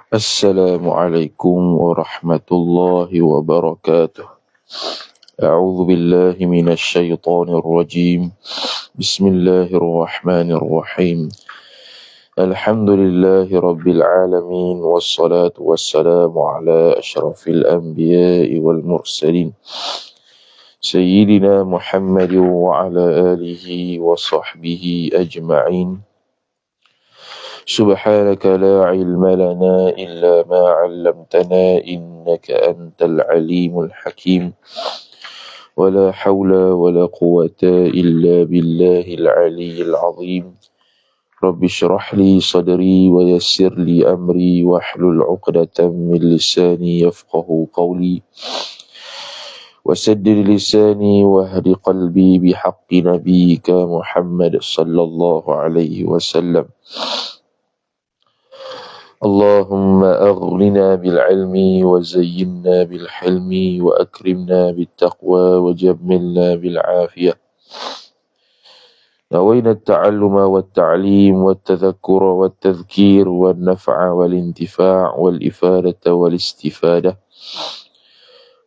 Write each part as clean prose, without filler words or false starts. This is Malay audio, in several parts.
Assalamualaikum warahmatullahi wabarakatuh. A'udzu billahi minasy syaithanir rajim. Bismillahirrahmanirrahim. Alhamdulillahi rabbil alamin wassalatu wassalamu ala asyrafil anbiya'i wal mursalin. Sayyidina Muhammadin wa ala alihi wa sahbihi ajma'in. سبحانك لا علم لنا إلا ما علمتنا إنك أنت العليم الحكيم ولا حول ولا قوة إلا بالله العلي العظيم رب اشرح لي صدري ويسر لي أمري واحلل عقدة من لساني يفقه قولي وسدد لساني واهد قلبي بحق نبيك محمد صلى الله عليه وسلم. اللهم أغننا بالعلم وزينا بالحلم وأكرمنا بالتقوى وجملنا بالعافية. نوينا التعلم والتعليم والتذكر والتذكير والنفع والانتفاع والإفادة والاستفادة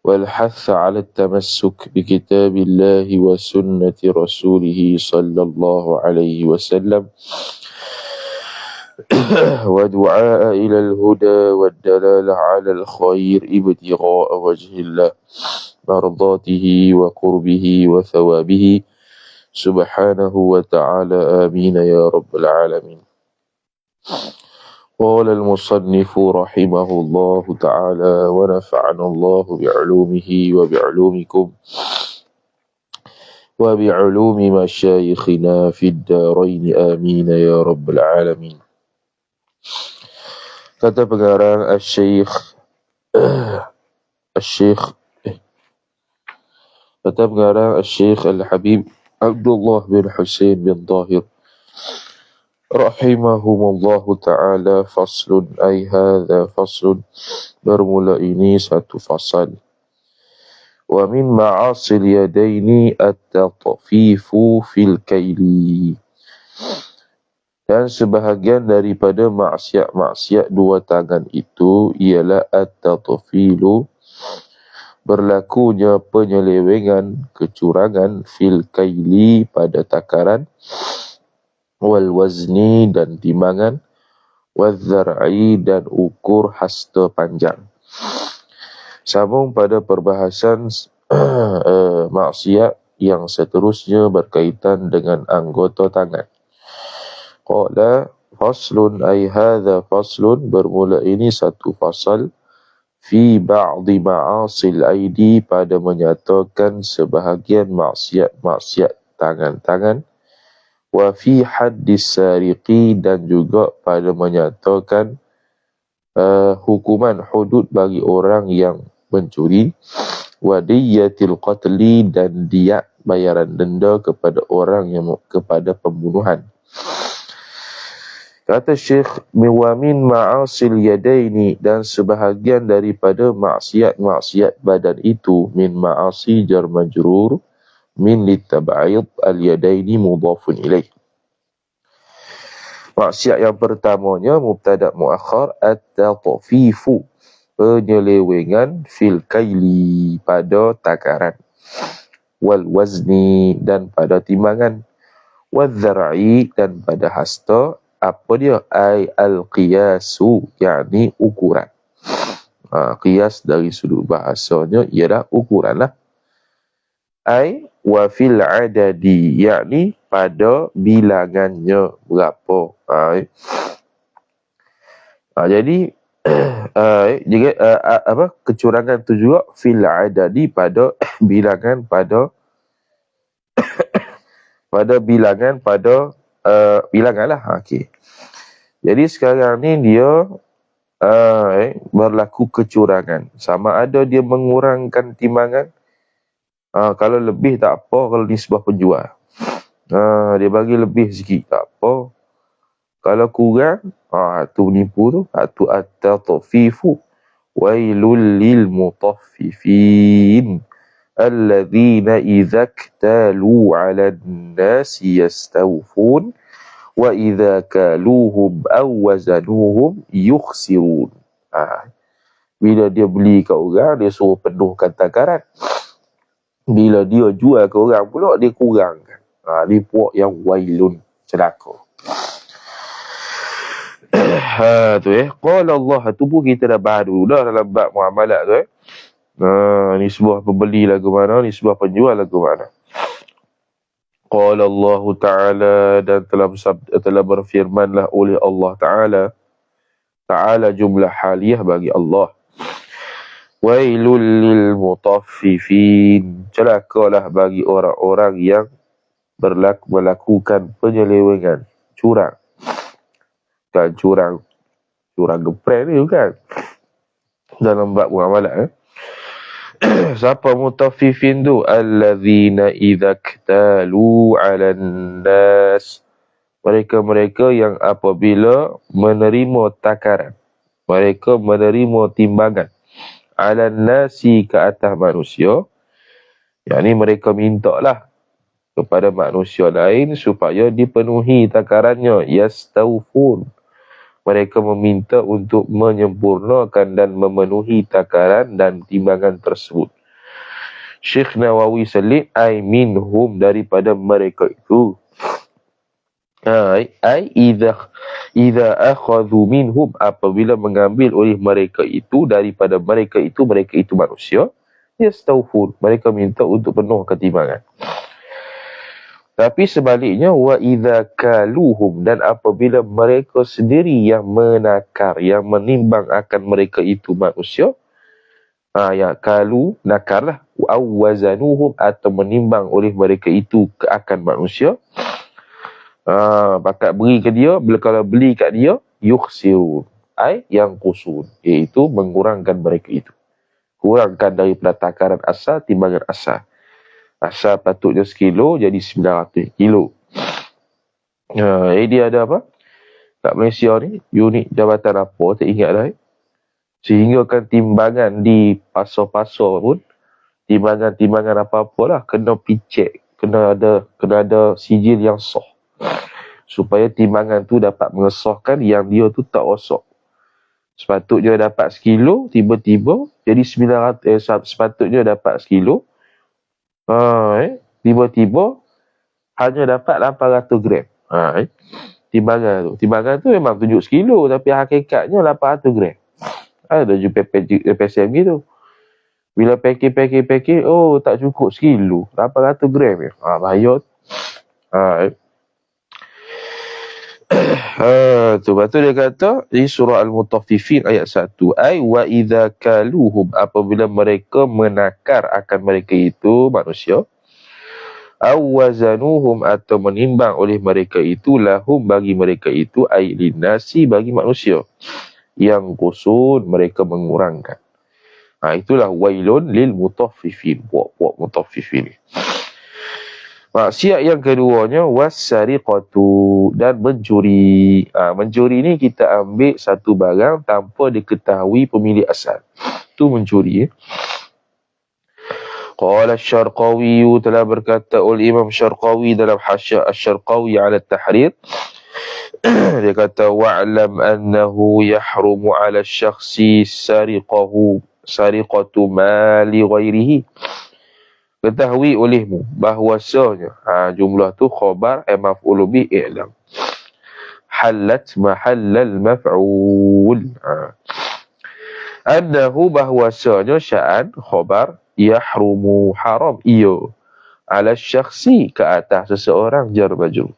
والحث على التمسك بكتاب الله وسنة رسوله صلى الله عليه وسلم ودعاء إلى الهدى والدلالة على الخير ابتغاء وجه الله مرضاته وقربه وثوابه سبحانه وتعالى آمين يا رب العالمين. قال المصنف رحمه الله تعالى ونفعنا الله بعلومه وبعلومكم وبعلوم مشايخنا في الدارين آمين يا رب العالمين. Kata pengarang Syekh Al-Habib Abdullah bin Husain bin Tahir rahimahumullahu ta'ala, faslun ay hadha faslun, bermula ini satu fasal. Wa min ma'asil yadaini at-tatfifu fil kaili, dan sebahagian daripada maksiat dua tangan itu ialah at-tatfilu, berlakunya penyelewengan, kecurangan, fil kaili, pada takaran, wal wazni, dan timbangan, wal zar'i, dan ukur hasta panjang. Sambung pada perbahasan maksiat yang seterusnya berkaitan dengan anggota tangan. Qala faslun ay hadha faslun, bermula ini satu fasal, fi ba'di ma'asil aidi, pada menyatakan sebahagian maksiat tangan-tangan, wa fi haddis sariqi, dan juga pada menyatakan hukuman hudud bagi orang yang mencuri, wa diyatil qatli, dan diat bayaran denda kepada orang yang kepada pembunuhan. Kata Syekh, wa min ma'asil yadaini, dan sebahagian daripada maksiat badan itu, min ma'asi jar majrur, min litab'id, al yadaini mudhafun ilaih. Maksiat yang pertamanya mubtada muakhar, at-tatfifu, penyelewengan, fil kaili, pada takaran, wal wazni, dan pada timbangan, wal zar'i, dan pada hasta. Apa dia? Ay al-qiyasu, yakni ukuran. Qiyas dari sudut bahasanya ialah ukuran lah. Ay wa fil adadi, yakni pada bilangannya berapa. Jadi jika kecurangan tu juga fil adadi, pada bilangan, pada bilangan, pada bilangan lah. Okey. Jadi sekarang ni dia berlaku kecurangan. Sama ada dia mengurangkan timbangan, kalau lebih tak apa, kalau nisbah penjual, dia bagi lebih sikit tak apa. Kalau kurang, tu menipu tu. Tu at-tatfifu. Wailul lil mutaffifin alladzina idza iktalu 'alan nasi yastawfun wa idza kaluhum aw wazanuhum yukhsirun. Bila dia beli kat orang, dia suruh penuhkan takaran. Bila dia jual ke orang pula, dia kurangkan. Ni puak yang wailun, celaka. Tu Qala Allah, tu pun kita dah bahas dulu dah dalam bab muamalat tu ni sebuah pembeli lagu mana, ni sebuah penjual lagu mana. Qala Allah Ta'ala, dan telah berfirmanlah oleh Allah Ta'ala jumlah haliyah bagi Allah. Wailul lil mutaffifin, celakalah bagi orang-orang yang melakukan penyelewengan, curang. Kan curang geprek ni bukan dalam bab muamalat. Siapa mutaffifin tu? Allazina idza ktalu 'alan nas, mereka yang apabila menerima takaran, mereka menerima timbangan, 'alan nasi, ke atas manusia, yakni mereka mintalah kepada manusia lain supaya dipenuhi takarannya. Yastawfun, mereka meminta untuk menyempurnakan dan memenuhi takaran dan timbangan tersebut. Syekh Nawawi selit, ai minhum, daripada mereka itu. Ai idza akhadhu minhum, apabila mengambil oleh mereka itu, daripada mereka itu manusia, yastawfun, mereka minta untuk penuh ketimbangan. Tapi sebaliknya, wa idza kaluhum, dan apabila mereka sendiri yang menakar, yang menimbang akan mereka itu manusia, ya kalu, nakarlah, aw wazanuhum, atau menimbang oleh mereka itu akan manusia, bakat beri ke dia, kalau beli kat dia, yukhsirun, yang kusun, iaitu mengurangkan mereka itu, kurangkan daripada takaran asal, timbangan asal. Asal patutnya 1 kilo jadi 900 kilo. Dia ada apa? Kat Malaysia ni, unit jabatan apa, tak ingat dah. Sehingga kan timbangan di pasar-pasar pun, timbangan apa-apa lah, kena picek, kena ada sijil yang sah. Supaya timbangan tu dapat mengesahkan yang dia tu tak rosak. Sepatutnya dapat 1 kilo, tiba-tiba jadi 900, sepatutnya dapat 1 kilo, tiba-tiba hanya dapat 800 gram. Timbangan tu memang tunjuk 1 kilo, tapi hakikatnya 800 gram. Ada je PSM gitu. Bila pakai, tak cukup 1 kilo, 800 gram ya. Bahaya. Lepas tu dia kata di surah Al-Mutaffifin ayat 1, wa idza kaluhum, apabila mereka menakar akan mereka itu manusia, aw wazanuhum, atau menimbang oleh mereka itu, lahum, bagi mereka itu, linnasi, bagi manusia, yang kusun, mereka mengurangkan. Itulah wailun lil mutaffifin, puak mutaffifin. Maksiat yang keduanya, wassariqatu, dan mencuri. Mencuri ni kita ambil satu barang tanpa diketahui pemilik asal, tu mencuri. Qala Asy-Syarqawi, telah berkata oleh Imam Syarqawi dalam Hasyiah Asy-Syarqawi 'ala At-Tahrir, dia kata, wa'lam annahu yahrumu 'ala asy-syakhsi sariqatu mali ghairihi. Ketahui olehmu bahwasanya, jumlah tu khabar maf'ul bih, i'lam, halat mahallal maf'ul. Annahu, bahwasanya, sya'an khabar, yahrumu, haram iyo, ala syakhsi, ke atas seseorang, jar majrur.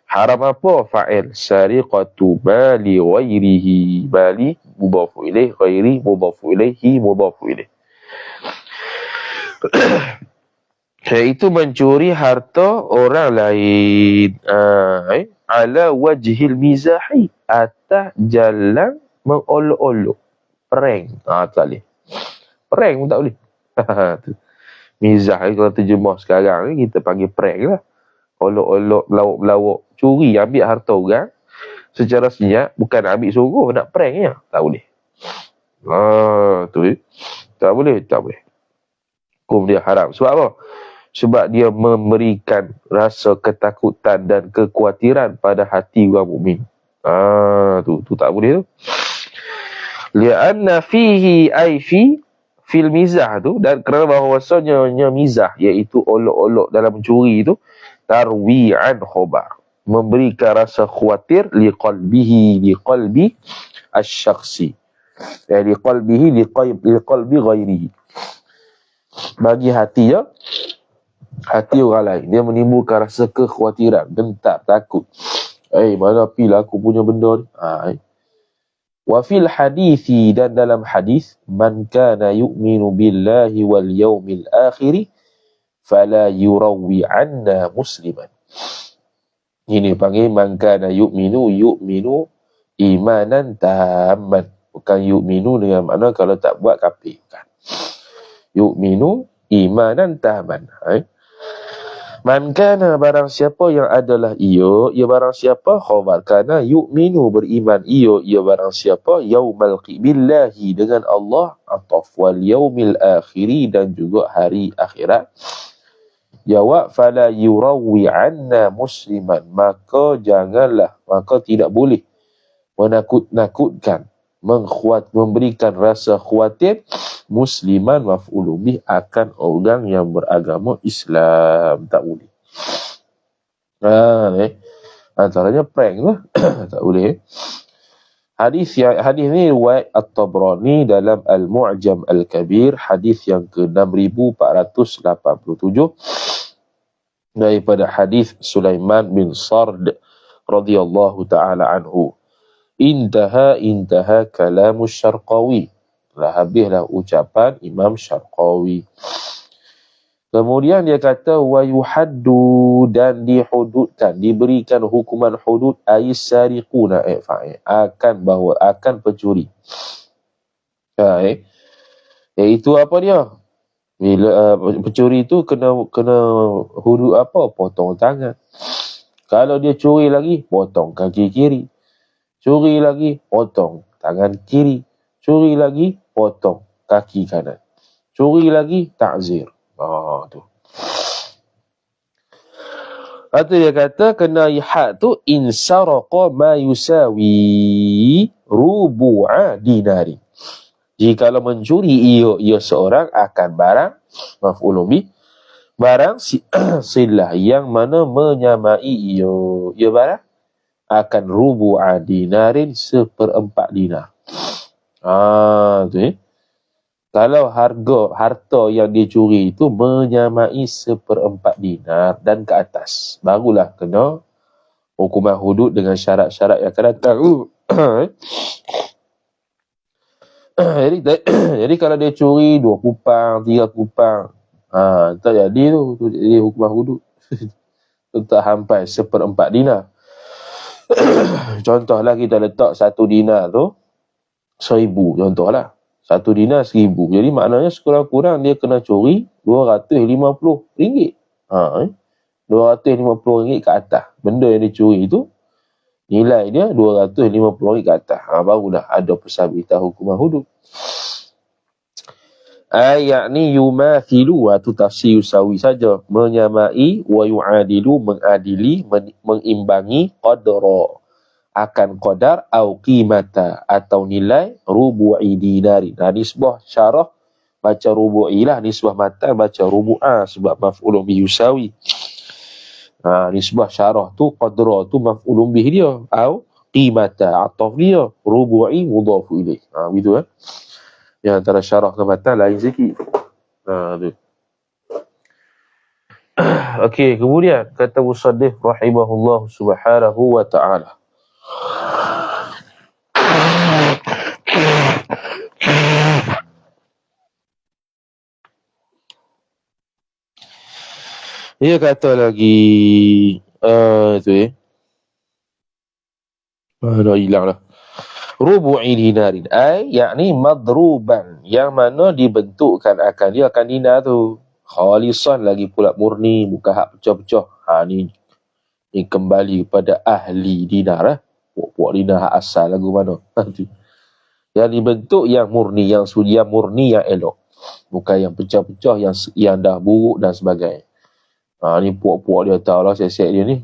Haram apa? Fa'il, sariqatu mali ghairihi, mali mudhafu ilaih, ghairi mudhafu ilaihi, mudhafu ilaih. Iaitu mencuri harta orang lain, ala wajhil mizahi, atas jalan mengolok-olok, prank. Tak boleh, prank pun tak boleh. Mizah kalau terjemah sekarang ni kita panggil prank lah. Olok-olok, lawak-lawak, curi, ambil harta orang secara senyap, bukan ambil sungguh, nak prank ya, tak boleh. Tak boleh. Hukum dia haram. Sebab apa? Sebab dia memberikan rasa ketakutan dan kekhawatiran pada hati orang mukmin. Tu tak boleh tu. Lianna fihi ay fil mizah tu, dan kerana bahawasanya mizah iaitu olok-olok dalam mencuri itu tarwi'an khobar, memberikan rasa khawatir liqalbi asy-syakhsi, liqalbi ghairihi, bagi hati orang lain. Dia menimbulkan rasa kekhawatiran, gentar, takut. Mana pilah aku punya benda ni. Wa fil hadithi, dan dalam hadis, man kana yu'minu billahi wal yawmil akhir fala yurawwi anna musliman. Ini panggil man kana yu'minu imanan tamman. Bukan yu'minu dengan makna kalau tak buat kafir. Bukan. Yu'minu imanan tamman. Man kana, barang siapa yang adalah ia barang siapa, khabar kana yu'minu, beriman ia barang siapa, yaumal billahi, dengan Allah, ataf wal yaumil akhiri, dan juga hari akhirat. Jawab, fala yurawwi anna musliman, maka tidak boleh menakut-nakutkan, memberikan rasa khawatir musliman maf'ulu bih, akan orang yang beragama Islam. Tak boleh. Antaranya prank lah. Tak boleh. Hadis ni riwayat At-Tabrani dalam Al-Mu'jam Al-Kabir, hadis yang ke-6487, daripada hadis Sulaiman bin Sard radhiyallahu ta'ala anhu. Intaha kalamu Syarqawi. Habislah ucapan Imam Syarqawi. Kemudian dia kata wa yuhaddu, dan dihududkan, diberikan hukuman hudud, aisariquna, akan pencuri. Iaitu apa dia? Bila pencuri itu kena hudud apa? Potong tangan. Kalau dia curi lagi, potong kaki kiri. Curi lagi, potong tangan kiri. Curi lagi, potong kaki kanan. Curi lagi, ta'zir. Tu. Atau dia kata kena had tu insaraqa ma yusawi rubu'a dinari. Jika mencuri ia seorang akan barang maf'ulun bih, barang silah yang mana menyamai ia barang akan rubu'a dinarin, 1/4 dinar. Tu. Kalau harta yang dicuri itu menyamai 1/4 dinar dan ke atas, barulah kena hukuman hudud dengan syarat-syarat yang akan datang. Jadi kalau dia curi 2 kupang, 3 kupang, tak jadi tu jadi hukuman hudud. Tu tak sampai 1/4 dinar. Contohlah kita letak 1 dinar tu 1,000, contohlah. 1 dinar 1,000. Jadi maknanya sekurang-kurang dia kena curi RM250. RM250 ke atas. Benda yang dicuri itu nilai dia RM250 ke atas. Barulah ada pensabitan hukuman hudud. Yakni yumathilu, tu tafsir yusawi saja, menyamai, wa yu'adilu, mengadili, mengimbangi, qadra, akan qadar, au qimata, atau nilai, rubu'i dinari. Nisbah syarah baca rubu'i lah, nisbah matan baca rubu'a, sebab maf'ulun bih yusawi. Nisbah syarah tu qadra tu maf'ulun bih dia, au qimata ataf dia, rubu'i mudhafu ilaih. Begitu yang antara syarah ke matan lain sikit. Tu. Okey, kemudian kata musannif rahimahullah subhanahu wa ta'ala, dia kata lagi mana hilang lah. Rubu'i dinarin, yakni madruban, yang mana dibentukkan akan dia akan dinar tu khalisan, lagi pula murni, bukan hak pecah-pecah. Ni kembali kepada ahli dinar. Puak dinar hak asal lagu mana. Yang dibentuk yang murni, yang murni, yang elok, bukan yang pecah-pecah, yang dah buruk dan sebagainya. Ni puak-puak dia tahu lah siap-siap dia ni.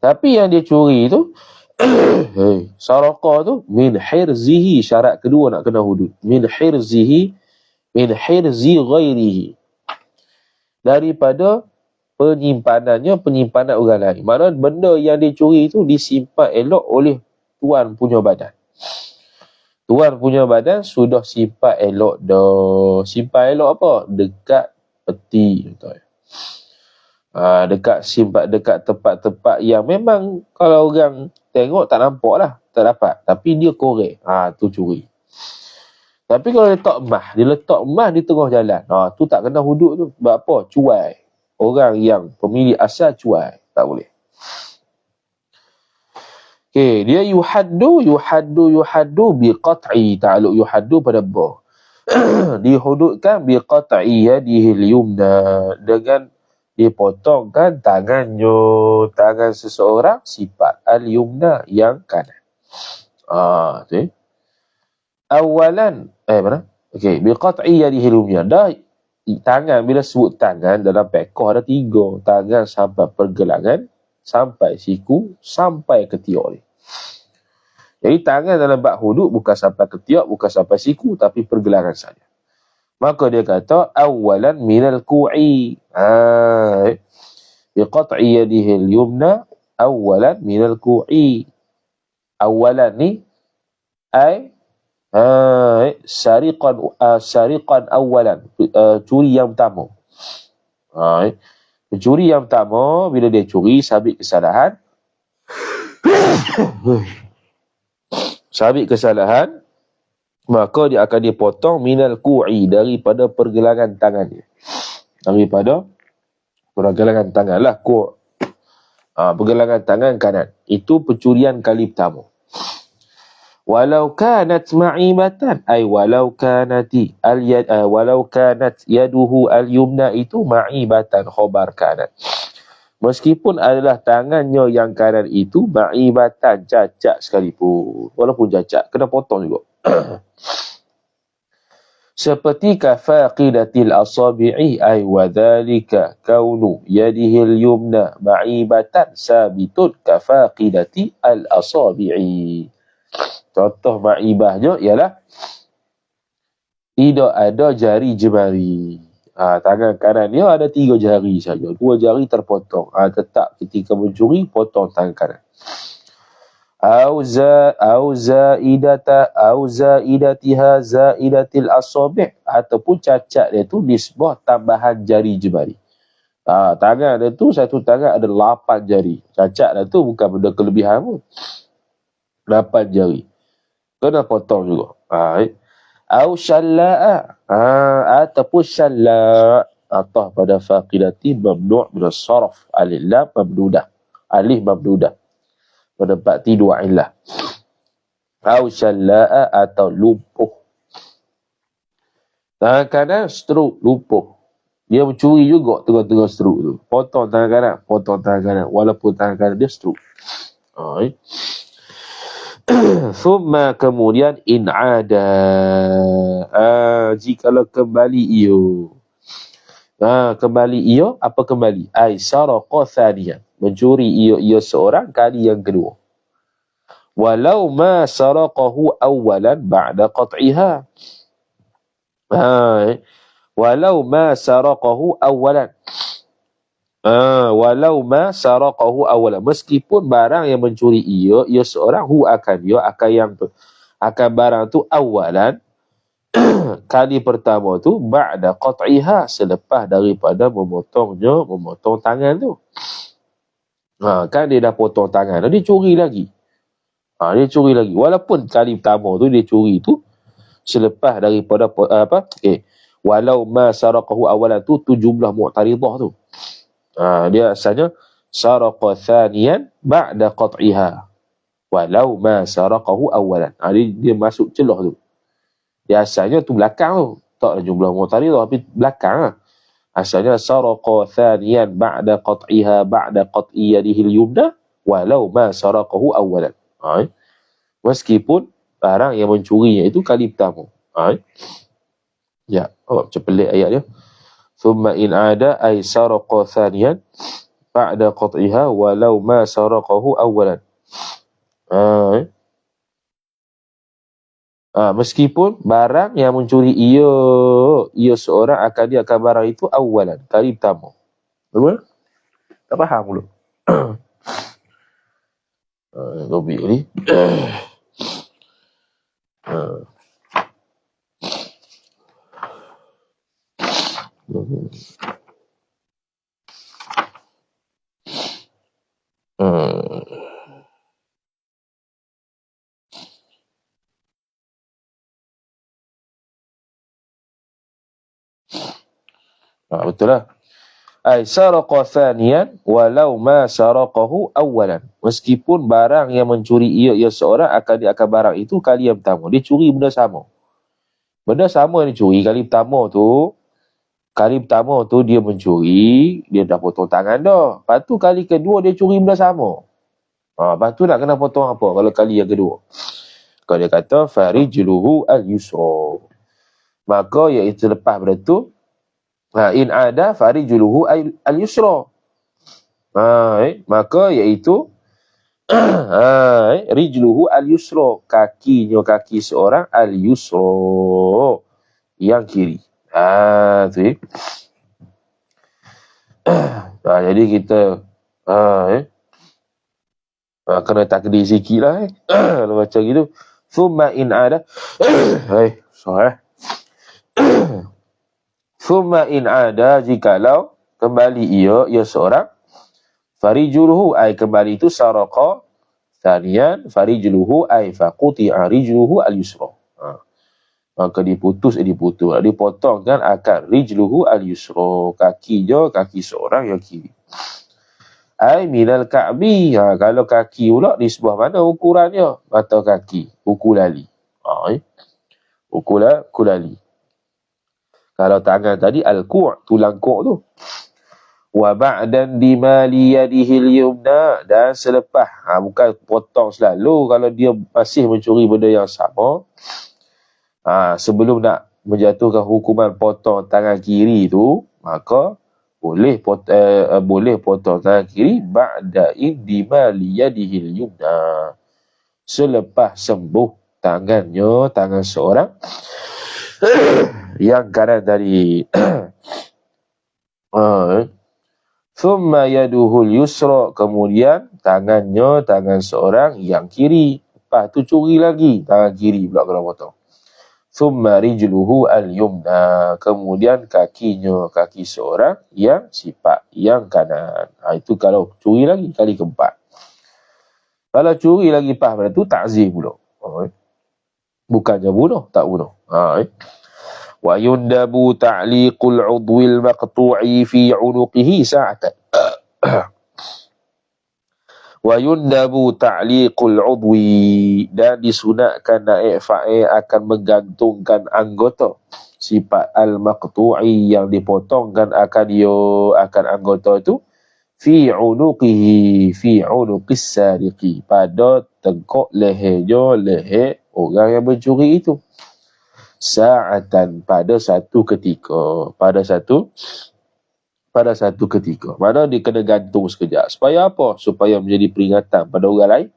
Tapi yang dia curi tu Saraqa tu min hirzihi, syarat kedua nak kena hudud. Min hirzi ghairihi, daripada penyimpanan orang lain. Maknanya benda yang dicuri itu disimpan elok oleh tuan punya badan. Tuan punya badan sudah simpan elok dah. Simpan elok apa? Dekat peti. Dekat tempat-tempat yang memang kalau orang tengok tak nampak lah, tak dapat. Tapi dia korek. Tu curi. Tapi kalau dia letak emas di tengah jalan. Tu tak kena hudud tu. Sebab apa? Cuai. Orang yang pemilik asal cuai. Tak boleh. Okey, dia yuhaddu biqat'i, ta'alluq yuhaddu pada ba. Dihududkan biqat'i yadihil yumna, dengan dipotongkan tangan seseorang sifat al-yumna yang kanan. Tu. Awalan mana? Okey, biqat'i yadihil yumna. Dah tangan, bila sebut tangan dalam fiqh ada 3. Tangan sampai pergelangan, sampai siku, sampai ketiak ni. Jadi tangan dalam bab hudud bukan sampai ketiak, bukan sampai siku, tapi pergelangan saja. Maka dia kata awalan minal ku'i. Biqat'i yadihi al-yumna awalan minal ku'i. Awalan ni ay sariqan awalan, curi yang pertama. Pencuri yang pertama bila dia curi sabit kesalahan maka dia akan dipotong minal ku'i, daripada pergelangan tangannya. Daripada pergelangan tangan lah, ku'. Pergelangan tangan kanan. Itu pencurian kali pertama. Walau kanat ma'ibatan, ay walau kanat yaduhu al-yumna, itu ma'ibatan khabar kanat. Meskipun adalah tangannya yang kanan itu ma'ibatan, cacat sekalipun. Walaupun cacat, kena potong juga. Seperti kafaqidatil asabi'i, ay wadhalika kaunu yadihil yumna ma'ibatan sabitun kafaqidati al-asabi'i. Contoh ma'ibahnya ialah tidak ada jari jemari. Tangan kanan dia ada 3 jari saja. 2 jari terpotong. Tetap ketika mencuri, potong tangan kanan. Zaidatiha zaidatil asabi', ataupun cacat dia tu nisbah tambahan jari jemari. Tangan dia tu, satu tangan ada 8 jari. Cacat dia tu bukan benda kelebihan pun. 8 jari. Kena potong juga. Syalla'a, ataupun syalla', atah pada faqidati mamnu' min as-sarf, alif lam mamdudah. Alif mamdudah. Menempati 2 illah. Syalla'a, atau lumpuh. Tangan kanan stroke, lumpuh. Dia mencuri juga tengah-tengah stroke tu. Potong tangan kanan, walaupun tangan kanan dia stroke. Thumma, kemudian in ada, jikalau kembali iyo. Kembali iyo, apa kembali? Ay saraqa thaniyan, mencuri iyo seorang kali yang kedua. Walau ma saraqahu awalan ba'da qat'iha. Walau ma saraqahu awalan. Walau ma saraqahu awalan, meskipun barang yang mencuri ia seorang, akan barang tu awalan, kali pertama tu ba'da qat'iha, selepas daripada memotong tangan tu. Kan dia dah potong tangan, dia curi lagi. Walaupun kali pertama tu dia curi tu selepas daripada walau ma saraqahu awalan tu jumlah mu'taridah tu. Dia asalnya saraqa thaniyan ba'da qat'iha walau ma saraqahu awalan. Dia masuk celah tu. Dia asalnya tu belakang tu, tak ada jumlah mu'taridah, tapi belakang lah. Asalnya saraqa thaniyan ba'da qat'iha ba'da qat'i yadihi al-yumna walau ma saraqahu awalan. Meskipun barang yang mencurinya itu kali pertama. Ya, macam pelik ayat dia. Thumma in ada ay saraqa thaniyan ba'da qat'iha walau ma saraqahu awalan. Meskipun barang yang mencuri ia seorang akan barang itu awalan, kali pertama. Betul? Tak faham dulu. Topik ni. Betul lah. Ay saraqa thaniyan walau ma saraqahu awalan. Meskipun barang yang mencuri ia seorang akan barang itu kali yang pertama. Dia curi benda sama. Benda sama yang dicuri kali pertama tu dia mencuri, dia dah potong tangan dah. Lepas tu kali kedua dia curi benda sama. Lepas tu nak kena potong apa kalau kali yang kedua? Kalau dia kata farijluhu al-yusra. Maka iaitu lepas pada tu in ada farijluhu al-yusra. Maka iaitu rijluhu al-yusra, kaki seorang al-yusra, yang kiri. Tu jadi kita kena takdir sikit lah kalau macam gitu. Thumma in ada Thumma in ada, jikalau kembali ia seorang, farijluhu ay kembali itu saraqa thaniyan, farijluhu ay faquti'a rijluhu al-yusra. Maka dipotongkan akan rijluhu al-yusra, kaki seorang yang kiri. Ay minal ka'bi. Kalau kaki pula di sebelah mana ukurannya? Mata kaki, ukulali. Ukulali. Kalau tangan tadi al-ku', tulang ku' tu. Wa ba'dan dimali yadihil yumna, dan selepas, bukan potong selalu kalau dia masih mencuri benda yang sama. Sebelum nak menjatuhkan hukuman potong tangan kiri tu, maka boleh potong tangan kiri ba'da dimali yadihil yumna, selepas sembuh tangan seorang yang kanan tadi. Thumma yaduhul yusra, kemudian tangan seorang yang kiri. Lepas tu curi lagi tangan kiri pula kalau potong. Thumma rijluhu al-yumna, kemudian kaki seorang yang sifat yang kanan. Itu kalau curi lagi kali keempat. Kalau curi lagi lepas pada tu ta'zir pula. Bukannya bunuh, tak bunuh. Wa yundabu ta'liqul 'udwil maqtu'i fi 'unuqihi sa'atan. Wa yundabu ta'liqul 'udwi, dan disunatkan naik fa'il akan menggantungkan anggota sifat al-maqtu'i yang dipotongkan akan anggota itu fi 'unuqis sariqi, pada tengkok leher orang yang mencuri itu. Sa'atan, pada satu ketika. Mana dia kena gantung sekejap. Supaya apa? Supaya menjadi peringatan pada orang lain,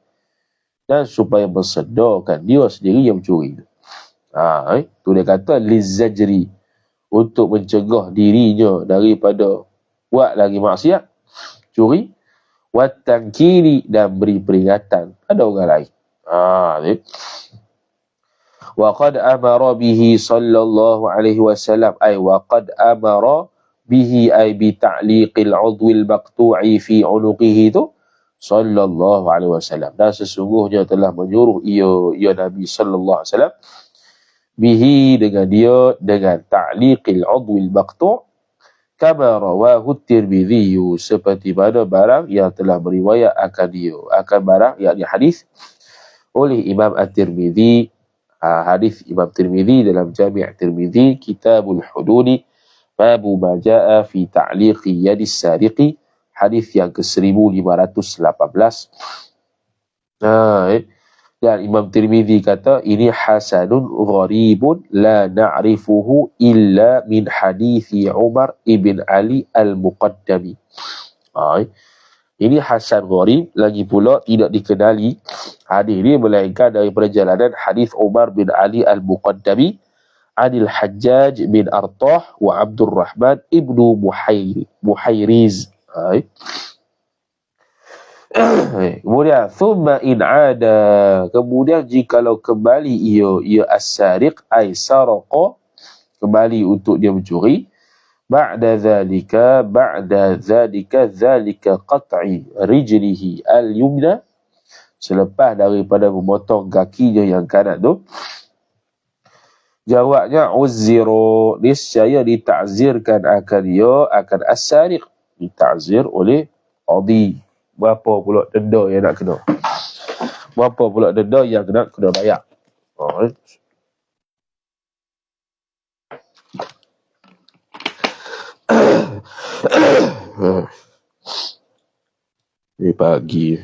dan supaya mensedarkan dia sendiri yang mencuri. Tu dia kata lizajri, untuk mencegah dirinya daripada buat lagi maksiat, curi. Wattankiri, dan beri peringatan pada orang lain. Wa qad amara bihi sallallahu alaihi wasallam, ay wa qad amara bihi ay bi ta'liqil 'udwil maqtu'i fi 'unuqihi tu sallallahu alaihi wasallam, dan sesungguhnya telah menyuruh ia Nabi sallallahu alaihi wasallam bihi, dengan ta'liqil 'udwil maqtu' kama rawahu at-Tirmidzi, seperti mana barang yang telah meriwayat akan barang yakni hadis oleh Imam At-Tirmidzi. Hadis Imam Tirmidzi dalam Jami' Tirmidzi, Kitabul Hududi, babu ma jaa fi ta'liqi yadis sariqi, hadis yang ke-1518. Dan Imam Tirmidzi kata ini hasanun gharibun la na'rifuhu illa min hadithi Umar ibn Ali al-Muqaddami. Ini hasan gharib, lagi pula tidak dikenali Hadis ini melainkan dari perjalanan hadis Umar bin Ali al-Muqaddami Anil Hajjaj bin Artah wa Abdurrahman ibnu Muhayriz. Kemudian thumma in ada, kemudian jikalau kembali ia as-sariq ay saraqa, kembali untuk dia mencuri, ba'da zalika qat'i rijlihi al-yumna, selepas daripada memotong kakinya yang kanan tu, jawabnya uzziru, niscaya ditakzirkan akan dia, akan as-sariq, ditakzir oleh qadi. Berapa pula denda yang nak kena? Berapa pula denda yang kena bayar? Ini pagi.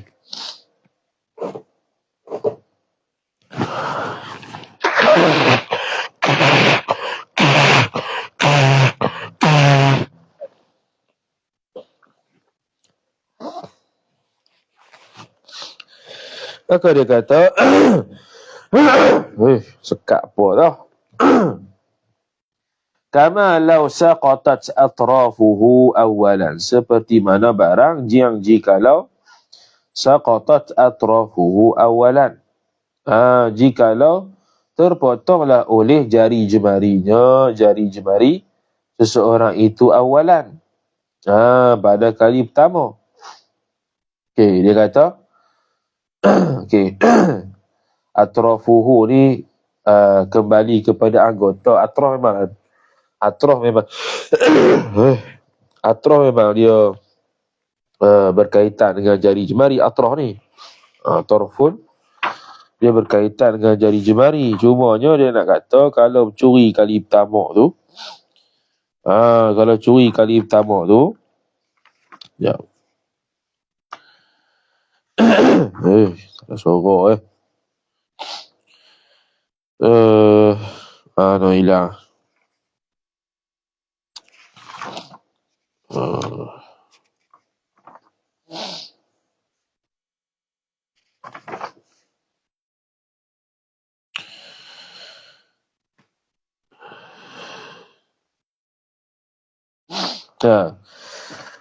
Maka dia kata, sekak apa tau? Kama law saqatat atrafuhu awalan, seperti mana barang yang jikalau saqatat atrafuhu awalan, jikalau terpotonglah oleh jari jemari seseorang itu awalan, pada kali pertama. Okey, dia kata okey, atrafuhu ni kembali kepada anggota. Atraf memang dia berkaitan dengan jari jemari. Atraf ni tarfun, dia berkaitan dengan jari jemari. Cumanya dia nak kata kalau curi kali pertama tu, ya. Salah suara no hilang.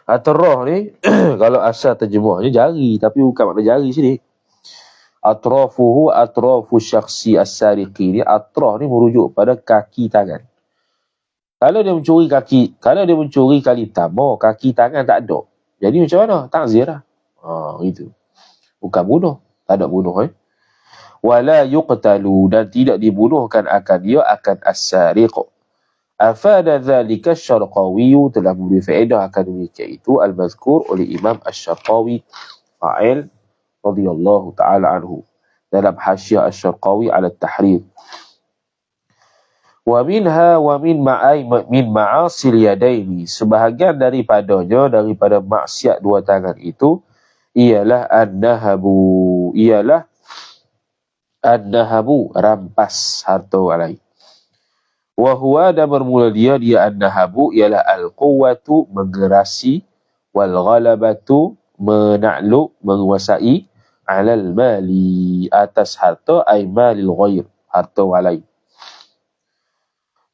Atrah ni kalau asal terjemahnya jari, tapi bukan makna jari sini. Atrafuhu atrafu syakhsi as-sariqi ni, atrah ni merujuk pada kaki tangan. Kalau dia mencuri kali pertama, kaki tangan tak ada, jadi macam mana? Takzir lah. Gitu. Bukan bunuh, tak ada bunuh. Wala yuqtalu, dan tidak dibunuhkan akan dia, akan as-sariq. Afada dhalika Syarqawi, telah memberi faedah akan demikian itu al-mazkur oleh Imam Asy-Syarqawi fa'il radhiyallahu ta'ala anhu dalam hasyiah Asy-Syarqawi ala tahrir. Wa minha wa min ma'asil yadaini, sebahagian daripadanya, daripada maksiat dua tangan itu, ialah an-nahabu, rampas harta orang lain. Wa huwa, dan bermula dia an-nahabu ialah al-quwwatu, menggerasi, wal ghalabatu, menakluk, menguasai, alal mali, atas harta, ay malil ghair, harta orang lain.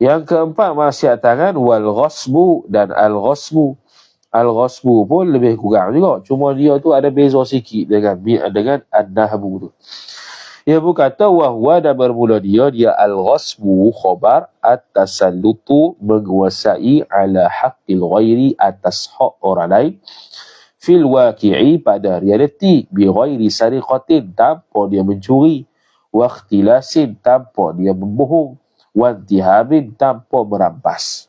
Yang keempat maksiat tangan, wal ghasbu, dan al-ghasbu. Al-ghasbu pun lebih kurang juga, cuma dia tu ada beza sikit dengan an-nahabu tu. Ia berkata wahwa, dan bermula dia al-ghasbu khabar at-tasallutu, menguasai, ala haqqil ghairi, atas hak orang lain, fil waqi'i, pada realiti, bi ghairi sariqatin, tanpa dia mencuri, wa ikhtilasin, tanpa dia membohong, wa intihabin, tanpa merampas.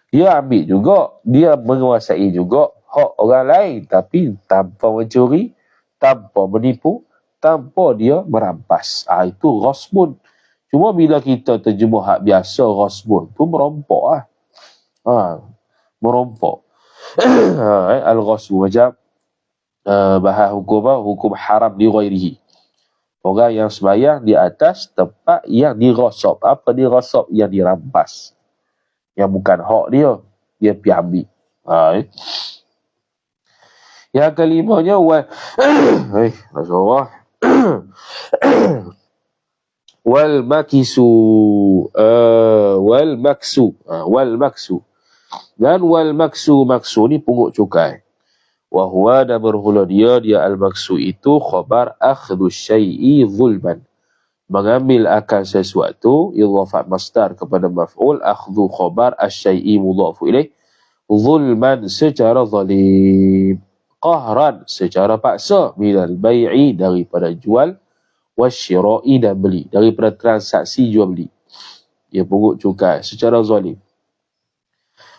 Dia ambil juga, dia menguasai juga hak orang lain, tapi tanpa mencuri, tanpa menipu, tanpa dia merampas. Itu ghasbun. Cuma bila kita terjemah hak biasa, ghasbun tu merompok merompok. Al-ghasbu macam bahas hukum haram di ghairihi. Orang yang sembahyang di atas tempat yang dirasab. Apa dirasab? Yang dirampas. Yang bukan hak dia pergi ambil. Yang kelimanya wal makisu wal maksu dan wal maksu ni pungut cukai. Wa huwa dan bermula dia al maksu itu khabar akhdhu syai'i zulman, mengambil akan sesuatu, idhafat masdar kepada maf'ul, akhdhu khabar asy-syai'i mudhafu ilaih, zulman secara zalim, qahran secara paksa, minal bai'i daripada jual, wasyira'i dan beli, daripada transaksi jual beli. Dia pungut cukai secara zalim.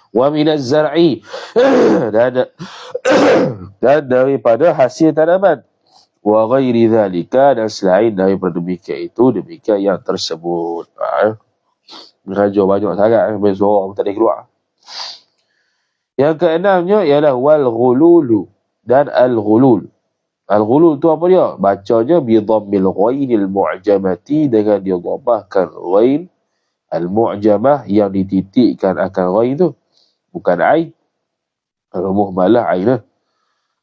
Wa minaz zar'i dan daripada hasil tanaman. Wa ghairi dhalika dan selain daripada demikian yang tersebut. Raja banyak sangat suara pun tak ada keluar. Yang keenamnya ialah wal ghululu dan al ghulul. Al ghulul tu apa dia? Bacanya bi dhammil ghainil mu'jamati, dengan dia dhammahkan ghain al mu'jamah yang dititikkan akan ghain tu, bukan ain. Al muhmalah ain.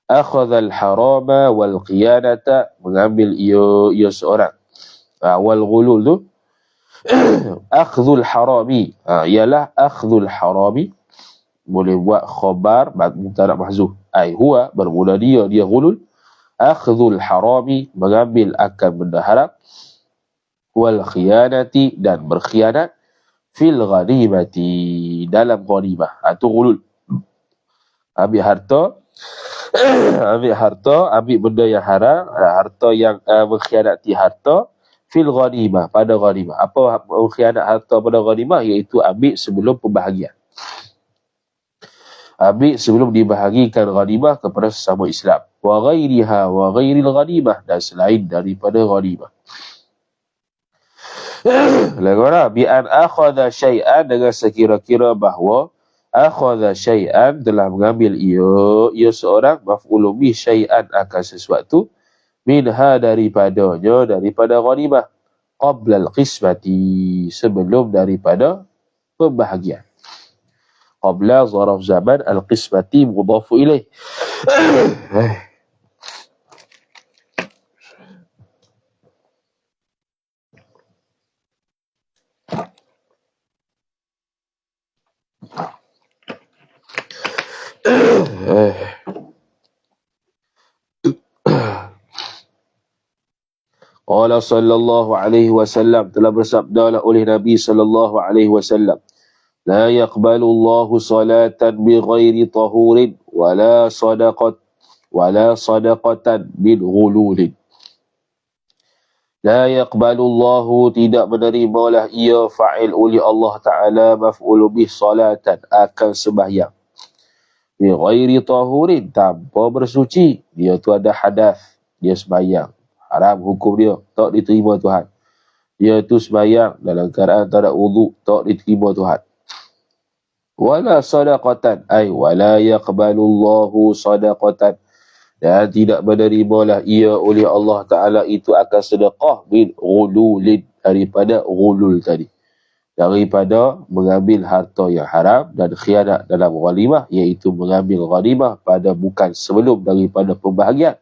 Akhadha al-harama wal qiyanata, mengambil ia seorang. Wal ghulul tu akhdhul harami, ialah akhdhul harami, boleh buat khabar mubtada mahzuf, ai huwa bermula dia ghulul, akhdhul harami mengambil akan benda haram, wal khiyanati dan berkhianat, fil ghanimati dalam ghanimah. Itu ghulul. Ambil harta, ambil benda yang haram, harta yang mengkhianati harta, fil ghanimah pada ghanimah. Apa mengkhianat harta pada ghanimah? Iaitu ambil sebelum pembahagian. Ambil sebelum dibahagikan ghanimah kepada sesama Islam. Wa ghairiha wa ghairil ghanimah, dan selain daripada ghanimah. Lagora bi an akhadha syai'an, dengan sekira-kira bahawa akhadha syai'an telah mengambil ia seorang, maf'ulun bih syai'an akan sesuatu, minha daripada ghanimah, qabla al-qismati sebelum daripada pembahagian. Qabla zaraf zaman, al-qismati mudhafu ilaih. Qala sallallahu alaihi wasallam, telah bersabdalah oleh Nabi sallallahu alaihi wasallam, la yaqbalu Allahu salatan bighairi tahurin wala sadaqatan min ghululin. La yaqbalu Allahu, tidak menerimalah ia, fa'il oleh Allah Ta'ala, maf'ul bih salatan akan sembahyang, bighairi tahurin tanpa bersuci. Dia tu ada hadas, dia sembahyang, haram hukum dia, tak diterima Tuhan. Dia tu sembahyang dalam keadaan tak ada wudu, tak diterima Tuhan. Wala sadaqatan, ay wala yaqbalu Allahu sadaqatan, dan tidak menerimalah ia oleh Allah Ta'ala itu akan sedekah, min ghululin daripada ghulul tadi, daripada mengambil harta yang haram dan khianat dalam ghanimah, iaitu mengambil ghanimah pada bukan sebelum daripada pembahagian.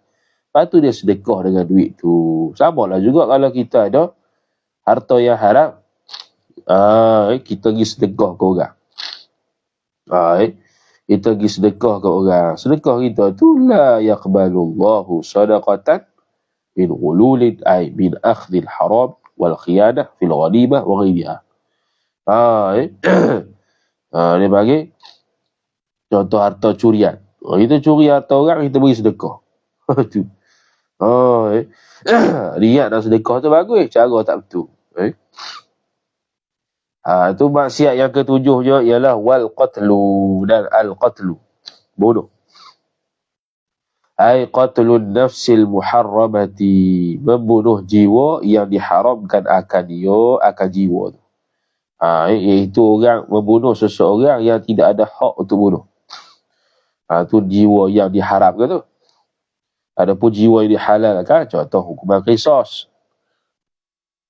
Lepas tu dia sedekah dengan duit tu. Sama lah juga kalau kita ada harta yang haram, kita pergi sedekah ke orang. Kita pergi sedekah ke orang. Sedekah kita tu la yaqbalullahu sadaqatan min ghululin, ay min akhdhil haram wal khiyanah fil ghanimah wa ghayriha. Dia bagi contoh harta curian. Kita curi harta orang, kita beri sedekah. Tu. Niat dan sedekah tu bagus, cara tak betul. Itu maksiat yang ketujuhnya ialah wal qatlu, dan al qatlu, bunuh. Ai qatlun nafsil muharramati, membunuh jiwa yang diharamkan akan jiwa tu. Iaitu orang membunuh seseorang yang tidak ada hak untuk bunuh. Tu jiwa yang diharamkan tu. Adapun jiwa yang dihalalkan, contoh hukuman qisas,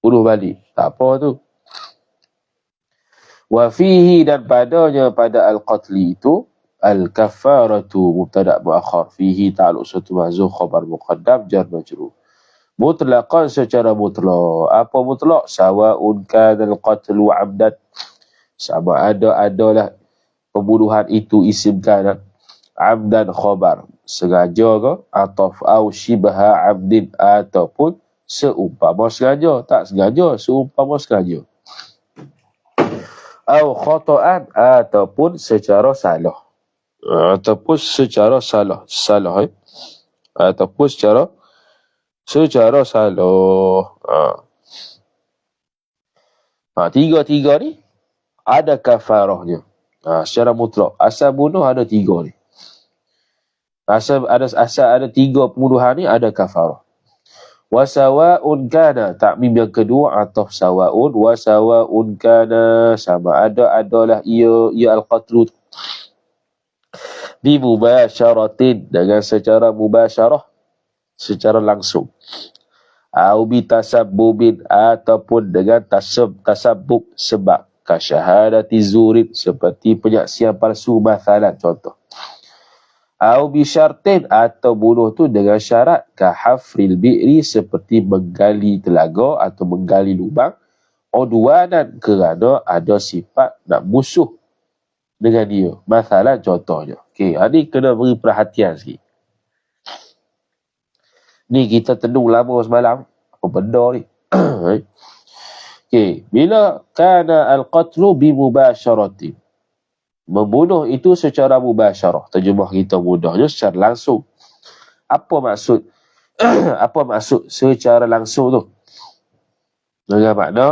bunuh balik, tak apa tu. Wa fihi, dan padanya pada al-qatli itu, al-kafaratu mubtada' muakhar, fihi ta'alluq satu mahzuf khabar muqaddam jar majrur. Mutlaqan secara mutlak. Apa mutlak? Sawa'un kanal qatlu 'amdan. Sama adalah pembunuhan itu isim kana. 'Amdan khabar. Sengaja ke? Atau shibha 'amdin. Ataupun seumpama sengaja. Tak sengaja, seumpama sengaja. Au khata'an. Ataupun secara salah. Ataupun secara salah. Salah, ataupun secara salah. Tiga-tiga ni ada kafarahnya. Secara mutlak. Asal bunuh ada tiga ni. Asal ada tiga pembunuhan ni ada kafarah. Wasawa'un kana. Takmim yang kedua atau sawa'un. Wasawa'un kana. Sama adalah ia al-qatlu. Bimubasharatin. Dengan secara mubasyarah. Secara langsung. Au bitasabbubin. Ataupun dengan tasabbub sebab. Kasyahadati zurin. Seperti penyaksian palsu mathalan. Contoh. Au bisyartin. Atau bunuh tu dengan syarat. Kahafril bi'ri. Seperti menggali telaga. Atau menggali lubang. Udwanan. Kerana ada sifat nak musuh dengan dia. Mathalan contohnya. Okey, ini kena beri perhatian sikit. Ni kita tenung lama semalam. Apa benda ni? Okey, bila kana al-qatlu bimubasyaratin. Membunuh itu secara mubasyarah. Terjemah kita mudahnya secara langsung. Apa maksud? Apa maksud secara langsung tu? Dengan makna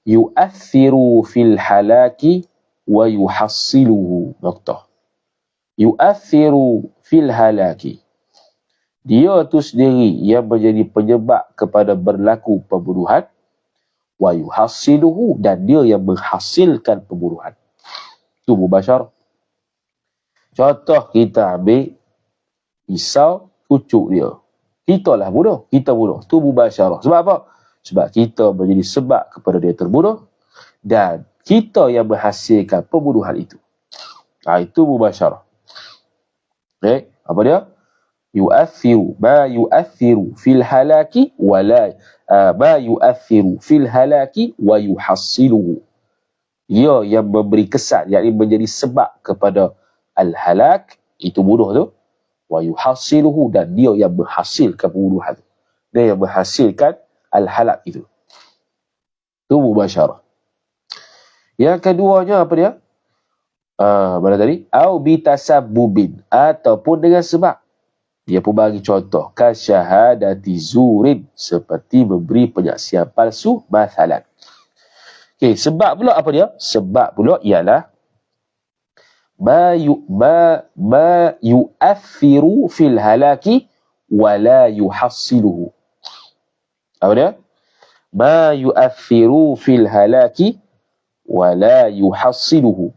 yu'athiru fil halaki wa yuhassiluhu. Noktah. Yu'athiru fil halaki. Dia tu sendiri yang menjadi penyebab kepada berlaku pembunuhan. Wa yuhassiluhu. Dan dia yang menghasilkan pembunuhan. Itu mubasyarah. Contoh kita ambil pisau cucuk dia. Kita lah bunuh. Kita bunuh. Itu mubasyarah. Sebab apa? Sebab kita menjadi sebab kepada dia terbunuh. Dan kita yang menghasilkan pembunuhan itu. Itu mubasyarah. Apa dia? Yu'athiru. Ma yu'athiru fil halaki wala ma yu'athiru fil halaki wa yuhassiluhu. Ia yang memberi kesan, yakni menjadi sebab kepada al-halak, itu bunuh tu. Wa yuhassiluhu. Dan dia yang menghasilkan pembunuhan tu. Dia yang menghasilkan al-halak itu. Itu mubasyarah. Yang keduanya apa dia? Mana tadi? Au bitasabbubin. Ataupun dengan sebab. Dia pun bagi contoh. Kasyahadati zurin. Seperti memberi penyaksian palsu. Mathalan. Okay, sebab pula apa dia? Sebab pula ialah ma yu'athiru fil halaki wa la yuhassiluhu. Apa dia? Ma yu'athiru fil halaki wa la yuhassiluhu.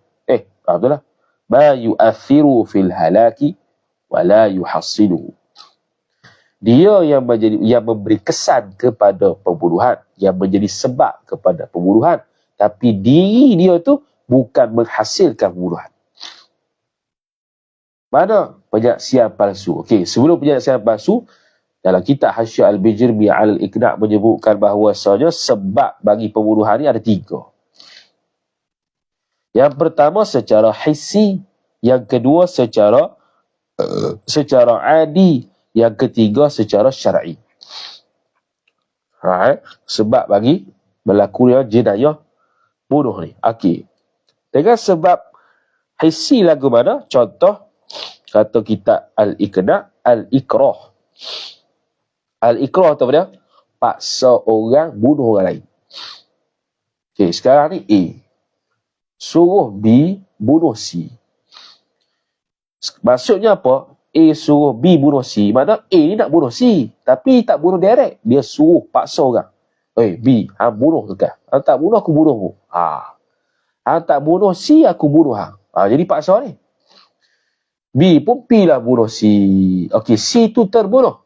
Betul lah. Ma yu'athiru fil halaki wa la yuhassiluhu. Dia yang memberi kesan kepada pembunuhan, yang menjadi sebab kepada pembunuhan, tapi diri dia tu bukan menghasilkan pembunuhan. Mana penyaksian palsu? Okey, sebelum penyaksian palsu, dalam kitab Hasyiah Al-Bijrmi Al-Iqna' menyebutkan bahawasanya sebab bagi pembunuhan ini ada tiga. Yang pertama secara hissi, yang kedua secara adi, yang ketiga secara syar'i. Sebab bagi berlakunya jenayah bunuh ni. Okey. Dengan sebab hissi lagu mana? Contoh kata kitab Al-Iqna' Al-Ikrah. Al-Ikrah tu apa dia? Paksa orang bunuh orang lain. Okey, sekarang ni A suruh B bunuh C. Maksudnya apa? A suruh B bunuh C. Maksudnya A ni nak bunuh C. Tapi tak bunuh direct. Dia suruh paksa orang. B, hang bunuh tu kan? Hang tak bunuh, aku bunuh mu. Hang tak bunuh C, aku bunuh hang. Jadi paksa ni. B pun P lah bunuh C. Okey, C tu terbunuh.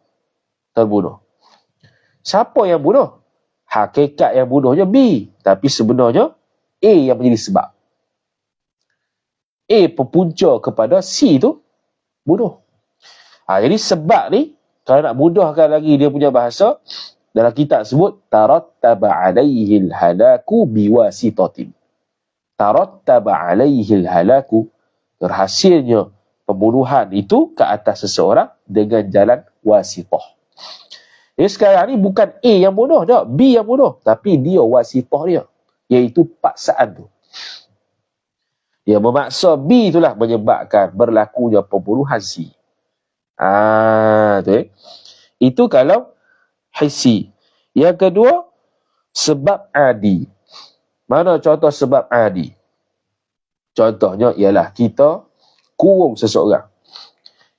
Siapa yang bunuh? Hakikat yang bunuhnya B. Tapi sebenarnya A yang menjadi sebab. A berpunca kepada C tu bunuh. Jadi sebab ni, kalau nak mudahkan lagi dia punya bahasa, dalam kitab sebut tarattaba alaihi halaku biwasitatin. Tarattaba alaihi halaku, terhasilnya pembunuhan itu ke atas seseorang dengan jalan wasitah. Jadi sekarang ni bukan A yang bunuh dah, B yang bunuh, tapi dia wasitah dia, iaitu paksaan tu. Dia memaksa B itulah menyebabkan berlakunya pembunuhan C. Itu kalau hissi. Yang kedua, sebab adi. Mana contoh sebab adi? Contohnya ialah kita kurung seseorang.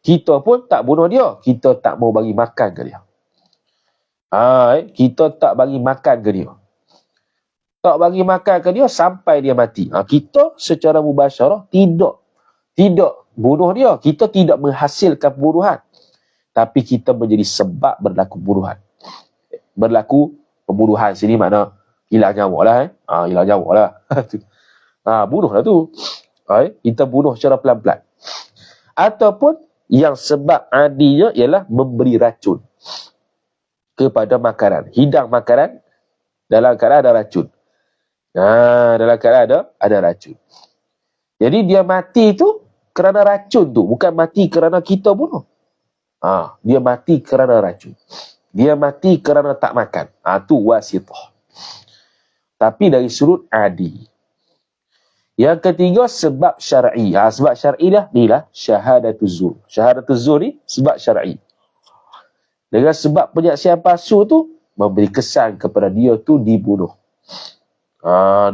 Kita pun tak bunuh dia, kita tak mau bagi makan ke dia. Kita tak bagi makan ke dia. Tak bagi makan ke dia sampai dia mati. Kita secara mubasyarah tidak bunuh dia. Kita tidak menghasilkan pembunuhan. Tapi kita menjadi sebab berlaku pembunuhan. Berlaku pembunuhan sini makna hilang nyawa lah. Hilang nyawa lah. Bunuh lah tu. Kita bunuh secara pelan-pelan. Ataupun yang sebab adinya ialah memberi racun kepada makanan. Hidang makanan dalam keadaan ada racun. Dalam keadaan ada racun. Jadi dia mati tu kerana racun tu, bukan mati kerana kita bunuh. Dia mati kerana racun. Dia mati kerana tak makan. Tu wasitah. Tapi dari sudut adi. Yang ketiga sebab syar'i. Sebab syar'i ni lah syahadatuz zur. Syahadatuz zur ni sebab syar'i. Dengan sebab penyaksian palsu tu memberi kesan kepada dia tu dibunuh.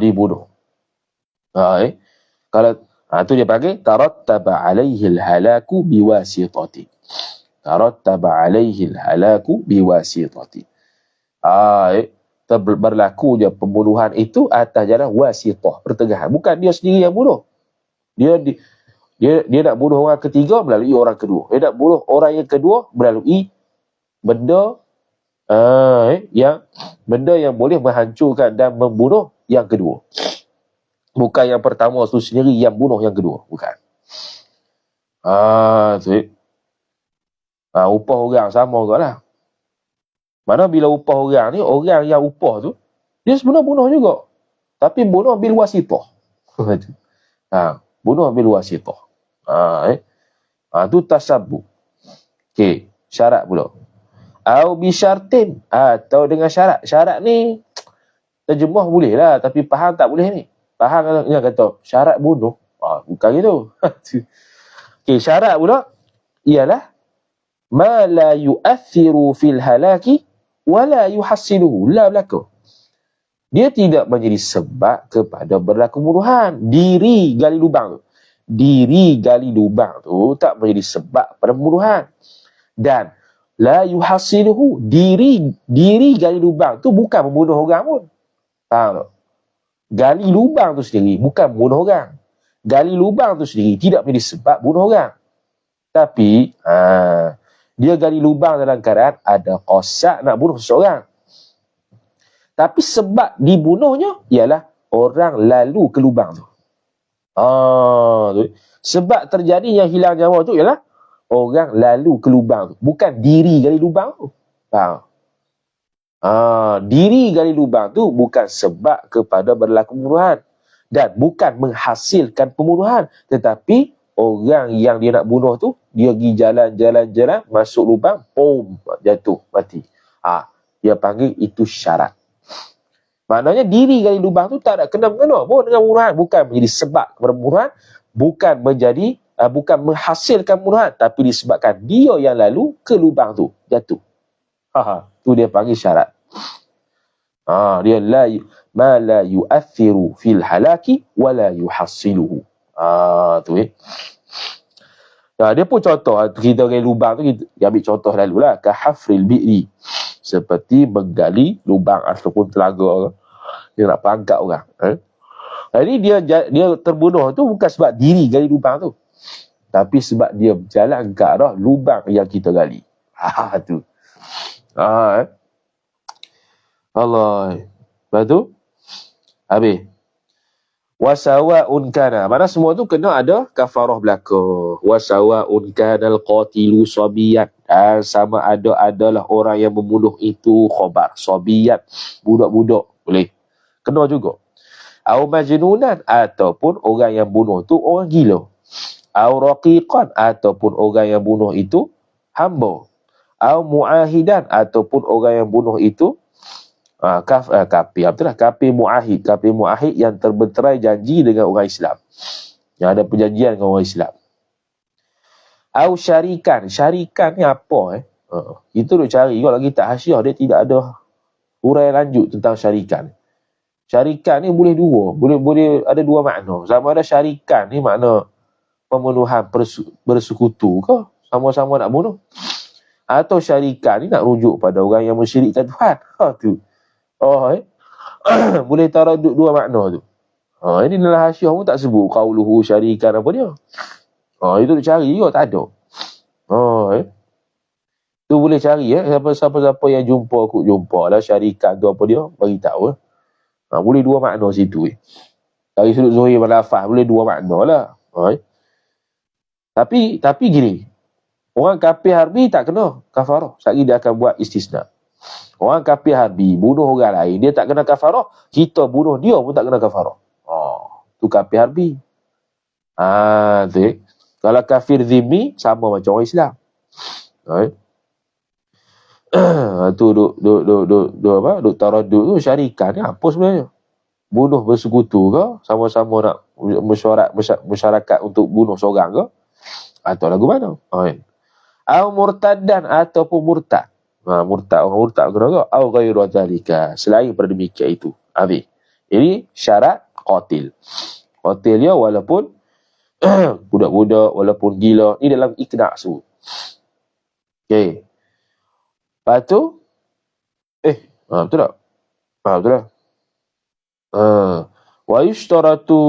Dibunuh. Kalau tu dia panggil tarattaba alaihi halaku biwasitati. Tarattaba alaihi halaku biwasitati. Berlaku je pembunuhan itu atas jalan wasitah, pertengahan. Bukan dia sendiri yang bunuh. Dia nak bunuh orang ketiga melalui orang kedua. Dia nak bunuh orang yang kedua melalui benda yang boleh menghancurkan dan membunuh yang kedua. Bukan yang pertama tu sendiri yang bunuh yang kedua. Bukan. Upah orang sama juga lah. Mana bila upah orang ni, orang yang upah tu, dia sebenarnya bunuh juga. Tapi bunuh bil wasitah. Bunuh bil wasitah. Tu tasabbuh. Okey, syarat pula. Au bisyartin, atau dengan syarat. Syarat ni terjemah boleh lah, tapi faham tak boleh ni. Faham yang kata syarat bunuh. Bukan gitu. Okey, syarat pula ialah ma la yu'athiru fil halaki wa la yuhassiluhu. La berlaku. Dia tidak menjadi sebab kepada berlaku pembunuhan. Diri gali lubang tu tak menjadi sebab pada pembunuhan. Dan la yuhassiluhu, diri gali lubang tu bukan membunuh orang pun. Faham tak? Gali lubang tu sendiri bukan bunuh orang. Gali lubang tu sendiri tidak menjadi sebab bunuh orang. Tapi dia gali lubang dalam keadaan ada qasad nak bunuh seseorang. Tapi sebab dibunuhnya ialah orang lalu ke lubang tu. Sebab terjadi yang hilang nyawa tu ialah orang lalu ke lubang tu, bukan diri gali lubang tu. Faham? Diri gali lubang tu bukan sebab kepada berlaku pembunuhan dan bukan menghasilkan pembunuhan, tetapi orang yang dia nak bunuh tu dia pergi jalan masuk lubang, jatuh mati. Dia panggil itu syarat. Maknanya diri gali lubang tu tak ada kena-mengena pun dengan pembunuhan, bukan menjadi sebab kepada pembunuhan, bukan menghasilkan pembunuhan, tapi disebabkan dia yang lalu ke lubang tu jatuh. Tu dia panggil syarat. Dia ma la yu'athiru fil halaki wa la yuhassiluhu. Tu dia pun contoh kita gali lubang tu, kita ambil contoh lalulah, ka hafril bi'ri, seperti menggali lubang ataupun telaga, dia nak pangkat orang. Jadi dia terbunuh tu bukan sebab diri gali lubang tu, tapi sebab dia berjalan ke arah lubang yang kita gali. Tu. Allah. Lepas tu habis. Wasawa'un kana. Mana semua tu kena ada kafarah belaka. Wasawa'un kana al-qatilu sabiyan. sama ada adalah orang yang membunuh itu khabar, sabiyat, budak-budak, boleh. Kena juga. Au majnunan, ataupun orang yang bunuh tu orang gila. Au raqiqan, ataupun orang yang bunuh itu hamba. Au muahidan, ataupun orang yang bunuh itu kafir. Betul lah, kafir muahid. Kafir muahid yang terbenterai janji dengan orang Islam, yang ada perjanjian dengan orang Islam. Au syarikan. Syarikan ni apa? Kita duk cari kalau kita hasyiah, dia tidak ada huraian lanjut tentang syarikan. Syarikan ni boleh dua, boleh ada dua makna. Sama ada syarikan ni makna pembunuhan bersekutu ke, sama-sama nak bunuh, atau syarikan ni nak rujuk pada orang yang mensyirikkan Tuhan. Tu. Boleh taradud dua makna tu. Ini dalam hasyiah pun tak sebut qauluhu syarikan apa dia. Itu dia cari juga tak ada. Tu boleh cari siapa-siapa yang jumpa aku jumpa lah syarikan tu apa dia, bagi tahu. Boleh dua makna situ. Dari sudut zuhir lafaz boleh dua makna lah. Tapi gini, orang kafir harbi tak kena kafarah. Sekali dia akan buat istisna. Orang kafir harbi bunuh orang lain, dia tak kena kafarah. Kita bunuh dia pun tak kena kafarah. Tu kafir harbi. Tu. Kalau kafir zimmi, sama macam orang Islam. Tu duk taradud tu syarikan ni apa sebenarnya? Bunuh bersekutu ke? Sama-sama nak masyarakat untuk bunuh seorang ke? Atau lagu mana? Au murtaddan, ataupun murtad. Murtad, orang murtad kena ke? Au ghairu dzalika, selain pada demikian itu. Habis. Ini syarat qatil. Qatil dia walaupun budak-budak, walaupun gila. Ini dalam iqna' sebut. Okey. Lepas tu betul tak? Betul tak? Wa yushtaratu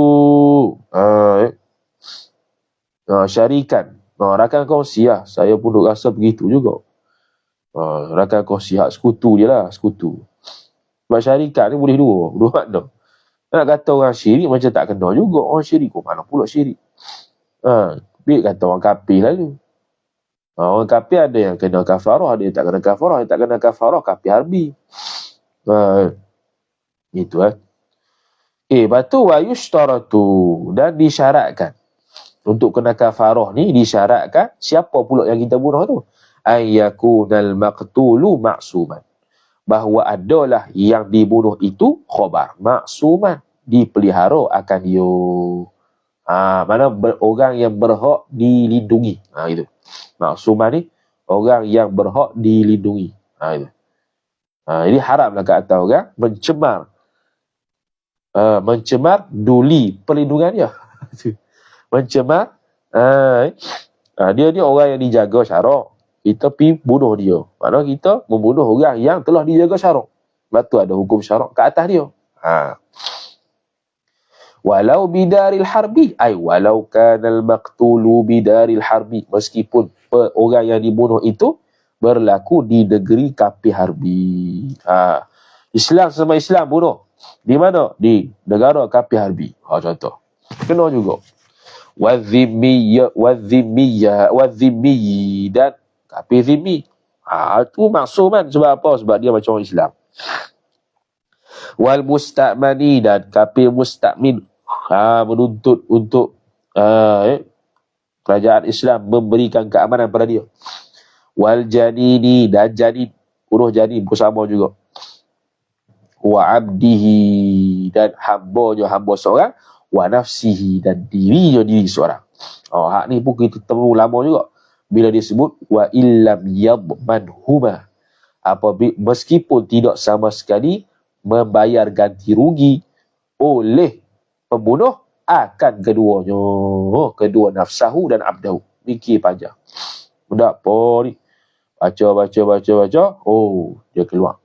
syarikan. Rakan kongsi lah. Saya pun duk rasa begitu juga. Rakan kongsi, hak sekutu je lah, sekutu. Sebab syarikat ni boleh dua makna. Nak kata orang syirik macam tak kena juga. Orang syirik mana pula syirik? Biar kata orang kafir lalu. Orang kafir ada yang kena kafarah, ada yang tak kena kafarah. Yang tak kena kafarah, kafir harbi. Itu lepas tu wa yushtaratu, dan disyaratkan. Untuk kena kafarah ni disyaratkan, siapa pula yang kita bunuh tu? Ayyakunal maqtulu ma'suman. Bahawa adalah yang dibunuh itu khabar, ma'suman, dipelihara akan dia. Mana orang yang berhak dilindungi. Itu. Ma'suman ni orang yang berhak dilindungi. Itu. Jadi haramlah ke atas orang mencemar duli perlindungan dia. Mencemar dia ni orang yang dijaga syarak, kita pergi bunuh dia. Maknanya kita membunuh orang yang telah dijaga syarak. Sebab tu ada hukum syarak ke atas dia. Walau bidaril harbi, walau kanal maqtulu bidaril harbi, meskipun orang yang dibunuh itu berlaku di negeri kafir harbi. Islam sama Islam bunuh di mana? Di negara kafir harbi. Contoh. Kena juga. Wadzimiyya dan kafir zimmi. Itu maksuman. Sebab apa? Sebab dia macam orang Islam. Wal musta'mani, dan kafir musta'min, menuntut untuk kerajaan Islam memberikan keamanan pada dia. Wal janini, dan janin, bunuh janin pun sama juga. Wa abdihi, dan hamba seorang. Wa nafsihi, dan diri seorang. Hak ni pun kita temu lama juga. Bila disebut wa illam yadmanhuma, meskipun tidak sama sekali membayar ganti rugi oleh pembunuh akan keduanya, kedua nafsahu dan abdahu. Fikir panjang. Budak apa ni? Baca. Dia keluar.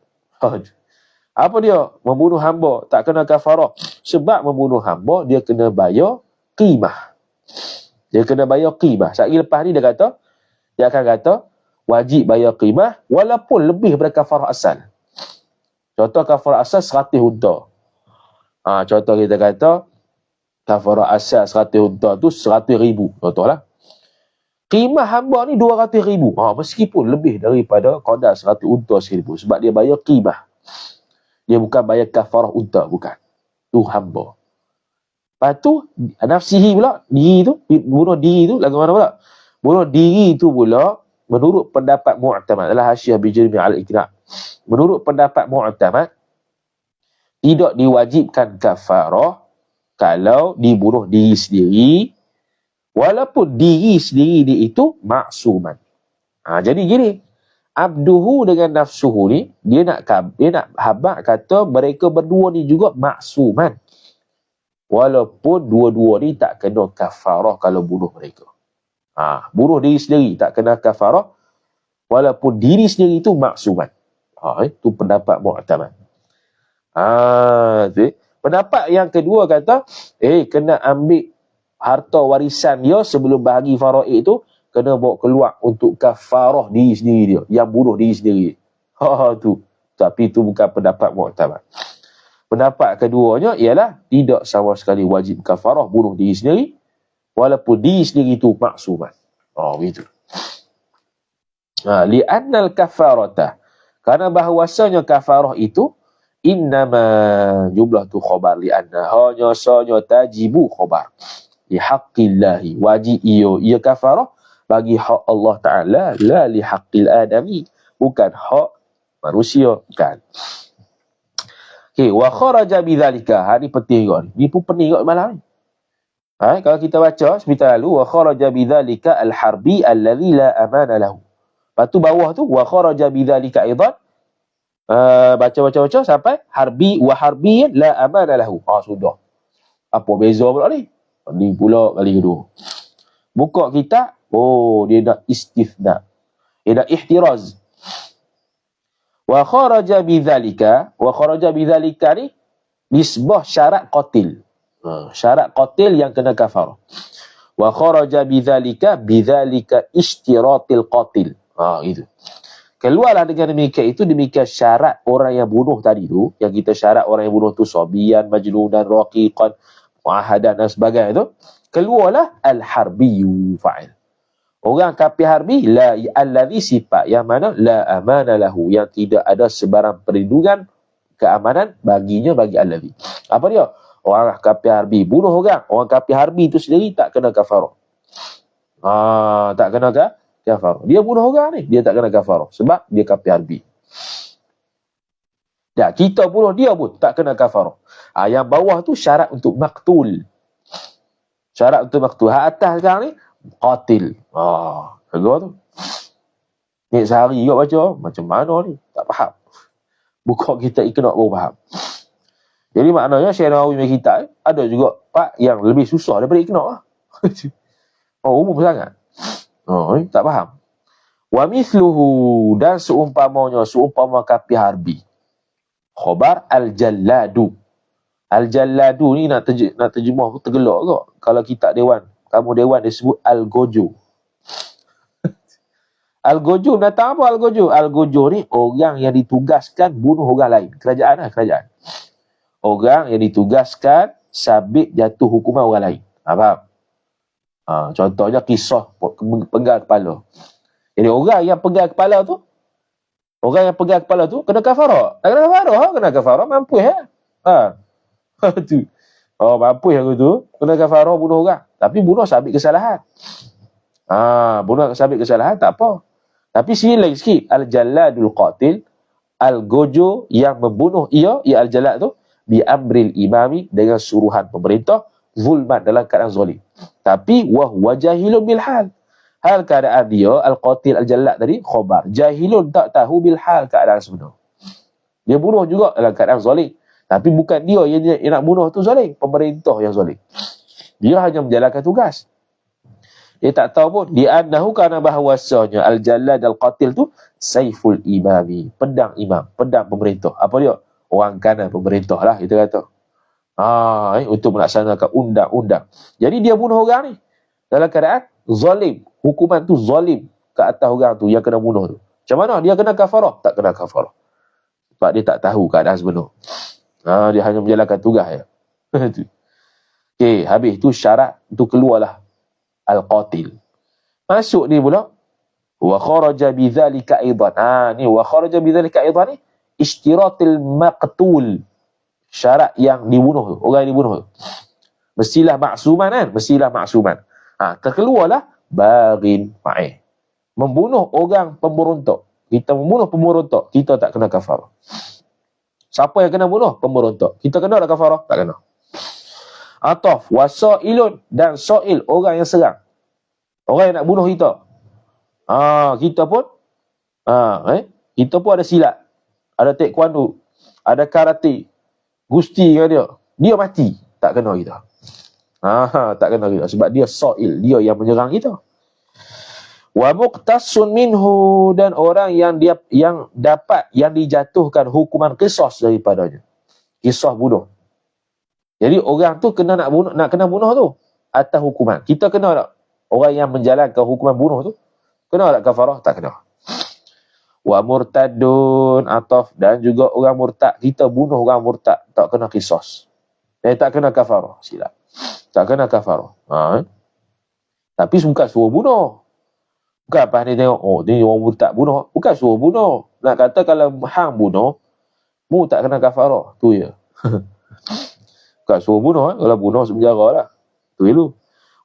Apa dia? Membunuh hamba tak kena kafarah. Sebab membunuh hamba dia kena bayar qimah. Sekali lepas ni dia akan kata wajib bayar qimah walaupun lebih daripada kafarah asal. Contoh kafarah asal 100 unta. Contoh kita kata kafarah asal 100 unta tu 100,000. Contohlah. Qimah hamba ni 200,000. Meskipun lebih daripada qadar 100 unta sekalipun. Sebab dia bayar qimah. Dia bukan bayar kafarah unta, bukan. Tu hamba. Lepas tu, nafsihi pula, diri tu, bunuh diri tu, lagu mana pula? Bunuh diri tu pula, menurut pendapat mu'tamad, adalah Hasyiah Bijirmi al-Iqna'. Menurut pendapat mu'tamad, tidak diwajibkan kafarah kalau dibunuh diri sendiri, walaupun diri sendiri dia itu maksuman. Jadi gini, abduhu dengan nafsuhu ni, dia nak habaq kata mereka berdua ni juga maksuman. Walaupun dua-dua ni tak kena kafarah kalau bunuh mereka. Bunuh diri sendiri tak kena kafarah, walaupun diri sendiri itu maksuman. Itu pendapat mu'tamad. Pendapat yang kedua kata, kena ambil harta warisan dia sebelum bahagi faraid itu, kena bawa keluar untuk kafarah diri sendiri dia, yang bunuh diri sendiri. Tu. Tapi itu bukan pendapat mu'tamad. Pendapat keduanya ialah tidak sama sekali wajib kafarah bunuh diri sendiri, walaupun diri sendiri itu maksuman. Begitu. Li'annal kafarata, karena bahawasanya kafarah itu innama, jumlah tu khabar, li'anna, hanya sanya tajibu khabar, lihaqqillahi, wajib ia kafarah bagi hak Allah Ta'ala, la lihaqqil adami, bukan hak manusia, bukan. Wa kharaja bidhalika, ni penting juga ni pun penting juga malam ni. Kalau kita baca sebentar lalu, wa kharaja bidhalika al-harbi alladhi la amana lahu. Lepas tu bawah tu, wa kharaja bidhalika aidan, baca sampai harbi wa harbi la amana lahu. Sudah. Apa beza pula ni? Ni pula kali kedua. Buka kitab, dia nak istithna. Dia nak ihtiraz. Wa kharaja bidzalika ni nisbah syarat qatil. Syarat qatil yang kena kafar. Wa kharaja bidzalika ishtiratil qatil. Gitu. Keluarlah dengan demikian itu, demikian syarat orang yang bunuh tadi tu, yang kita syarat orang yang bunuh tu sabiyan, majnunan, raqiqan, muahadan dan sebagainya tu, keluarlah al-harbiyyu fa'il. Orang kafir harbi, la alladhi, sifat yang mana la amana lahu, yang tidak ada sebarang perlindungan keamanan baginya, bagi alladhi. Apa dia? Orang kafir harbi bunuh orang kafir harbi itu sendiri tak kena kafarah. Tak kena kafarah. Dia bunuh orang ni, dia tak kena kafarah sebab dia kafir harbi. Kita bunuh dia pun tak kena kafarah. Yang bawah tu syarat untuk maktul. Syarat untuk maktul. Atas sekarang ni qatil. Kedua tu. Ni sehari juga baca. Macam mana ni? Tak faham. Buka kita Iqna' baru faham. Jadi maknanya Syekh Nawawi punya kitab ada juga part yang lebih susah daripada Iqna'. Umum sangat. Tak faham. Wa mithluhu, dan seumpama kafir harbi. Khabar al-jalladu. Al-jalladu ni nak terjemah tergelak ke? Kalau kitab dewan, kamu dewan disebut al-gojo. Al-gojo datang apa al-gojo? Al-gojo ni orang yang ditugaskan bunuh orang lain. Kerajaan. Orang yang ditugaskan sabit jatuh hukuman orang lain. Faham? Contohnya kisah penggal kepala. Jadi orang yang penggal kepala tu kena kafarah. Tak kena kafarah, kena kafarah mampu ya. Tu. Mampu yang tu kena kafarah bunuh orang. Tapi bunuh sabit kesalahan. Bunuh sabit kesalahan tak apa. Tapi sini lagi sikit, al-jalladul qatil, al-gojo yang membunuh ia al-jallad tu, bi amril imami, dengan suruhan pemerintah, zulman, dalam keadaan zalim. Tapi wahwa jahilun bil hal. Hal keadaan dia al-qatil al-jallad tadi khabar. Jahilun, tak tahu bil hal, keadaan sebenar. Dia bunuh juga dalam keadaan zalim. Tapi bukan dia yang nak bunuh tu zalim, pemerintah yang zalim. Dia hanya menjalankan tugas. Dia tak tahu pun. Li'annahu, karena bahawasanya al-jallad al-qatil tu saiful imami, pedang imam, pedang pemerintah. Apa dia? Orang kanan pemerintah lah, kita kata. Untuk melaksanakan undang-undang. Jadi dia bunuh orang ni dalam keadaan zalim. Hukuman tu zalim ke atas orang tu yang kena bunuh tu. Macam mana? Dia kena kafarah? Tak kena kafarah. Sebab dia tak tahu keadaan sebenar. Dia hanya menjalankan tugas ya. Okey, habis tu syarat tu keluarlah al-qatil. Masuk ni pula wa kharaja bidzalika aidan. Ni wa kharaja bidzalika aidan ni ishtiratil maqtul, syarat yang dibunuh tu, orang yang dibunuh tu mestilah maksuman kan, mestilah maksuman. Terkeluarlah baghin ma'ih, membunuh orang pemberontak. Kita membunuh pemberontak, kita tak kena kafarah. Siapa yang kena bunuh? Pemberontak. Kita kena tak kafarah? Tak kena. Ataf wasailun, dan sa'il, orang yang serang, orang yang nak bunuh kita. Kita pun kita pun ada silat, ada taekwondo, ada karate, gusti dengan dia mati, tak kena kita. Tak kena kita sebab dia sa'il, dia yang menyerang kita. Wa muqtassun minhu, dan orang yang yang dijatuhkan hukuman qisas daripadanya, kisah bunuh. Jadi orang tu nak kena bunuh tu atas hukuman. Kita kena tak? Orang yang menjalankan hukuman bunuh tu kena tak kafarah? Tak kena. Wa murtadun, ataf, dan juga orang murtad, kita bunuh orang murtad, tak kena qisas. Tak kena kafarah, silap. Tak kena kafarah. Tapi bukan suruh bunuh. Bukan apa ni tengok, ni orang murtad bunuh. Bukan suruh bunuh. Nak kata kalau hang bunuh, mu tak kena kafarah. Tu je. Bukan suruh bunuh. Kalau bunuh sepenjara lah. Tu dulu.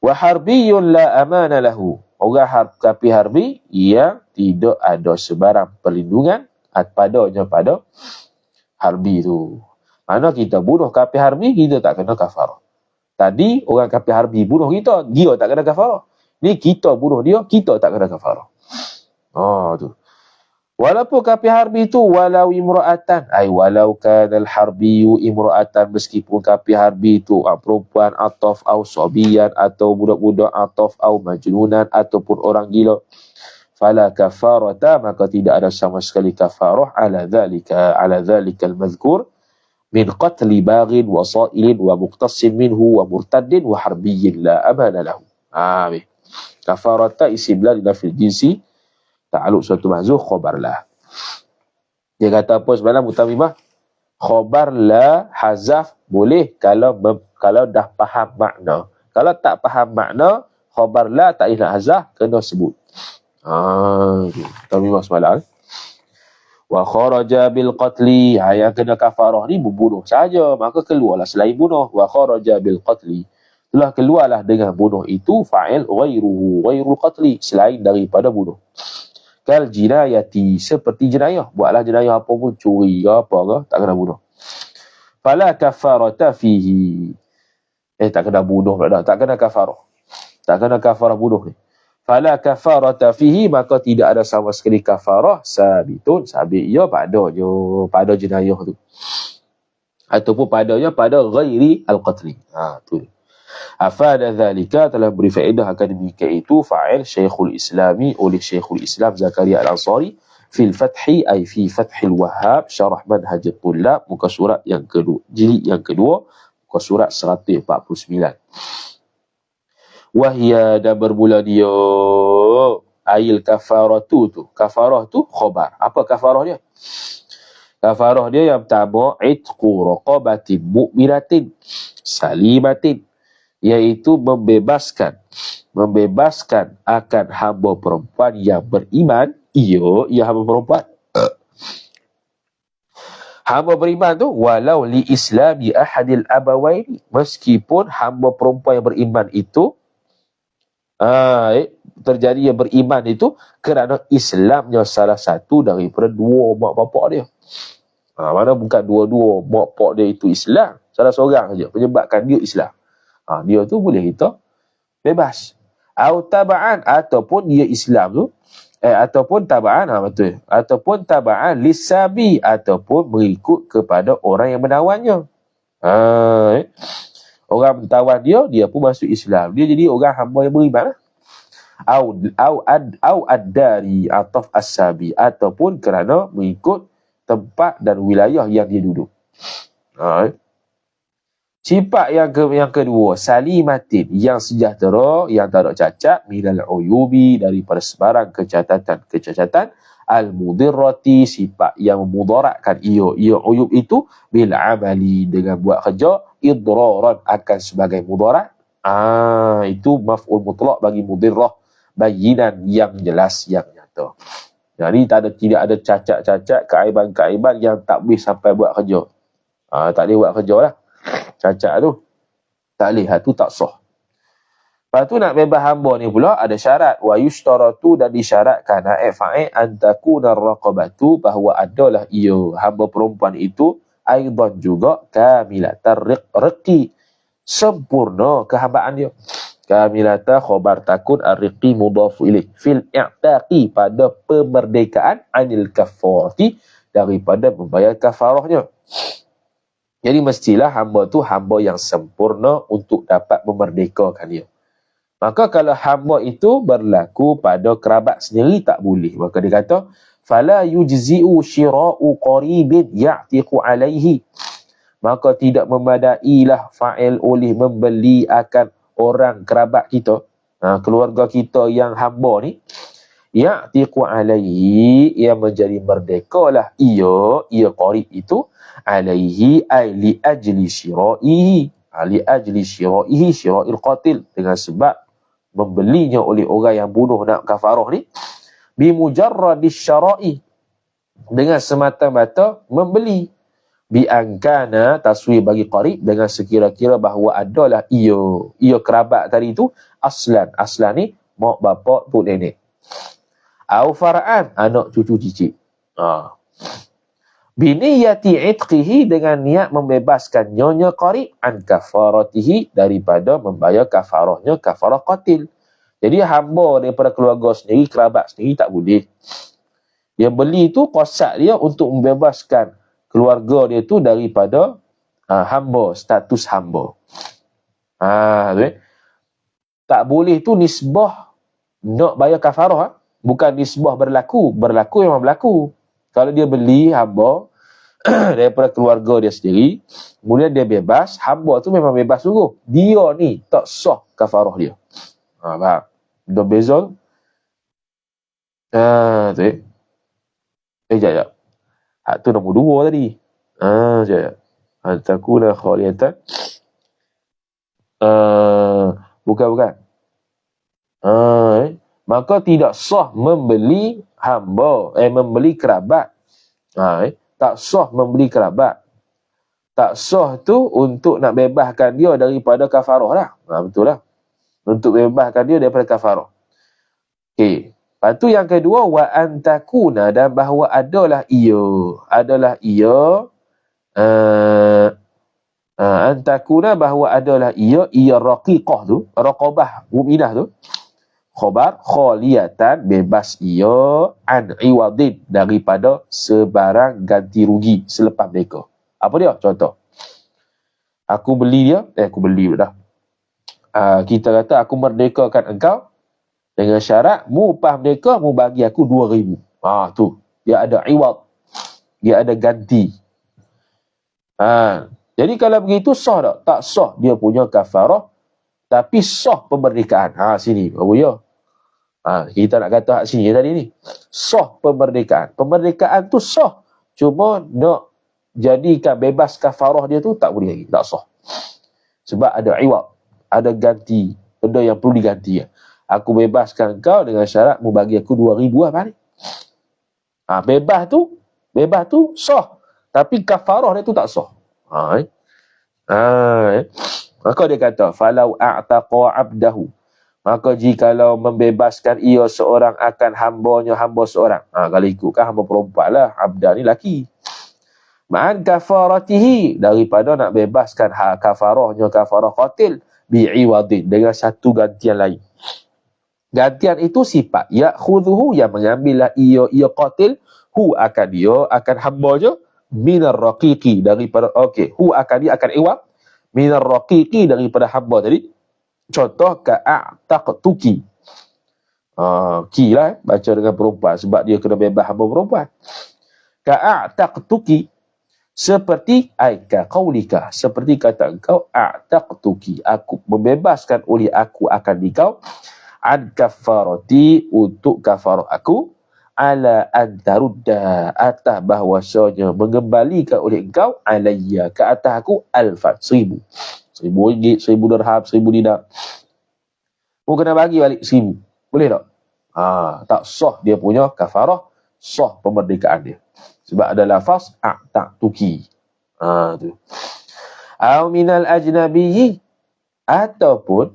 Wa harbiyun la amana lahu. Orang kafir harbi yang tidak ada sebarang perlindungan padanya pada harbi tu. Mana kita bunuh kafir harbi, kita tak kena kafarah. Tadi orang kafir harbi bunuh kita, dia tak kena kafarah. Ni kita bunuh dia, kita tak kena kafarah. Tu. Walaupun kafir harbi tu walau imra'atan, walau kanal harbiyu imra'atan, meskipun kafir harbi tu perempuan, ataf au sabiyan, atau budak-budak, ataf au majnunan, ataupun orang gila, fala kafarata, maka tidak ada sama sekali kafarah ala dhalika al-madhkur min qatli baghin wa sa'ilin wa muqtassin minhu wa murtaddin wa harbiyyin la amana lahu. Kafarata isimlah di lafil jinsi, ta'aluk suatu mahzuh, khabar la. Dia kata apa semalam Mutamimah? Khabar la hazaf boleh kalau dah faham makna. Kalau tak faham makna, khabar la tak nak hazaf, kena sebut. Mutamimah semalam. Wa kharaja bil qatli, yang kena kafarah ni membunuh saja, maka keluarlah selain bunuh. Wa kharaja bil qatli, telah keluarlah dengan bunuh itu fa'il ghairul qatli, selain daripada bunuh. Kal jinayati, seperti jenayah, buatlah jenayah apa pun, curi ke apa ke, tak kena bunuh. Fala kafarata fihi, tak kena bunuh pula dah, tak kena kafarah. Tak kena kafarah bunuh ni. Fala kafarata fihi, maka tidak ada sama sekali kafarah, sabit ia pada jenayah tu, ataupun padanya pada ghairi al-qatli. Tu. Afada dhalika, telah beri faedah akan demikian itu fa'il Syekhul Islami oleh Syekhul Islam Zakaria Al-Ansari fil fathi, ay fi fathil wahhab, syarah manhaj tullab, muka surat yang kedua, jilid yang kedua, muka surat 149. Wahia, dan bermula dia ayil kafaratu tu, kafarah tu khabar. Apa kafarah dia? Kafarah dia yang pertama, itqu raqabatin mu'minatin salimatin, iaitu membebaskan akan hamba perempuan yang beriman. Ia hamba perempuan hamba beriman tu walau li islami ahadil abawaini, meskipun hamba perempuan yang beriman itu terjadi yang beriman itu kerana Islamnya salah satu daripada dua mak bapak dia. Mana bukan dua-dua mak bapak dia itu Islam, salah seorang saja menyebabkan dia Islam. Dia tu boleh kita bebas. Au taba'an, ataupun dia Islam tu ataupun taba'an, betul, ataupun taba'an lisabi, ataupun mengikut kepada orang yang menawannya. Orang mentawan dia pun masuk Islam, dia jadi orang hamba yang beriman. Au ad-dari, ataf as-sabi, ataupun kerana mengikut tempat dan wilayah yang dia duduk. Sifat yang kedua, salimatin, yang sejahtera, yang tak ada cacat, minal uyubi, daripada sebarang kecacatan, al-mudirrati, sifat yang memudaratkan ia uyub itu, bil amali, dengan buat kerja, idraran, akan sebagai mudarat. Itu maf'ul mutlaq bagi mudirrah, bayinan yang jelas, yang nyata. Jadi tidak ada cacat-cacat, keaiban-keaiban yang tak boleh sampai buat kerja. Tak boleh buat kerja lah. Cacat tu tak boleh, tu tak sah. Lepas tu nak bebas hamba ni pula ada syarat. Wa yushtaratu, dan disyaratkan antakuna raqabatu, bahawa adalah ia hamba perempuan itu aidan juga kamilatan riqi, sempurna kehambaan dia. Kamilata khobar takun ar-riqi mudhafu ilaih fil i'taqi, pada pemerdekaan, anil kafarati, daripada membayar kafarahnya. Jadi mestilah hamba tu hamba yang sempurna untuk dapat memerdekakan dia. Maka kalau hamba itu berlaku pada kerabat sendiri tak boleh. Maka dia kata fala yujzi'u shira'u qaribin ya'tiqu alaihi, maka tidak memadailah fa'il oleh membeli akan orang kerabat kita, keluarga kita yang hamba ni, ya'tiqu alaihi, ia menjadi merdekalah ia qarib itu, alaihi ay li ajli shira'ihi, li ajli shira'ihi syira'il qatil, dengan sebab membelinya oleh orang yang bunuh nak kafarah ni, bi mujarradis syara'i, dengan semata-mata membeli, bi angkana taswir bagi qarib, dengan sekira-kira bahawa adalah ia kerabat tadi itu aslan ni mak bapak tok nenek, au fara'an anak cucu cicit, biniyati itqihi, dengan niat membebaskan nyonya qarib, an kafaratihi, daripada membayar kafarahnya, kafarah qatil. Jadi hamba daripada keluarga sendiri, kerabat sendiri tak boleh. Dia beli tu qasad dia untuk membebaskan keluarga dia tu daripada hamba, status hamba. Tak boleh tu nisbah nak bayar kafarah, bukan nisbah berlaku memang berlaku. Kalau dia beli hamba daripada keluarga dia sendiri, kemudian dia bebas, hamba tu memang bebas sungguh. Dia ni tak sah kafarah dia. Faham? Dah beza tu. Sekejap. Tu nombor 2 tadi. Sekejap. Antakuna khaliyatan. Bukan. Maka tidak sah membeli hamba, membeli kerabat. Tak sah membeli kerabat. Tak sah tu untuk nak bebaskan dia daripada kafarah lah. Betul lah. Untuk bebaskan dia daripada kafarah. Okey. Lepas tu yang kedua, wa antakuna, dan bahawa adalah ia antakuna, bahawa adalah ia raqiqah tu, raqabah mu'minah tu, khabar khaliyatan, bebas ia, an iwadin, daripada sebarang ganti rugi selepas mereka. Apa dia? Contoh, aku beli dah. Kita kata aku merdekakan engkau dengan syarat mu upah mereka mu bagi aku 2,000. Tu dia ada iwad, dia ada ganti. Jadi kalau begitu sah tak? Tak sah dia punya kafarah, tapi sah pemerdekaan. Sini apa ya? Kita nak kata hak sini tadi ni. Sah pemerdekaan. Pemerdekaan tu sah. Cuma nak jadikan bebas kafarah dia tu tak boleh lagi. Tak sah. Sebab ada iwad, ada ganti, benda yang perlu diganti. Aku bebaskan kau dengan syarat mu bagi aku 2,000 apa ni? Bebas tu sah. Tapi kafarah dia tu tak sah. Maka dia kata falau a'taqa 'abdahu, maka jikalau membebaskan ia seorang akan hamba seorang. Kalau ikutkan hamba perempuan lah, abda ni laki. Ma'an kafaratihi, daripada nak bebaskan kafarahnya, kafarah qatil, bi'iwadin, dengan satu gantian lain. Gantian itu sifat ya'khudhuhu, yang mengambillah ia qatil, akan hambanya, minar raqiqi, daripada hu akan dia akan iwab, minar raqiqi, daripada hamba tadi. Contoh ka'a'taqtuki. Ki lah baca dengan perempuan sebab dia kena bebas hamba perempuan. Ka'a'taqtuki, seperti ka qaulika, seperti kata engkau, a'taqtuki, aku membebaskan oleh aku akan dikau, an kafarati, untuk kafarah aku, ala antarudda, atas bahwasanya mengembalikan oleh engkau, alayya, ke atas aku, alfan, 1,000 ringgit, 1,000 dirham, 1,000 dinar. Mu kena bagi balik 1,000. Boleh tak? Tak sah dia punya kafarah, sah pemerdekaan dia. Sebab ada lafaz a'taqtuki. Tu. Au minal ajnabiyyi, ataupun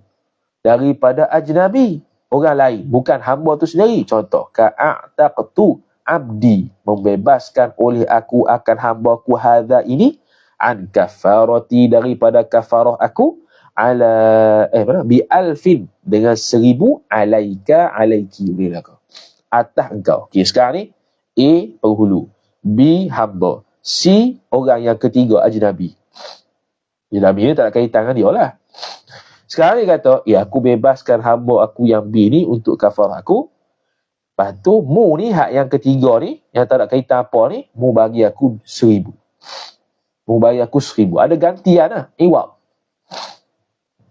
daripada ajnabi, orang lain, bukan hamba tu sendiri. Contoh, ka'a'taqtu abdi, membebaskan oleh aku akan hambaku hadza ini, an kafarati, daripada kafarah aku, ala bi alfin, dengan 1000, alaika alaiki, atas engkau. Okey, sekarang ni A penghulu, B hamba, C orang yang ketiga ajnabi. Ajnabi ni tak ada kaitan dengan dia lah. Sekarang dia kata, aku bebaskan hamba aku yang B ni untuk kafarah aku. Lepas tu, mu ni, hak yang ketiga ni, yang tak ada kaitan apa ni, mu bagi aku 1000. Mu bagi aku 1000. Ada gantian lah, iwab.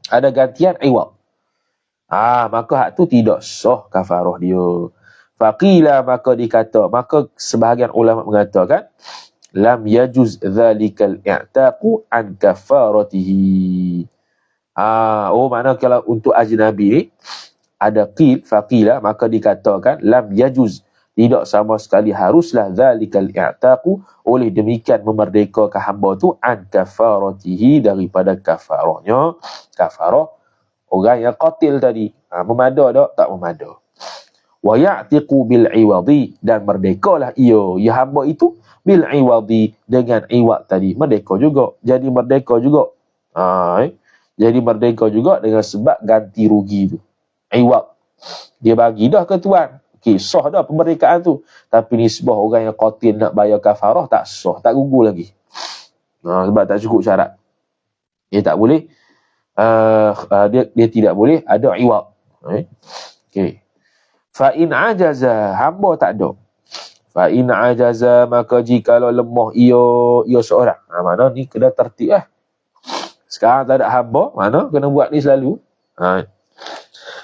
Ada gantian iwab. Maka hak tu tidak sah kafarah dia. Faqila, maka dikata, maka sebahagian ulama mengatakan, lam yajuz dhalikal i'taqu an kafaratihi. Makna kalau untuk ajnabi ni ada qil, faqila, maka dikatakan lam yajuz, tidak sama sekali haruslah dhalikal i'taqu, oleh demikian memerdekakan hamba tu, an kafaratihi, daripada kafarahnya, kafarah orang yang qatil tadi. Memada tak? Tak memada. Wa ya'tiqu bil iwadi, dan merdekalah ia hamba itu, bil iwadi, dengan iwad tadi, merdeka juga, jadi merdeka juga. Jadi merdeka juga dengan sebab ganti rugi tu, iwad. Dia bagi dah ke tuan, okey, sah dah pemerdekaan tu, tapi nisbah orang yang qatil nak bayar kafarah tak sah, tak gugur lagi. Sebab tak cukup syarat. Dia tak boleh, dia tidak boleh ada iwad. Okey. Fa in ajaza, hamba tak ada. Fa in ajaza, maka jikalau lemah ia seorang. Mana ni kena tertib lah. Sekarang tak ada hamba, mana kena buat ni selalu.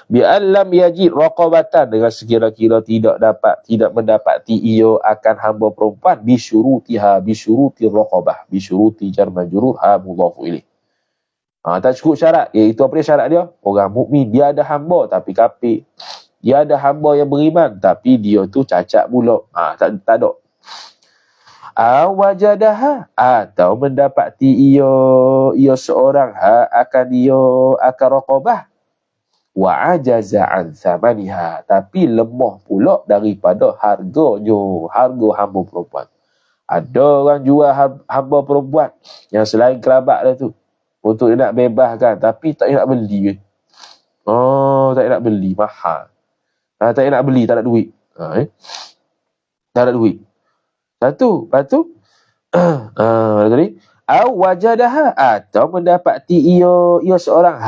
Bi allam yajid raqabatan, dengan sekira-kira tidak mendapati ia akan hamba perempuan, bi syurutiha, bi syuruti raqabah, bi syuruti jar majrur ha mudhafu ilaih. Tak cukup syarat, iaitu apa dia syarat dia? Orang mukmin dia ada hamba tapi kafir. Dia ada hamba yang beriman, tapi dia tu cacat pula. Tak ada. Wajadaha, atau mendapati ia seorang akan raqabah. Wa ajaza an thamaniha, tapi lemah pula daripada harganya, harga hamba perempuan. Ada orang jual hamba perempuan yang selain kerabat dia tu, untuk dia nak bebaskan, tapi tak nak beli. Tak nak beli, mahal. Tak nak beli, tak ada duit. Tak ada duit. Satu. Lepas tu, tadi, wajadaha, atau mendapati ia seorang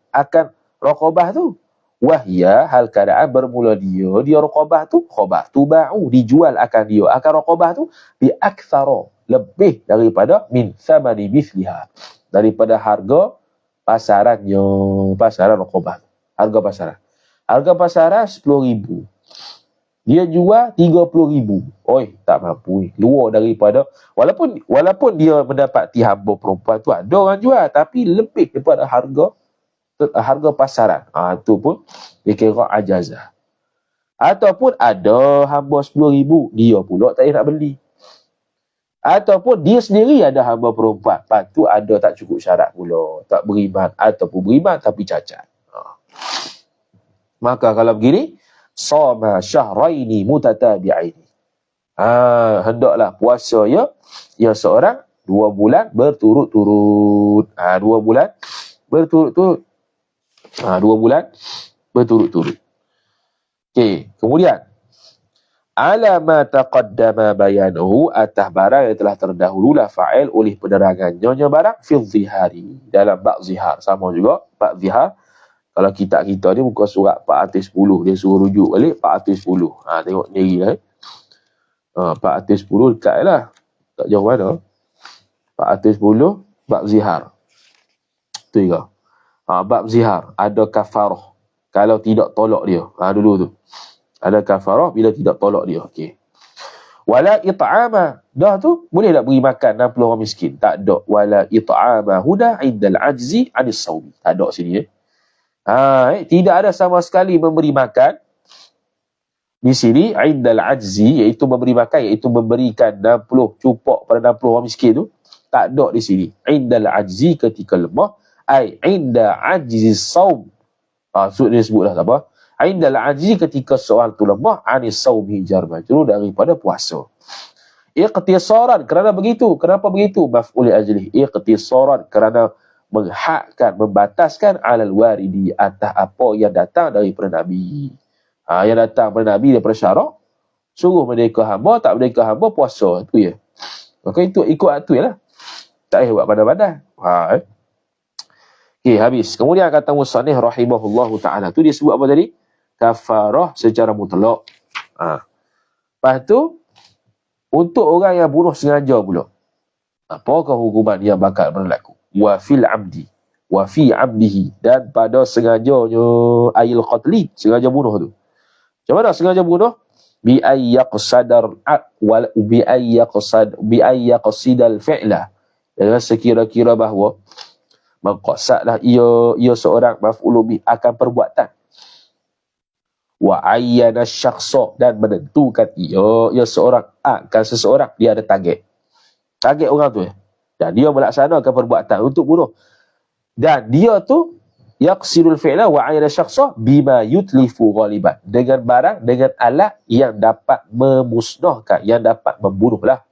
akan raqabah tu. Wahya, hal keadaan bermula dia raqabah tu, khabar tu ba'u, dijual akan dia, akan raqabah tu, bi aktsara, lebih daripada min thamani mithliha, daripada harga pasarannya, pasaran raqabah, harga pasaran. Harga pasaran 10,000. Dia jual 30,000. Tak mampu. Luar daripada, walaupun dia mendapati hamba perempuan tu ada orang jual, tapi lebih daripada harga pasaran. Itu pun dia kira ajazah. Ataupun ada hamba 10,000, dia pula tak nak beli. Ataupun dia sendiri ada hamba perempuan, lepas tu ada tak cukup syarat pula, tak beriman, ataupun beriman tapi cacat. Maka kalau begini, sama syahraini mutatabi'aini. Hendaklah puasa ya seorang 2 bulan berturut-turut. 2 bulan berturut-turut. 2 bulan berturut-turut. Okey, kemudian ala ma taqaddama bayanuhu, atas barang yang telah terdahululah fa'il oleh penerangannya barang, fi zihari, dalam bab zihar. Sama juga bab zihar. Kalau kitab kita ni muka surat 410, dia suruh rujuk balik 410. Tengok sendiri lah. 410 dekat lah, tak jauh mana. 410 bab zihar. Tu juga. Bab zihar ada kafarah kalau tidak tolak dia. Dulu tu ada kafarah bila tidak tolak dia. Okey. Wala it'ama, dah tu boleh tak beri makan 60 orang miskin? Tak ada. Wala it'ama huda indal ajzi anis sawmi. Tak ada sini. Tidak ada sama sekali memberi makan di sini indal ajzi, iaitu memberi makan, iaitu memberikan 60 cupok pada 60 orang miskin tu, tak ada di sini. Indal ajzi, ketika lemah, inda ajzi saum. Dia sebutlah apa? Indal ajzi, ketika seorang tu lemah, anis saumi jar majrur, daripada puasa. Iqtisaran, kerana begitu. Kenapa begitu? Maf'ul ajlih. Iqtisaran, kerana menghadkan, membataskan alal waridi, atas apa yang datang daripada Nabi. Yang datang daripada Nabi daripada syarak, suruh merdeka hamba, tak merdeka hamba, puasa. Itu ya. Maka itu ikut itu je lah. Tak payah buat pandai-pandai. Okay, habis. Kemudian kata musannif rahimahullahu ta'ala. Tu dia sebut apa tadi? Kafarah secara mutlak. Lepas tu, untuk orang yang bunuh sengaja pula, apakah hukuman yang bakal berlaku? Wa fil amdi, wa fi amdihi, dan pada sengajanya ayil qatli, sengaja bunuh tu. Macam mana sengaja bunuh? Bi ayyaqsadar wal bi ayyaqsidal fi'la, dengan sekira-kira bahawa maqsadlah ia seorang maf'ul bi akan perbuatan. Wa ayyana syakhsa, dan menentukan ia seorang akan seseorang, dia ada target orang tu dan dia melaksanakan perbuatan untuk bunuh, dan dia tu yaqsidul fi'la wa ayyana syakhsa bima yutlifu ghaliban, dengan barang, dengan alat yang dapat memusnahkan, yang dapat membunuhlah.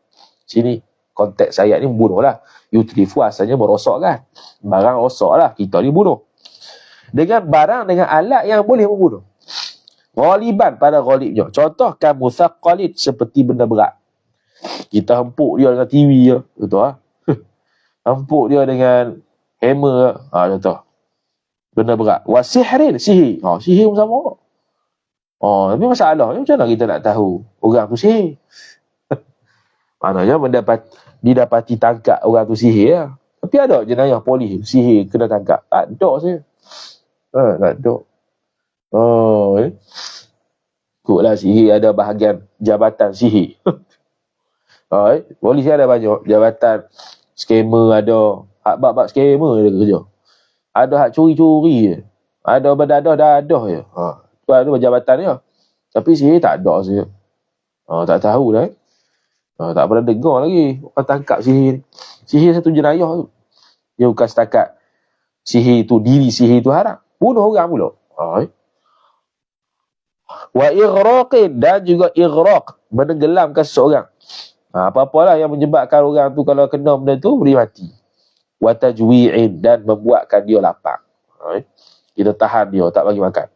Sini konteks ayat ni membunuhlah. Yutlifu asalnya merosakkan, barang rosaklah, kita ni bunuh dengan barang, dengan alat yang boleh membunuh. Ghaliban, pada ghalibnya. Contoh kamuthaqalid, seperti benda berat. Kita hempuk dia dengan TV je, betul ah. Hempuk dia dengan hammer, contoh. Benda berat. Wasihrin, sihir. Sihir pun sama. Tapi masalahnya macam mana kita nak tahu orang tu sihir? Maknanya didapati tangkap orang tu sihir lah. Tapi ada jenayah polis sihir kena tangkap. Tak ada saya. Tak ada. Ikutlah sihir ada bahagian jabatan sihir. Polis ada banyak jabatan. Skamer ada. Bab skamer dia kerja. Ada hak curi-curi je. Ada berdadah-dadah je. Tu ada jabatan dia. Tapi sihir tak ada saya. Tak tahu dah. Tak pernah dengar lagi orang tangkap sihir. Sihir satu jenayah tu. Dia bukan setakat sihir tu, diri sihir tu haram. Bunuh orang pula. Wa ighraqin, dan juga ighraq, menenggelamkan seseorang. Apa-apalah yang menyebabkan orang tu kalau kena benda tu boleh mati. Wa tajwi'in, dan membuatkan dia lapar. Kita tahan dia, tak bagi makan.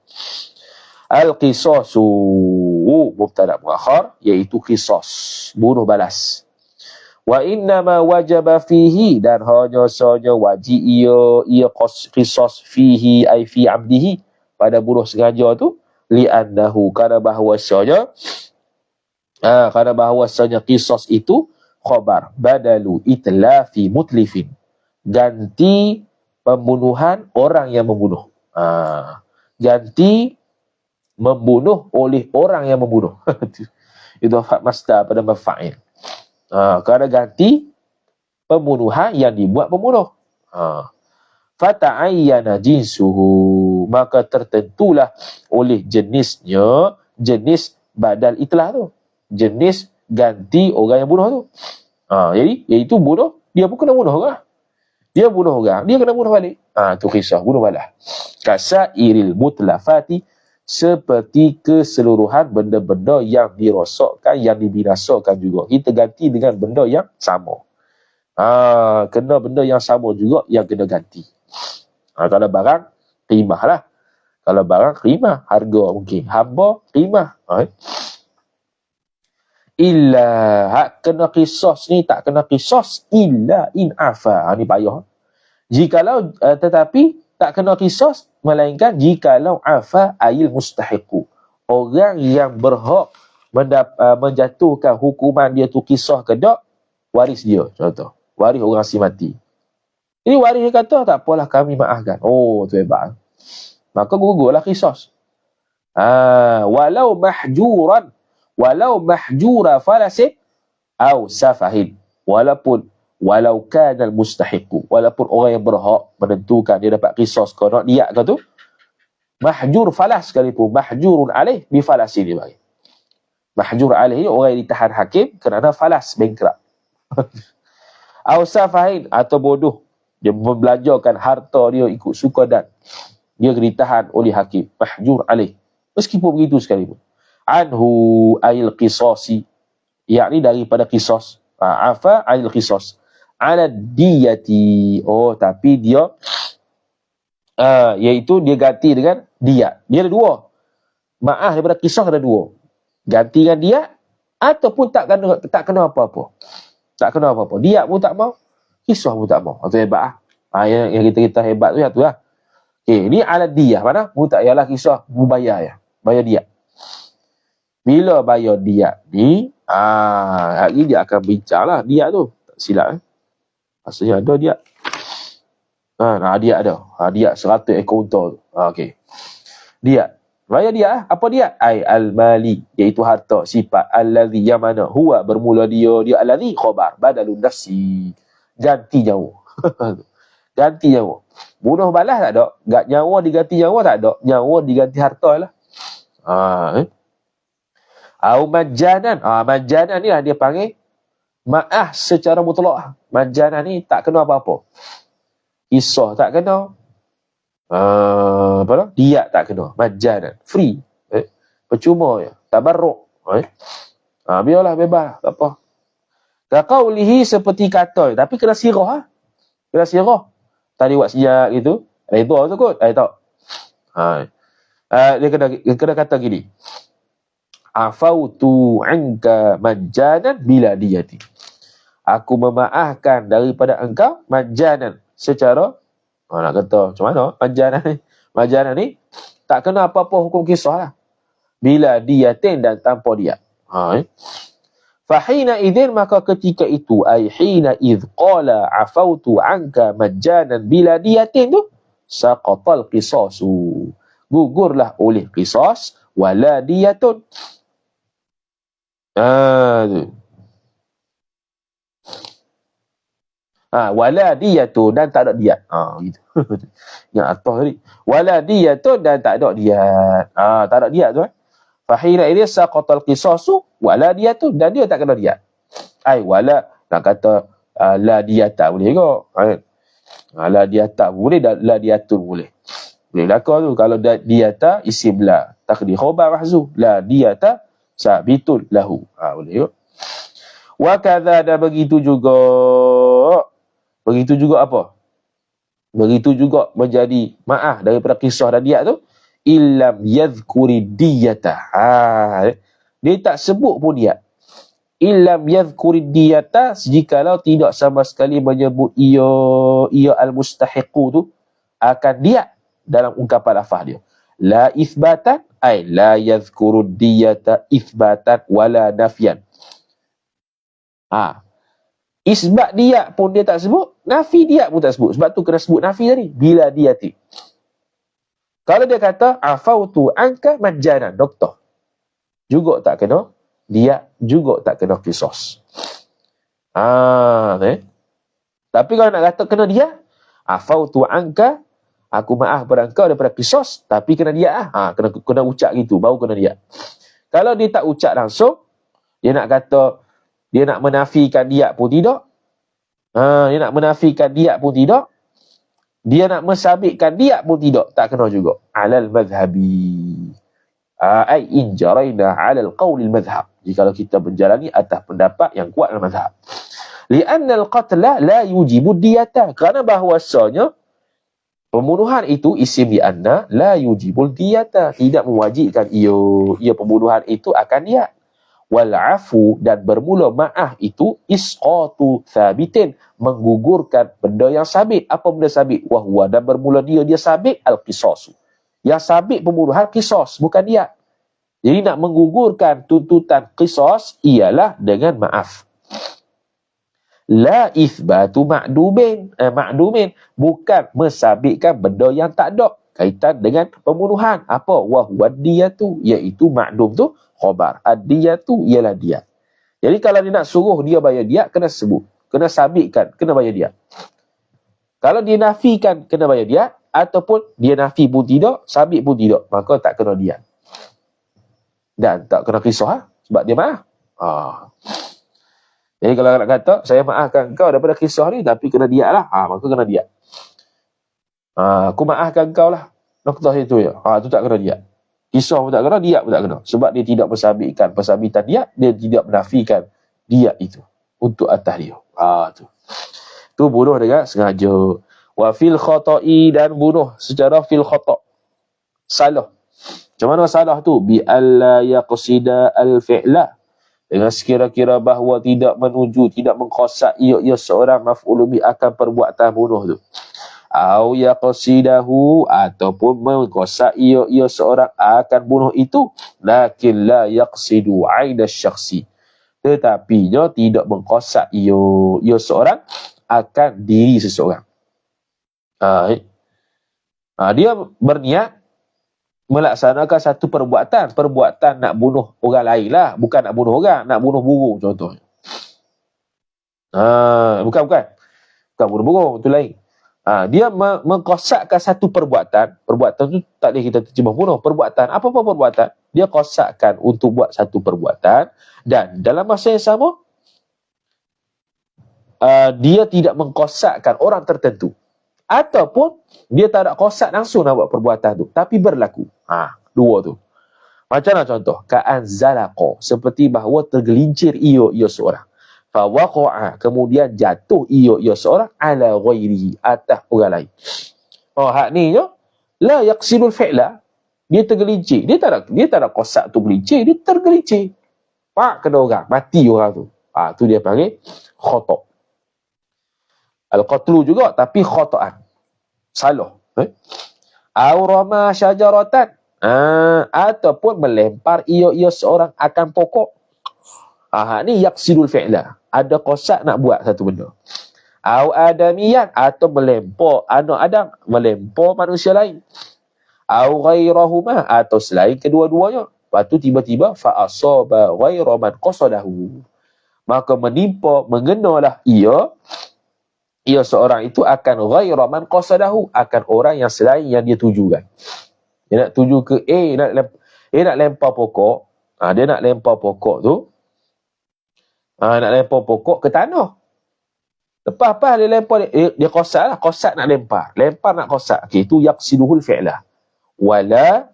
Al-qisasu, mubtada' muakhar, iaitu qisas, bunuh balas. Wa innama wajaba fihi, dan hanya sahaja wajib ia qisas fihi ay fi amdihi, pada bunuh sengaja tu, li'annahu, kerana bahawasanya qisas itu khabar badalu itlafi mutlifin, ganti pembunuhan orang yang membunuh. Ganti membunuh oleh orang yang membunuh. Itu masdar pada maf'il. Kerana ganti pembunuhan yang dibuat pembunuh. Fata'ayyana jinsuhu, maka tertentulah oleh jenisnya, jenis badal itlah tu, jenis ganti orang yang bunuh tu. Jadi iaitu bunuh, dia pun kena bunuh orang. Dia bunuh orang, dia kena bunuh balik. Tu kisah bunuh balas. Kasairil mutlafati, seperti keseluruhan benda-benda yang dirosakkan, yang dibinasakan juga. Kita ganti dengan benda yang sama. Kena benda yang sama juga yang kena ganti. Kalau barang, qimah lah. Kalau barang, qimah, harga mungkin. Hamba, qimah. Illa, kena qisas ni tak kena qisas illa in afa. Ni payah. Jikalau, tetapi tak kena qisas, melainkan jikalau afa ayil mustahiqu. Orang yang berhak menjatuhkan hukuman dia tu kisah ke tak, waris dia. Contoh, waris orang si mati. Jadi waris dia kata, tak apalah kami maafkan. Tu hebat. Maka gugurlah qisas. Walau mahjura falasin au safahin. Walau kanal mustahiqu. Walaupun orang yang berhak menentukan dia dapat qisas ke nak diat ke tu, Mahjur falas sekalipun, mahjurun alaih bifalasi dia bagi. Mahjur alaih ni orang yang ditahan hakim kerana falas, bankrupt. Ausafahin atau bodoh, dia membelanjakan harta dia ikut suka dan dia ditahan oleh hakim, mahjur alaih. Meskipun begitu sekalipun. Anhu ail qisasi, yakni daripada qisas. Afa ail qisas. Ala diyati. Oh, tapi dia iaitu dia ganti dengan dia. Dia ada dua. Maaf daripada qisas ada dua. Ganti dengan dia ataupun tak kena apa-apa. Tak kena apa-apa. Dia pun tak mau, qisas pun tak mau. Itu hebat yang kita hebat tu lah. Okey, ni ala dia mana? Mu tak yalah qisas, mu bayar ya. Bayar dia. Bila bayar dia ni, hari dia akan bincanglah dia tu. Tak silap Maksudnya ada dia. Dia ada. Dia 100 ekor unta tu. Okey. Dia. Bayar dia. Apa dia? Al-mali. Iaitu harta. Sifat. Allazi yang mana. Huwa bermula dia. Allazi khabar. Badalun nafsi. Ganti nyawa. Ganti nyawa. Bunuh balas tak ada. Nyawa diganti nyawa tak ada. Nyawa diganti harta lah. Au majanan. Majanan ni lah dia panggil maah secara mutlak. Majanan ni tak kena apa-apa. Kisah tak kena. Dia tak kena. Majanan. Free. Percuma je. Tabarruk. Biarlah bebas. Tak apa. Kaqaulihi seperti kata. Tapi kena sirah. Kena sirah. Tadi buat sejak gitu. Redha tu kot. Tak. Dia kena kata gini. Afautu anka majanan bila diyati. Aku memaafkan daripada engkau majanan secara nak kata macam mana majanan ni tak kena apa-apa hukum kisah lah. Bila diyatin dan tanpa dia. Fahina idzin maka ketika itu ai hina idz qala afautu anka majanan bila diyatin tu saqatal qisasu. Gugurlah oleh qisas wala diyatun. Wala diyatun dan tak ada diat. Gitu. Yang atas tadi. Wala diyatun dan tak ada diat. Tak ada diat tu Fahina ini saqatal qisasu wala diyatun dan dia tak kena diat. Wala nak kata la diyata boleh ke? La diyata boleh dan la diyatun boleh. Boleh belaka tu kalau diyata isim la takdir khabar mahzuf. La diyata sabitul lahu. Boleh ke? Wa kadza dan begitu juga apa? Begitu juga menjadi maaf daripada kisah dan diat tu illam yadhkuri diyata. Dia tak sebut pun diat. Illam yadhkuri diyata jikalau tidak sama sekali menyebut ia al-mustahiqu tu akan diat dalam ungkapan lafaz dia. La ithbatan la yadhkuru diyata ithbatan wala nafyan. Isbat dia pun dia tak sebut, nafi dia pun tak sebut. Sebab tu kena sebut nafi tadi. Bila diyati. Kalau dia kata afautu anka majanan, doktor. Juga tak kena dia, juga tak kena qisas. Tapi kalau nak kata kena dia, afautu anka, aku maaf pada engkau daripada qisas, tapi kena dia kena ucap gitu, baru kena dia. Kalau dia tak ucap langsung, dia nak kata dia nak menafikan dia pun tidak. Dia nak menafikan dia pun tidak. Dia nak mensabitkan dia pun tidak. Tak kena juga. Alal madhabi. Ay in jaraina alal qawlil madhab. Jikalau kita menjalani atas pendapat yang kuat dalam madhab. Lianna al-qatla la yujibu diyata. Kerana bahawasanya pembunuhan itu isim lianna la yujibul diyata. Tidak mewajibkan ia pembunuhan itu akan diat. Wal'afu dan bermula maaf itu isqatu thabitin, menggugurkan benda yang sabit. Apa benda sabit? Wahwa dan bermula dia sabit al-qisasu. Yang sabit pembunuhan qisas, bukan dia. Jadi nak menggugurkan tuntutan qisas ialah dengan maaf. La ithbatu ma'dumin, bukan mensabitkan benda yang tak ada kaitan dengan pembunuhan. Apa? Wahwa diyatu, iaitu ma'dum tu khabar. Ad-diyatu ialah dia. Jadi kalau dia nak suruh dia bayar dia, kena sebut. Kena sabitkan, kena bayar dia. Kalau dia nafikan kena bayar dia, ataupun dia nafi pun tidak, sabit pun tidak, maka tak kena diat. Dan tak kena kisah sebab dia maaf. Jadi kalau nak kata saya maafkan kau daripada kisah ni tapi kena diat lah, maka kena diat. Aku maafkan kau lah, noktah itu ya, tu tak kena diat. Kisah pun tak kena, diat pun tak kena, sebab dia tidak mensabitkan pensabitan diat, dia tidak menafikan diat itu untuk atas dia. Tu bunuh dengan sengaja. Wa fil khata'i, dan bunuh secara fil khata', salah. Macam mana salah tu? Bi alla yaqsida al fi'la, dengan sekira-kira bahawa tidak menuju, tidak mengqasad ia seorang maf'ul bi akan perbuatan bunuh tu. Au yaqsidahu, ataupun mengqasad ia seorang akan bunuh itu, lakin la yaqsidu 'aina syakhsi, tetapi dia tidak mengqasad ia seorang akan diri seseorang. Dia berniat melaksanakan satu perbuatan nak bunuh orang lain lah, bukan nak bunuh orang, nak bunuh burung contohnya. Bukan bunuh burung, itu lain. Dia mengkosadkan satu perbuatan tu tak boleh kita terjemah bunuh. Perbuatan, apa-apa perbuatan, dia kosadkan untuk buat satu perbuatan, dan dalam masa yang sama dia tidak mengkosadkan orang tertentu, ataupun dia tak ada qasad langsung nak buat perbuatan tu, tapi berlaku. Dua tu. Macam mana contoh? Ka'an zalaqa, seperti bahawa tergelincir ia seorang. Fa waqa'a, kemudian jatuh ia seorang ala ghairihi, atas orang lain. Hak ni je la yaqsidul fi'la, dia tergelincir. Dia tak ada qasad tu gelincir, dia tergelincir. Kena orang, mati orang tu. Tu dia panggil khata'. Al-qatlu juga, tapi khata'an, salah. Au rama syajaratan, ataupun melempar ia seorang akan pokok. Ni yaqsidul fi'la, ada qasad nak buat satu benda. Au adamiyan, atau melempar anak Adam, melempar manusia lain. Au ghairahuma, atau selain kedua-duanya. Lepas tu tiba-tiba fa asaba ghaira man qasadahu, maka menimpa, mengenalah ia seorang itu akan ghaira man qasadahu, akan orang yang selain yang dia tujukan. Dia nak tuju ke nak lempar pokok. Dia nak lempar pokok tu, nak lempar pokok ke tanah. Lepas dia lempar, dia qasad lah, qasad nak lempar nak qasad. Itu yaqsiduhul fi'lah. Wala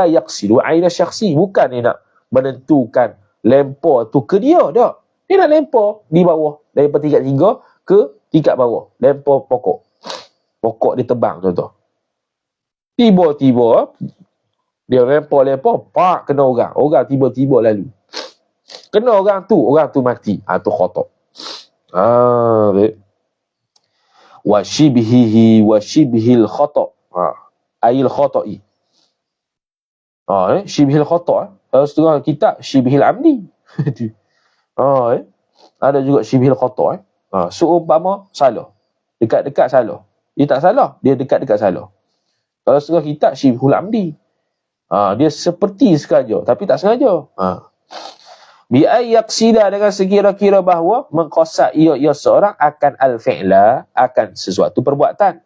yaqsidu 'aina syakhsi, bukan dia nak menentukan lempar tu ke dia dak. Dia nak lempar di bawah, daripada tingkat 3 ke tingkat bawah, lempar pokok dia tebang contoh. Tiba-tiba dia lempar, kena orang tiba-tiba lalu. Kena orang tu mati. Tu khata'. Wa shibhil khata'. Ail khata'i. Shibhil khata'. Setengah kitab shibhil amdi. Ada juga shibhil khata'. Seumpama salah, dekat-dekat salah. Dia tak salah, dia dekat-dekat salah. Kalau setengah kitab shibhul amdi, dia seperti sengaja tapi tak sengaja. Bi ayyaqsida, dengan sekira-kira bahawa mengqasad ia seorang akan al-fi'la, akan sesuatu perbuatan.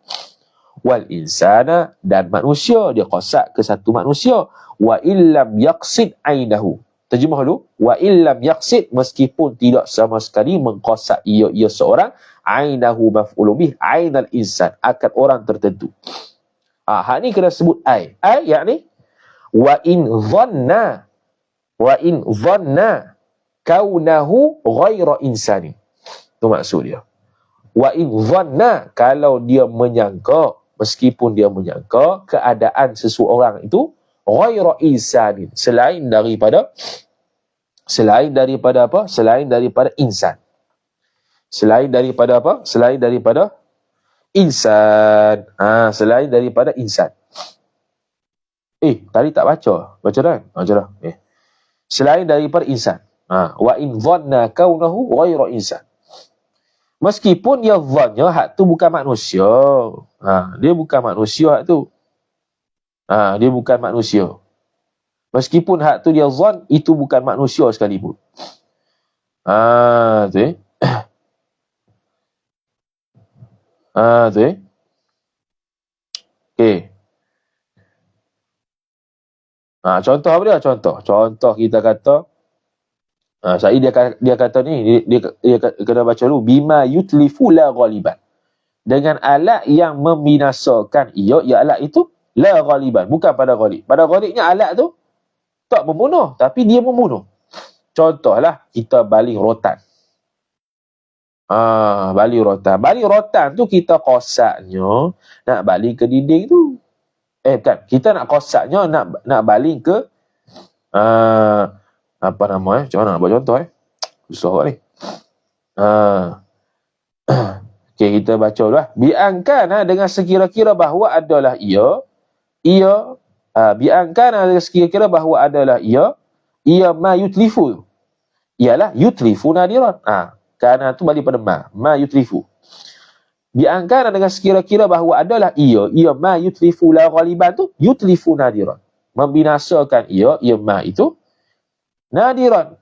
Wal insana, dan manusia, dia qasad ke satu manusia. Wa illam yaqsid ainahu, terjemah dulu. Wa illam yaqsid, meskipun tidak sama sekali mengqasad ia seorang, ainahu maf'ul bih, ainal insan, akan orang tertentu. Hak ni kena sebut ai yakni wa in dhanna kaunahu ghaira insani. Tu maksud dia. Wa in dhanna, kalau dia menyangka, meskipun dia menyangka keadaan seseorang itu ghaira insani, selain daripada apa? Selain daripada insan. Selain daripada apa? Selain daripada insan. Selain daripada insan. Tadi tak baca dah. Baca dah. Selain daripada insan. Wa in dhanna kaunahu ghaira insan. Meskipun dia dhannya hak tu bukan manusia. Dia bukan manusia hak tu. Dia bukan manusia. Meskipun hak tu dia dhan, itu bukan manusia sekalipun. Tu. Tu. Okey. Contoh apa dia? Contoh kita kata, Syahid dia kata ni, dia kena baca dulu, bima yutlifu la ghaliban. Dengan alat yang membinasakan ia alat itu la ghaliban, bukan pada ghalib. Pada ghalibnya alat tu tak membunuh, tapi dia membunuh. Contohlah kita baling rotan. Baling rotan. Baling rotan tu kita kosaknya nak baling ke dinding tu. Bukan. Kita nak kosaknya nak baling ke apa nama macam mana nak buat contoh susah ni. Okey, kita baca dulu biangkana dengan sekira-kira bahawa adalah ia biangkana dengan sekira-kira bahawa adalah ia ma yutlifu, ialah yutlifu nadiran. Kana tu balik pada ma yutlifu. Biangkana dengan sekira-kira bahawa adalah ia ma yutlifu la ghaliban tu yutlifu nadiran, membinasakan ia ma itu nadiran.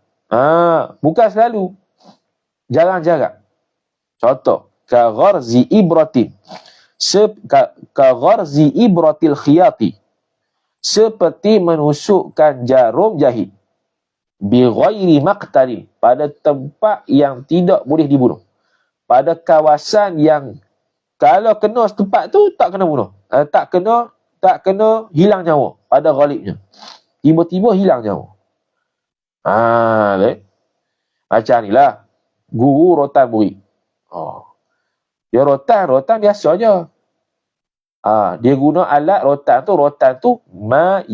Bukan selalu, jarang-jarang. Contoh, ka gharzi ibratin, ka gharzi ibratil khiyati, seperti menusukkan jarum jahit, bi ghairi maqtalin, pada tempat yang tidak boleh dibunuh, pada kawasan yang kalau kena tempat tu tak kena bunuh, tak kena hilang nyawa pada ghalibnya, tiba-tiba hilang nyawa. Macam ni lah guru rotan murid. Dia rotan biasa je. Dia guna alat rotan tu ma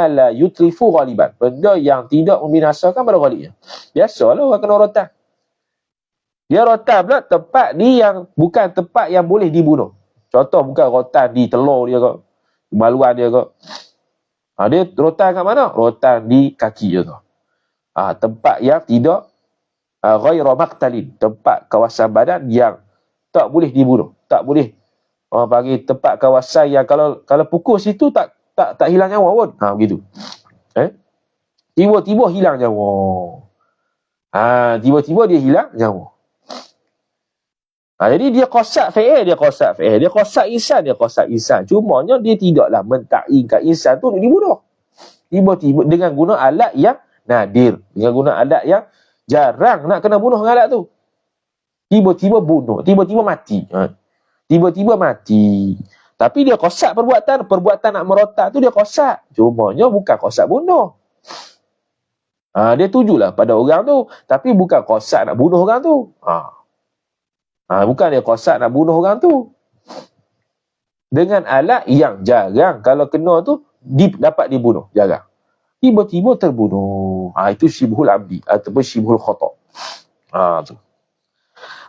la yutlifu ghaliban, benda yang tidak membinasakan pada ghalibnya. Biasalah orang kena rotan. Dia rotan pula tempat ni yang bukan tempat yang boleh dibunuh. Contoh, bukan rotan di telur dia ke, maluan dia ke. Dia rotan kat mana? Rotan di kaki je tu. Tempat yang tidak ghaira maqtalin, tempat kawasan badan yang tak boleh dibunuh, tak boleh orang panggil tempat kawasan yang kalau pukul situ tak hilang nyawa pun. Begitu. Tiba-tiba hilang nyawa. Tiba-tiba dia hilang nyawa. Jadi dia qasak fi'il, dia qasak insan. Cumanya dia tidaklah mentakingkan insan tu untuk dibunuh. Tiba-tiba dengan guna alat yang nadir, dengan guna alat yang jarang nak kena bunuh dengan alat tu. Tiba-tiba bunuh, tiba-tiba mati. Tiba-tiba mati. Tapi dia qasak perbuatan nak merotak tu dia qasak. Cumanya bukan qasak bunuh. Dia tujulah pada orang tu, tapi bukan qasak nak bunuh orang tu. Bukan dia qasak nak bunuh orang tu. Dengan alat yang jarang kalau kena tu dapat dibunuh, jarang. Tiba-tiba terbunuh. Itu syibhul abdi ataupun syibhul khata'. Tu.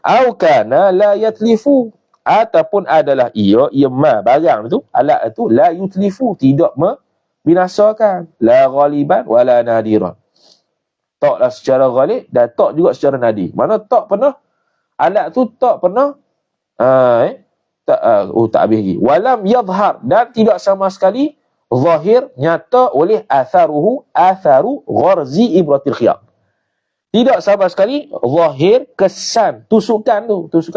Au kana la yatlifu, ataupun adalah ia ma barang tu, alat tu la yutlifu, tidak membinasakan, la ghaliban wala nadiran. Taklah secara ghalib dan tak juga secara nadir. Mana tak pernah, alat tu tak pernah tak habis lagi. Walam yadhhar, dan tidak sama sekali zahir, nyata oleh atharu gharzi ibratil khiyat. Tidak sama sekali zahir kesan tusukan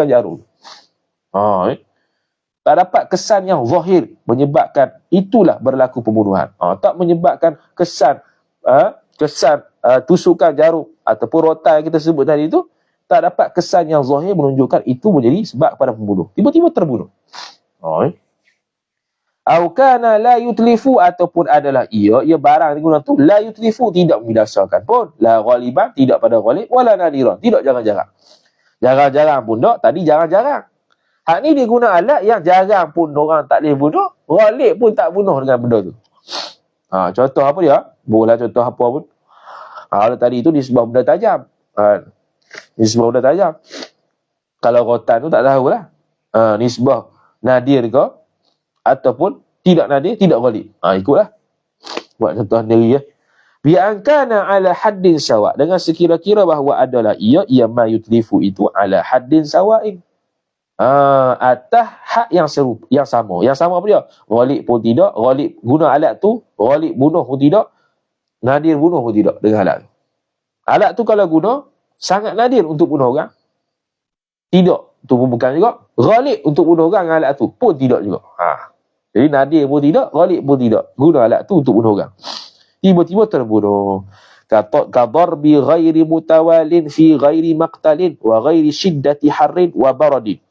jarum. Tak dapat kesan yang zahir menyebabkan itulah berlaku pembunuhan. Tak menyebabkan kesan tusukan jarum ataupun rotan yang kita sebut tadi itu, tak dapat kesan yang zahir menunjukkan itu menjadi sebab kepada pembunuh. Tiba-tiba terbunuh. Au kana la yutlifu, ataupun adalah ia barang digunakan tu la yutlifu, tidak membinasakan pun, la ghaliban, tidak pada ghalib, wala nadiran, tidak jarang-jarang. Jarang-jarang pun tak, tadi jarang-jarang. Hak ni dia guna alat yang jarang pun orang tak boleh bunuh, ghalib pun tak bunuh dengan benda tu. Contoh apa dia? Boleh contoh apa pun. Kalau tadi itu di sebuah benda tajam. Nisbah benda tajam. Kalau rotan tu tak tahulah. Nisbah nadir ke ataupun tidak nadir, tidak ghalib. Ikutlah. Buat contoh sendiri ya. Bi angkana ala haddin sawa, dengan sekira-kira bahawa adalah ia ma yutlifu itu ala haddin sawa'in. Atas hak yang serupa, yang sama. Yang sama apa dia? Ghalib pun tidak, ghalib guna alat tu, ghalib bunuh pun tidak, nadir bunuh pun tidak dengan alat tu. Alat tu kalau guna sangat nadir untuk bunuh orang, tidak, tu pun bukan juga. Ghalib untuk bunuh orang dengan alat tu pun tidak juga. Jadi nadir pun tidak, ghalib pun tidak. Guna alat tu untuk bunuh orang. Tiba-tiba terbunuh. Kadarbi ghairi mutawalin fi ghairi maqtalin wa ghairi syiddati harrin wa baradin.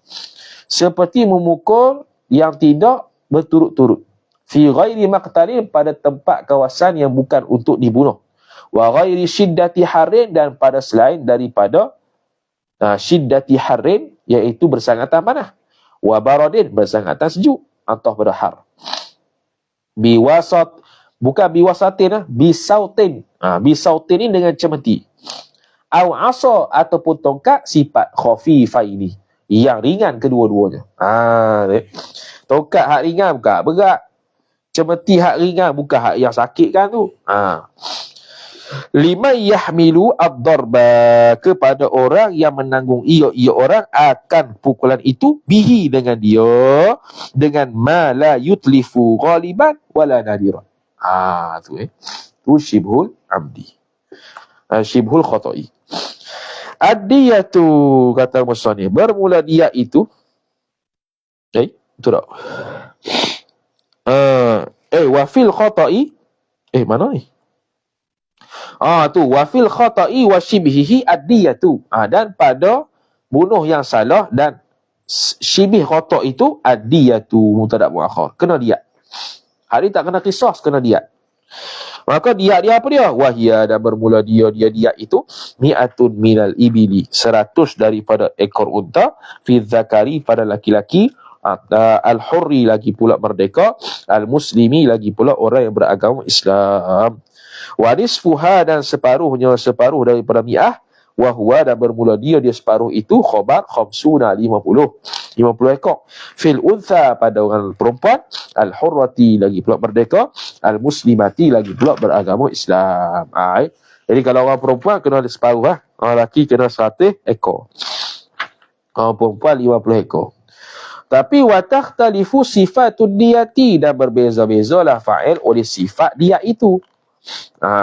Seperti memukul yang tidak berturut-turut. Fi ghairi maqtalin, pada tempat kawasan yang bukan untuk dibunuh. Wa ghairi syiddati harrin, dan pada selain daripada syiddati harrin, iaitu bersangatan panas. Wa baradin, bersangatan sejuk atau berhar. Biwasat, bukan biwasatin, bisautin. Bisautin ini dengan cemeti. Au asa, ataupun tongkat, sifat khafifah ini, yang ringan kedua-duanya. Tongkat hak ringan bukan hak berat. Cemeti hak ringan bukan hak yang sakit kan tu. Liman yahmilu ad-darba, kepada orang yang menanggung ia orang akan pukulan itu, bihi, dengan dia, dengan ma la yutlifu ghaliban wala nadiran. Tu syibhul amdi, syibhul khata'i. Ad-diyatu, kata musannif, bermula dia itu, betul tak? Wa fil khata'i, mana ni? Tu wafil khata'i wa shibhihi ad-diyatu. Dan pada bunuh yang salah dan syibih khata' itu ad-diyatu, mubtada' muakhar, kena diat. Hari tak kena qisas, kena diat. Maka diat dia apa dia? Wahia, dan bermula dia diat itu mi'atun minal ibili, 100 daripada ekor unta, fi zakari, pada laki-laki, al-hurri, lagi pula merdeka, al-muslimi, lagi pula orang yang beragama Islam. Wanisfuha, dan separuh daripada mi'ah, wahwa, dan bermula dia separuh itu khobar khamsuna, 50 ekor, fil untha, pada orang perempuan, al hurrati, lagi pula merdeka, al muslimati, lagi pula beragama Islam. Jadi kalau orang perempuan kena ada separuh, orang lelaki kena 100 ekor, orang perempuan 50 ekor. Tapi watakhtalifu sifatun diyati, dan berbeza-bezalah fa'il oleh sifat dia itu.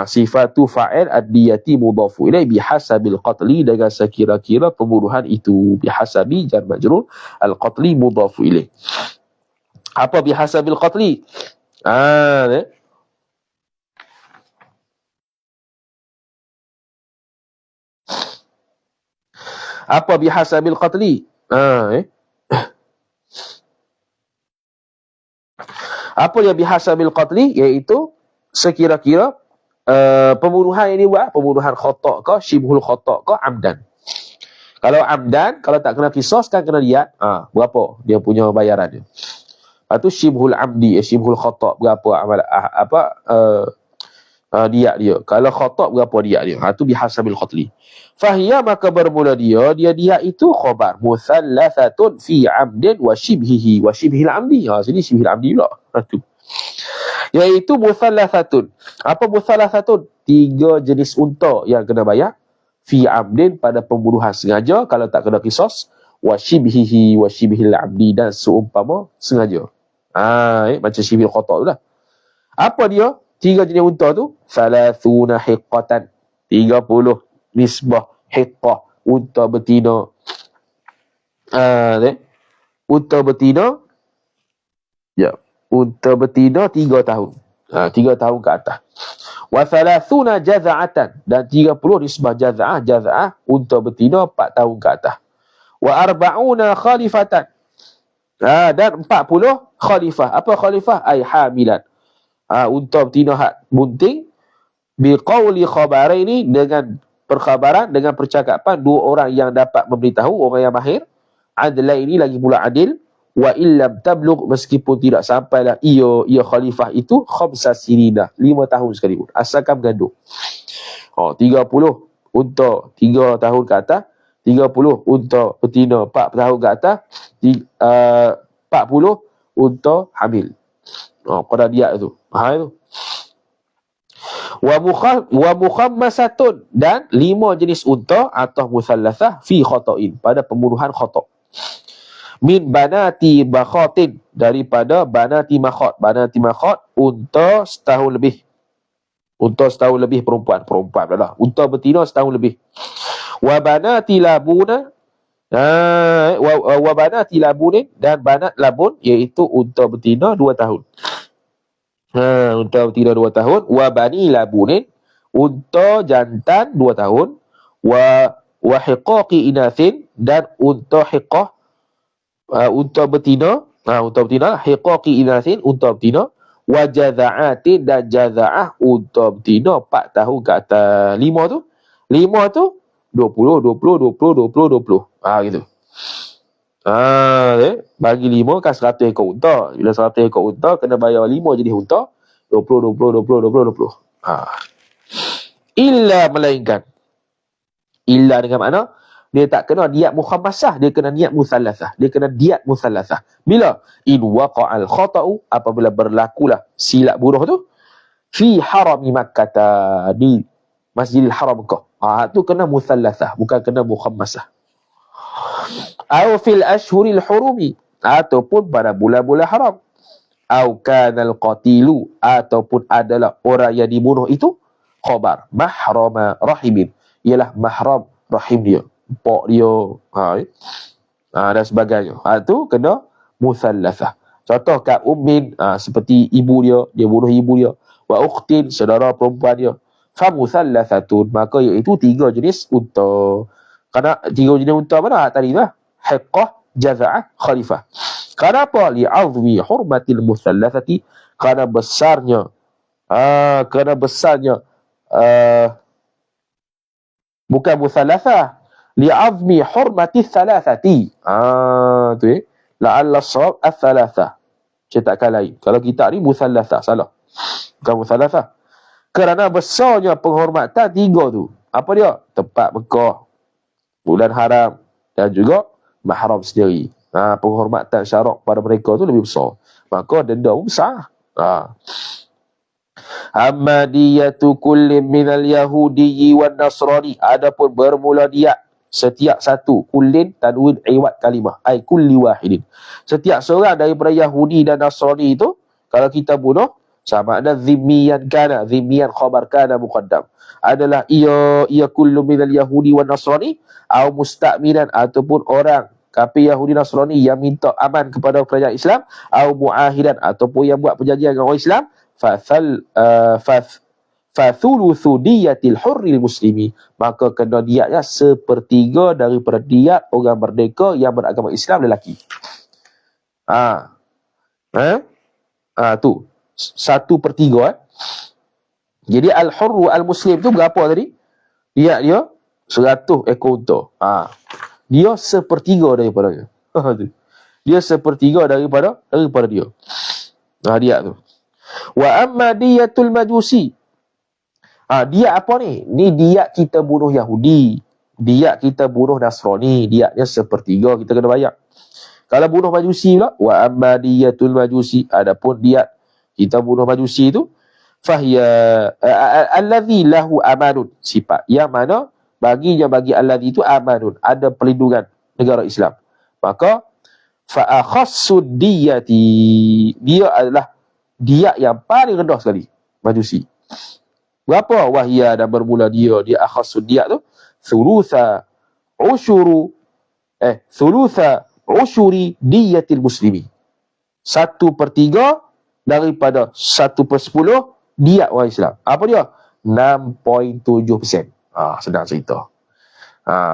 Sifatu fa'il ad-diyati mudhafu ilaih bihasabil qatli, dengan sekira-kira pembunuhan itu. Bihasabi jar majrur, al-qatli mudhafu ilaih. Apa bihasabil qatli? Apa bihasabil qatli? Apa yang bihasabil qatli? Iaitu sekira-kira pembunuhan yang dibuat, pembunuhan khata' ke, syibhul khata' ke, amdan. Kalau amdan, kalau tak kena qisas kan kena diat. Berapa dia punya bayaran dia. Lepas tu syibhul amdi, syibhul khata', berapa amal diat dia. Kalau khata' berapa diat dia. Tu bihasabil qatli. Fahiya, maka bermula dia diat itu khabar muthallathatun fi amdin wa shibhihi wa shibhil amdi. Sini shibhil amdi pula. Tu iaitu muthallathatun. Apa muthallathatun? 3 jenis unta yang kena bayar, fi amdin, pada pembunuhan sengaja kalau tak kena qisas, wa shibhihi wa shibhil amdi, dan seumpama sengaja. Macam syibhil khata' tu lah. Apa dia 3 jenis unta tu? Thalathuna hiqqatan, 30 nisbah hiqqah, unta betina. Unta betina, unta betina 3 tahun. 3 tahun ke atas. Wa thalathuna jaza'atan, dan 30 nisbah jaza'ah, unta betina 4 tahun ke atas. Wa arba'una khalifatan, dan 40 khalifah. Apa khalifah? Ai hamilan, unta betina hak bunting, biqauli khabaraini, dengan perkhabaran, dengan percakapan 2 orang yang dapat memberitahu, orang yang mahir, adlaini, lagi pula adil, wa illam tablugh, meskipun tidak sampailah ia khalifah itu, khamsa sinina, 5 tahun sekalipun, asalkan bergaduh. 30 unta 3 tahun ke atas, 30 unta betina 4 tahun ke atas, 40 unta hamil. Pada dia tu. Itu. Wa mukhammasatun, dan 5 jenis unta atau muthallathah fi khata'in, pada pembunuhan khata'. Min banati bakhatin, daripada banati makhat. Banati makhat, unta setahun lebih. Unta setahun lebih perempuan adalah. Unta betina setahun lebih. Wa banati labuna, Wa banati labunin, dan banat labun iaitu unta betina 2 tahun. Unta betina 2 tahun. Wa bani labunin, unta jantan 2 tahun. Wa hiqaqi inathin, dan unta hiqah, unta betina, hiqaqi inathin, unta betina. Wa jaza'atin, dan jaza'ah unta betina 4 tahun ke atas. 5 tu 20 20 20 20 20. Gitu. Bagi 5 kan 100 ekor unta. Bila 100 ekor unta, kena bayar 5 jenis unta. 20 20 20 20 20. Illa melainkan. Illa dengan makna dia tak kena diat mukhammasah, dia kena niat musallasah. Dia kena diat musallasah. Bila? In waqa'al khata'u, apabila berlakulah silap bunuh tu fi harami Makkah, di Masjidil Haram Mekah. Tu kena musallasah, bukan kena mukhammasah. Au fil ashhuril hurumi, ataupun pada bulan-bulan haram. Au kanal qatilu, ataupun adalah orang yang dibunuh itu khabar mahrama rahimin, ialah mahram rahim dia, pak dia, dan sebagainya. Tu kena musallasah. Contoh kat ummin, seperti ibu dia bunuh ibu dia. Wa ukhtin, saudara perempuan dia. Fa musallasatun, maka iaitu 3 jenis unta. Kerana 3 jenis unta mana tadi lah? Hiqqah, jaza'ah, khalifah. Kenapa? Li'azmi hurmatil musallasati, kerana besarnya bukan musallasah, li'azmi hurmatis salasati. Tu la'alla shawab as-salasah, cetakan lain. Kalau kita ni musallasah, salah, bukan musallasah. Kerana besarnya penghormatan 3 tu. Apa dia? Tempat Mekah, bulan haram, dan juga mahram sendiri. Penghormatan syarak pada mereka tu lebih besar, maka denda pun besar. Amma diyatu kulli minal yahudiyyi wan nasrani, adapun bermula diat setiap satu, kullin tanwin iwad kalimah, ai kulli wahidin, setiap seorang daripada Yahudi dan Nasrani itu, kalau kita bunuh, sama ada zimmiyan kana, zimmiyan khabar kana muqaddam, adalah ia kullu minal yahudi wan nasrani, au musta'minan, ataupun orang kafir Yahudi Nasrani yang minta aman kepada kerajaan Islam, au muahidan, ataupun yang buat perjanjian dengan orang Islam, fathuluthu diyatil hurril muslimi, maka kena diatnya 1/3 daripada diat orang merdeka yang beragama Islam lelaki. Tu 1/3. Jadi al-hurru al-muslim tu berapa tadi? Diat dia 100 ekor unta. Dia 1/3 daripadanya. Dia 1/3 daripada dia. Diat tu. Wa amma diyatul majusi. Diat apa ni? Ni diat kita bunuh Yahudi, diat kita bunuh Nasrani, diatnya 1/3 kita kena bayar. Kalau bunuh majusi pula, wa amma diyatul majusi, adapun diat kita bunuh majusi tu, fahiya allazi lahu amanun, sifat yang mana bagi alladzi itu amanun, ada perlindungan negara Islam, maka fa akhassu diyati, dia adalah diat yang paling rendah sekali, majusi. Berapa? Wahia, dan bermula dia akhassu diat tu thulutha ushuri diyatil muslimi, 1/3 daripada 1/10 diat orang Islam. Apa dia? 6.7%. Senang cerita.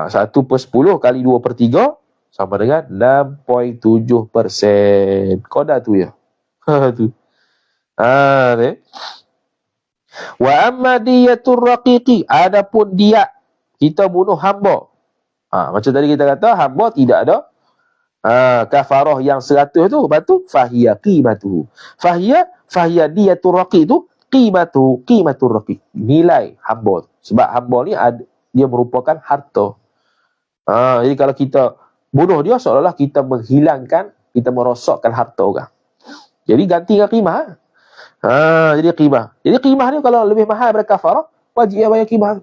1/10 kali 2/3 sama dengan 6.7%. Kau dah tu ya. Tu. Wa amma diyatur raqiqi, adapun diat kita bunuh hamba. Macam tadi kita kata hamba tidak ada kafarah yang 100 tu, lepas tu fahiya qimatuhu. Fahiya diyatur raqiq tu qimatur raqiq, nilai hamba. Sebab hamba ni dia merupakan harta. Jadi kalau kita bunuh dia, seolah-olah kita menghilangkan, kita merosakkan harta orang. Jadi ganti dengan qimah. Jadi qimah dia kalau lebih mahal daripada kafarah, wajib bayar qimah.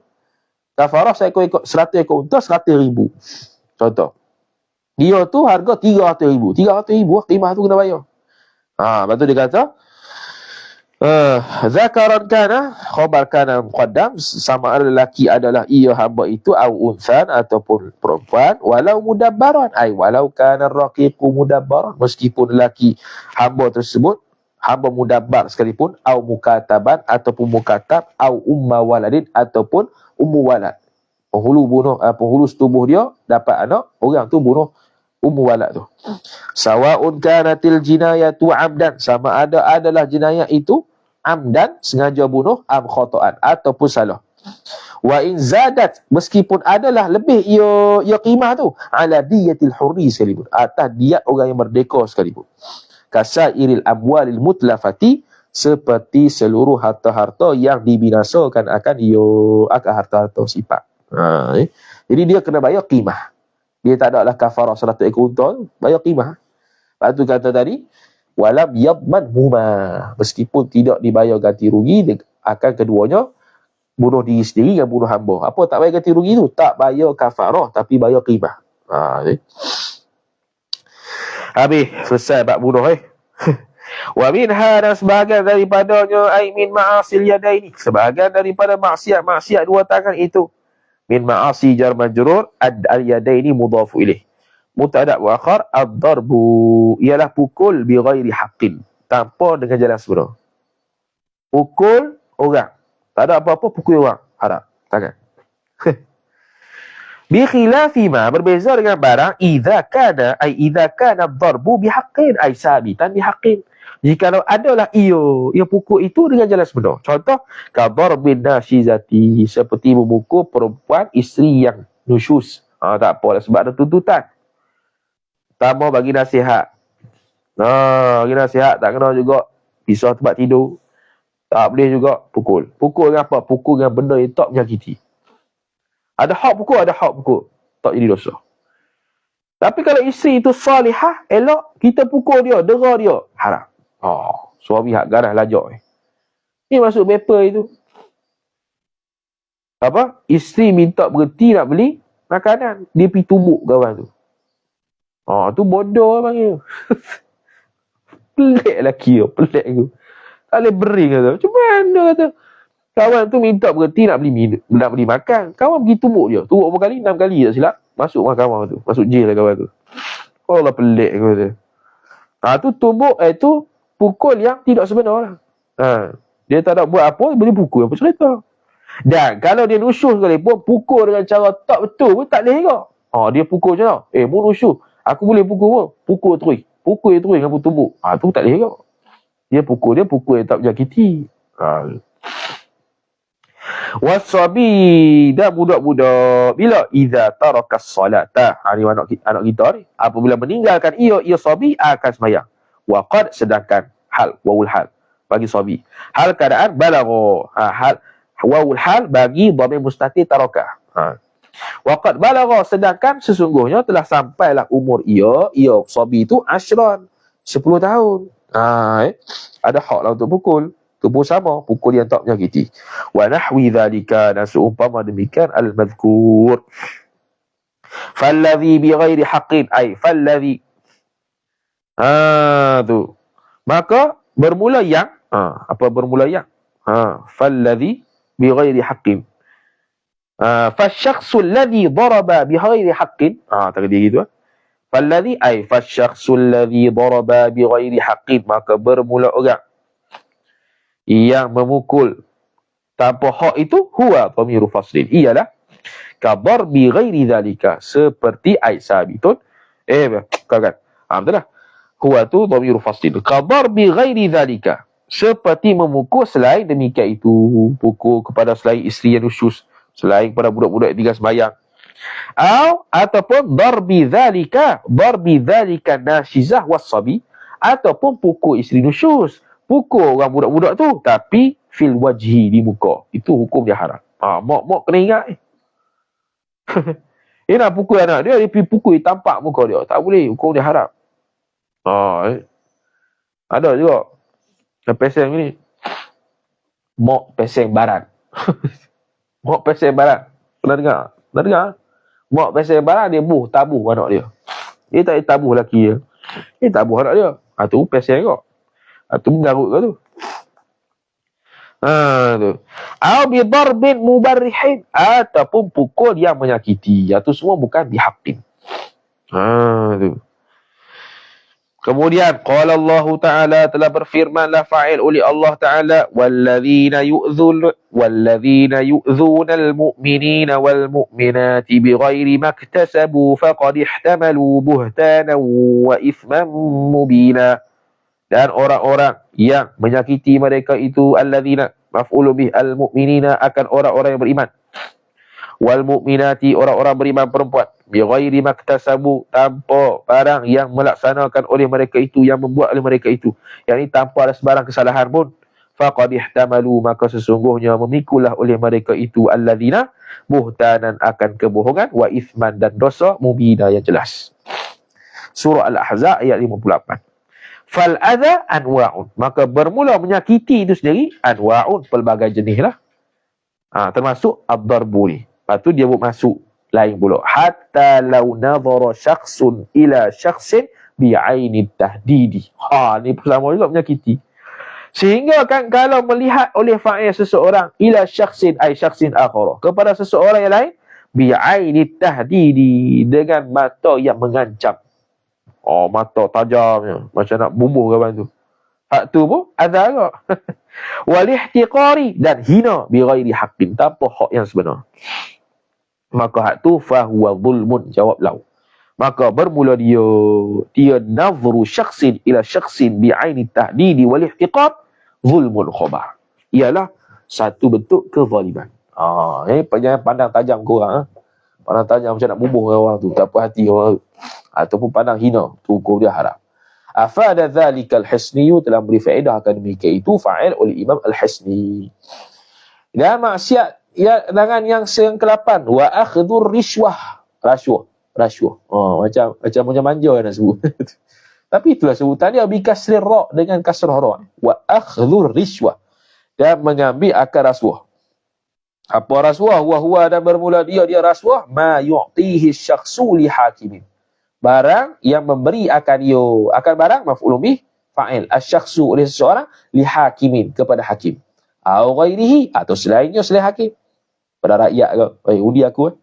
Kafarah 100 ekor unta 100,000. Contoh. Dia tu harga 300,000. 300,000 qimah tu kena bayar. Lepas tu dia kata Zakaran kana, khabar kana muqaddam, sama ada lelaki adalah ia hamba itu, au unsan ataupun perempuan, walau mudabbaran, ai walau kana raqiqu mudabbaran, meskipun lelaki hamba tersebut hamba mudabbar sekalipun, au mukataban ataupun mukatab, au umma waladin ataupun ummu walad. Penghulu setubuh dia dapat anak, orang tu bunuh ummu walad tu. Sawa'un kanatil jinayatu amdan, sama ada adalah jinayat itu amdan, sengaja bunuh, am khata'an ataupun salah. Wa in zadat, meskipun adalah lebih ia qimah tu, ala diyatil hurri sekalipun, atas diat orang yang merdeka sekalipun. Kasairil amwalil mutlafati, seperti seluruh harta-harta yang dibinasakan akan harta-harta sifat. Jadi dia kena bayar qimah. Dia tak ada lah kafarah 100 ekor unta, bayar qimah. Lepas tu kata tadi, walam yadman huma, meskipun tidak dibayar ganti rugi akan keduanya, bunuh diri sendiri dan bunuh hamba. Apa tak bayar ganti rugi tu? Tak bayar kafarah, tapi bayar qimah. Habis, selesai bab bunuh. Wa minha, dan sebahagian daripadanya, ay min ma'asil yadaini, sebahagian daripada maksiat dua tangan itu. Min ma'asi jar majrur, al-yadaini mudhafu ilaih. Mubtada wa akhar, ad-darbu, ialah pukul bi ghairi haqqin, tanpa dengan jalan sebenar. Pukul orang, tak ada apa-apa, pukul orang, haram, tangan. Bi khilafi ma, berbeza dengan barang, idza kana ad-darbu bi haqqin, ay sabitan bi haqqin, jikalau adalah ia pukul itu dengan jalan sebenar. Contoh, ka darbin nasyizati, seperti memukul perempuan isteri yang nusyuz. Tak apalah, sebab ada tuntutan. Tambah bagi nasihat. Bagi nasihat, tak kena juga pisah tempat tidur. Tak boleh juga pukul. Pukul dengan apa? Pukul dengan benda yang tak menyakiti. Ada hak pukul. Tak jadi dosa. Tapi kalau isteri itu salihah, elok, kita pukul dia, dera dia, haram. Suami hak garah lajak. Ni masuk paper itu. Apa? Isteri minta berhenti nak beli makanan. Dia pergi tumbuk kawan tu. Tu bodoh panggil. Pelik lelaki tu. Pelik tu. Tak boleh bering kata. Macam mana kata. Kawan tu minta berhenti nak beli makan. Kawan pergi tumbuk dia. Tumbuk berapa kali? 6 kali tak silap. Masuk mahkamah tu. Masuk jail lah kawan tu. Allah pelik kata. Tu tumbuk tu pukul yang tidak sebenar lah. Dia tak nak buat apa, boleh pukul apa cerita. Dan kalau dia nusyuh sekalipun, pukul dengan cara tak betul pun tak boleh juga. Dia pukul macam mana? Mu nusyuh, aku boleh pukul pun. Pukul terus dengan tumbuk. Tu tak boleh juga. Dia pukul yang tak menyakiti. Wasabi, dan budak-budak, bila idza tarakas salata, ni anak kita ni, apabila meninggalkan ia sabi akan sembahyang. Waqad, sedangkan hal, wawul hal bagi sabi, hal keadaan balagha, hal wawul hal bagi dhamir mustatir taraka. Waqad balagha, sedangkan sesungguhnya telah sampailah umur ia sabi itu 10 tahun. Ada hak lah untuk pukul. Itu pun sama, pukul yang tak menyakiti. Wa nahwi dhalika, dan seumpama demikian al-madhkur. Falladhi bi ghairi haqqin, ay falladhi, tu. Maka bermula yang, apa bermula yang? Falladhi bi ghairi haqqin. Fasyakhsul ladhi daraba bi ghairi haqqin. Tak dia gitu. Falladhi ay fasyakhsul ladhi daraba bi ghairi haqqin, maka bermula orang yang memukul tanpa hak itu, huwa dhamiru faslin, ialah kabar bi ghairi dhalika, seperti ay sabitun. Betul lah. Huwa tu dhamiru faslin, kabar bi ghairi dhalika, seperti memukul selain demikian itu, pukul kepada selain isteri yang nusyus, selain kepada budak-budak yang tinggal sembahyang. Ataupun darbi dhalika nasyizah wasabi, ataupun pukul isteri nusyus, pukul orang budak-budak tu, tapi fil wajhi, di muka. Itu hukum dia haram. Mak kena ingat. Dia nak pukul anak dia, dia pergi pukul tampak muka dia. Tak boleh, hukum dia haram. Ada juga peseng ni, mak peseng barat. Mak peseng barat. Pernah dengar? Mak peseng barat, dia tabuh anak dia. Dia tak tabuh lelaki dia. Dia tabuh anak dia. Tu peseng kau. Tu mengarut kau tu. Tu. Au bi darbin mubarrihin, ataupun pukul yang menyakiti. Itu semua bukan bihaqqin. Tu. Kemudian qala Allah Taala, telah berfirmanlah fa'il oleh Allah Taala, walladzina yu'dzunal mu'minina wal mu'minati bighairi maktasabu faqad ihtamalu buhtanan wa ithman mubina. Dan orang-orang yang menyakiti mereka itu, alladzina maf'ulu bih al mu'minina, akan orang-orang yang beriman, wal mu'minati, orang-orang beriman perempuan, bighairi maktasabu, tanpa barang yang melaksanakan oleh mereka itu, yang membuat oleh mereka itu, yakni tanpa ada sebarang kesalahan pun, faqad ihtamalu, maka sesungguhnya memikulah oleh mereka itu, alladzina, buhtanan, akan kebohongan, wa ithman, dan dosa, mubina, yang jelas. Surah Al-Ahzab ayat 58. Fal adha anwa'un, maka bermula menyakiti itu sendiri anwa'un, pelbagai jenis lah. Termasuk ad-darbu ni. Lepas tu dia buat masuk lain pula. Hatta law nadhara syakhsun ila syakhsin bi'aini tahdidi. Ni sama juga menyakiti. Sehingga kan kalau melihat oleh fa'il seseorang ila syakhsin ay syakhsin akhara, kepada seseorang yang lain, bi'aini tahdidi, dengan mata yang mengancam. Mata tajamnya, macam nak bunuh kawan tu. Hak tu pun ada juga. Walihtiqari, dan hina bighairi haqqin, tanpa hak yang sebenar. Maka hak tu fahuwa zulmun, jawab lau. Maka bermula dia nazru syakhsin ila syakhsin bi'aini tahdidi walihtiqar, zulmun khabar. Ialah satu bentuk kezaliman. Jangan pandang tajam korang. Pandang tajam macam nak bubuh orang tu, tak puas hati orang tu. Ataupun pandang hina, tu hukum dia haram. Afada dzalikal hisniyu, telah beri faedah akan demikian itu fa'il oleh Imam Al-Hisni. Dan maksiat ya, dengan yang ke-8, wa akhdhur rishwah, rasuah. Macam manja nak sebut. Tapi itulah sebutan dia, bi kasrir ra, dengan kasrah ra. Wa akhdhur rishwah, dan mengambil akal rasuah. Apa rasuah? Huwa, dan bermula dia rasuah, ma yu'tihi syakhsu li hakimin, barang yang memberi akan barang maf'ul bih fa'il asy-syakhsu, oleh seseorang, li hakimin, kepada hakim, au ghairihi, atau selainnya selain hakim, pada rakyat ke, undi aku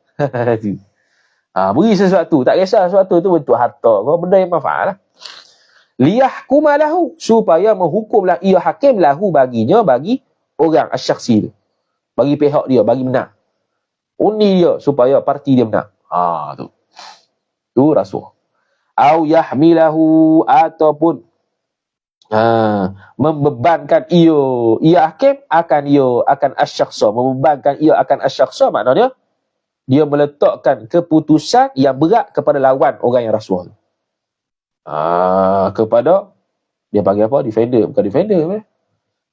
beri sesuatu, tak kisah sesuatu tu bentuk harta ke benda yang manfaat lah. Liyahkuma lahu, supaya menghukumlah ia hakim, lahu, baginya, bagi orang asy-syakhsi tu, bagi pihak dia, bagi menang, undi dia supaya parti dia menang. Tu rasuah. Au yahmilahu, ataupun membebankan ia hakim akan asy-syakhsa, membebankan ia akan asy-syakhsa, maknanya dia meletakkan keputusan yang berat kepada lawan orang yang rasuah tu. Kepada dia panggil apa? Defender, bukan defender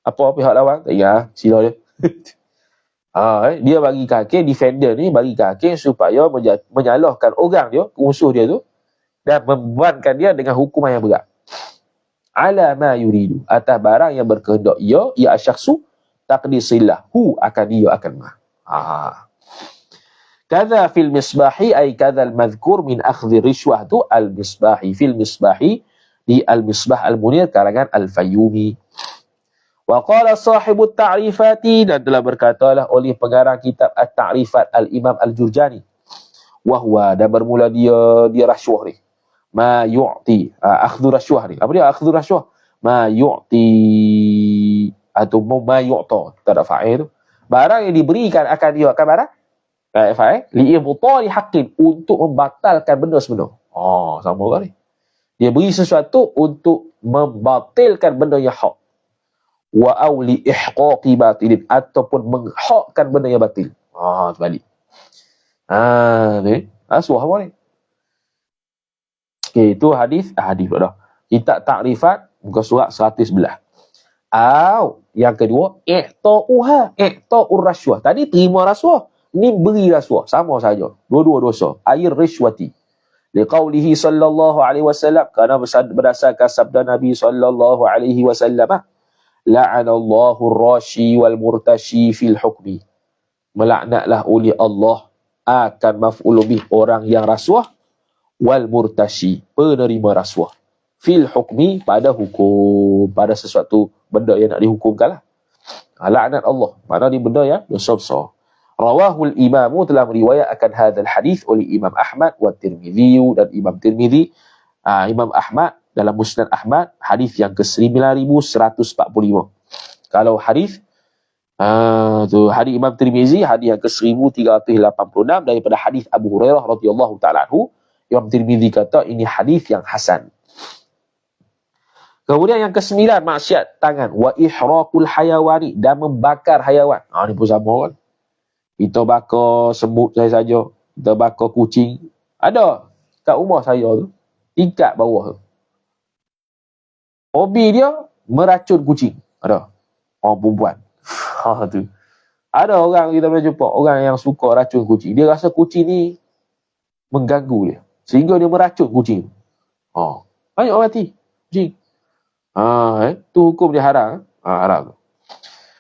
apa pihak lawan? Ya, sila dia. Dia bagi hakim, defender ni bagi hakim supaya menyalahkan orang dia, musuh dia tu, dan membebankan dia dengan hukuman yang berat. Ala ma yuridu, atas barang yang berkehendak ia asy-syakhsu, taqdisillah, akan dia akan Kadza fil misbahi, ay kadza al-madhkur min akhdhi rishwah, tu al-misbahi, fil misbahi, di al-misbah al-munir karangan al-Fayyumi. Wa qala sahibut ta'rifati, dan telah berkatalah oleh pengarang kitab at-ta'rifat al-Imam al-Jurjani, wahwa, dan bermula dia rasuah ni, ma yu'ti, akhdhu rasuah ni, apa dia akhdhu rasuah? Ma yu'ti, atau ma yu'ta, tak ada fa'il tu, barang yang diberikan akan dia akan barang fa'il li'ibtali haqqin, untuk membatalkan benda sebenar. Sama kan ni, dia beri sesuatu untuk membatalkan benda yang hak, wa au li ihqaqi batilin, ataupun menghakkan benda yang batil. Terbalik. Ni rasuah apa ni? Okey, itu hadis dah. Kitab Ta'rifat muka surat 111. Yang kedua, i'ta'ur rasuah. Tadi terima rasuah, ni beri rasuah, sama saja. Dua-dua dosa. Air rishwati. Liqaulihi sallallahu alaihi wasallam, kerana berdasarkan sabda Nabi sallallahu alaihi wasallam, la'anallahu ar-rashi wal murtashi fil hukmi. Melaknatlah oleh Allah akan maf'ul bih orang yang rasuah, wal murtashi, penerima rasuah, fil hukmi, pada hukum, pada sesuatu benda yang nak dihukumkan lah. Laknat Allah. Maknanya ni benda yang dosa besar. Rawahul imamu telah meriwayatkan hadal hadis oleh Imam Ahmad wa Tirmidzi dan Imam Tirmidzi. Imam Ahmad dalam Musnad Ahmad hadis yang ke-9145. Kalau hadis hadis Imam Tirmizi hadis yang ke-1386 daripada hadis Abu Hurairah radhiyallahu taala anhu. Imam Tirmizi kata ini hadis yang hasan. Kemudian yang ke-9 maksiat tangan wa ihraqul hayawani dan membakar hayawan. Ni pun sama kan. Kita bakar semut saja, kita bakar kucing. Ada kat rumah saya tu, tingkat bawah tu. Hobi dia meracun kucing. Ada orang perempuan. Tu. Ada orang kita pernah jumpa, orang yang suka racun kucing. Dia rasa kucing ni mengganggu dia. Sehingga dia meracun kucing. Banyak orang mati kucing. Tu hukum dia haram. Haram.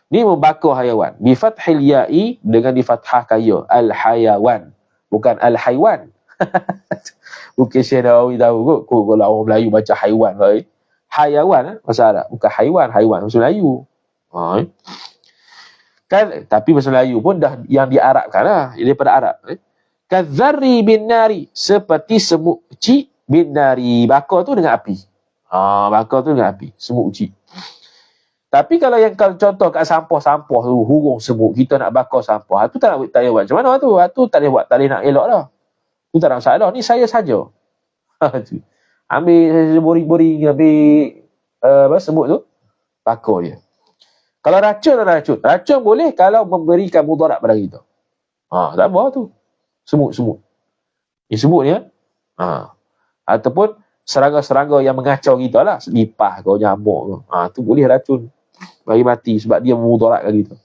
Ni membakar hayawan. Bi fathil ya'i dengan di fathahkan ya. Al-hayawan. Bukan al-haywan. Mungkin Syekh Nawawi tahu kot. Kalau orang Melayu baca haiwan. Hayawan bahasa Arab. Bukan haiwan. Haiwan bahasa Melayu. Kan, tapi bahasa Melayu pun dah yang diarabkan lah. Daripada Arab. Kadzarri bin nari. Seperti semut uci bin nari. Bakar tu dengan api. Bakar tu dengan api. Semut uci. Tapi kalau yang contoh kat sampah-sampah tu, hurung semut, kita nak bakar sampah, tu tak payah buat macam mana tu? Tu tak boleh buat, tak boleh nak elok dah. Tu tak ada masalah. Ni saya saja. Ambil boring-boring, ambil semut tu, bakar dia. Kalau racun, racun boleh kalau memberikan mudarat pada kita. Tak apa tu. Semut-semut. Ni semut ni ataupun serangga-serangga yang mengacau kita lah. Lipah kau, nyamuk kau. Tu boleh racun. Bagi mati sebab dia memudaratkan kita.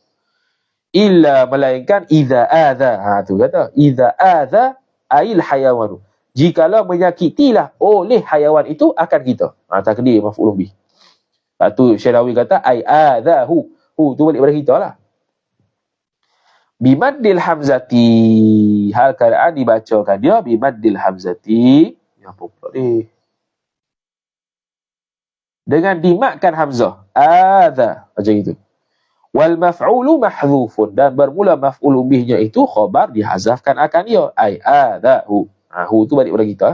Illa melainkan idza adza. Tu kata idza adza ail hayawanu. Jikalau menyakitilah oleh hayawan itu akan kita. Takdir maf'ul bih. Tu Syekh Nawawi kata ai adzahu. Tu balik pada kita lah. Bimaddil hamzati. Hal keadaan dibacakan dia bimaddil hamzati. Apa pula ni? Dengan dimakkan hamzah. Adza. Macam itu. Wal maf'ulu mahdzufun. Dan bermula maf'ul bihnya itu khabar dihazafkan akan dia. Ai adzahu. Hu tu balik pada kita.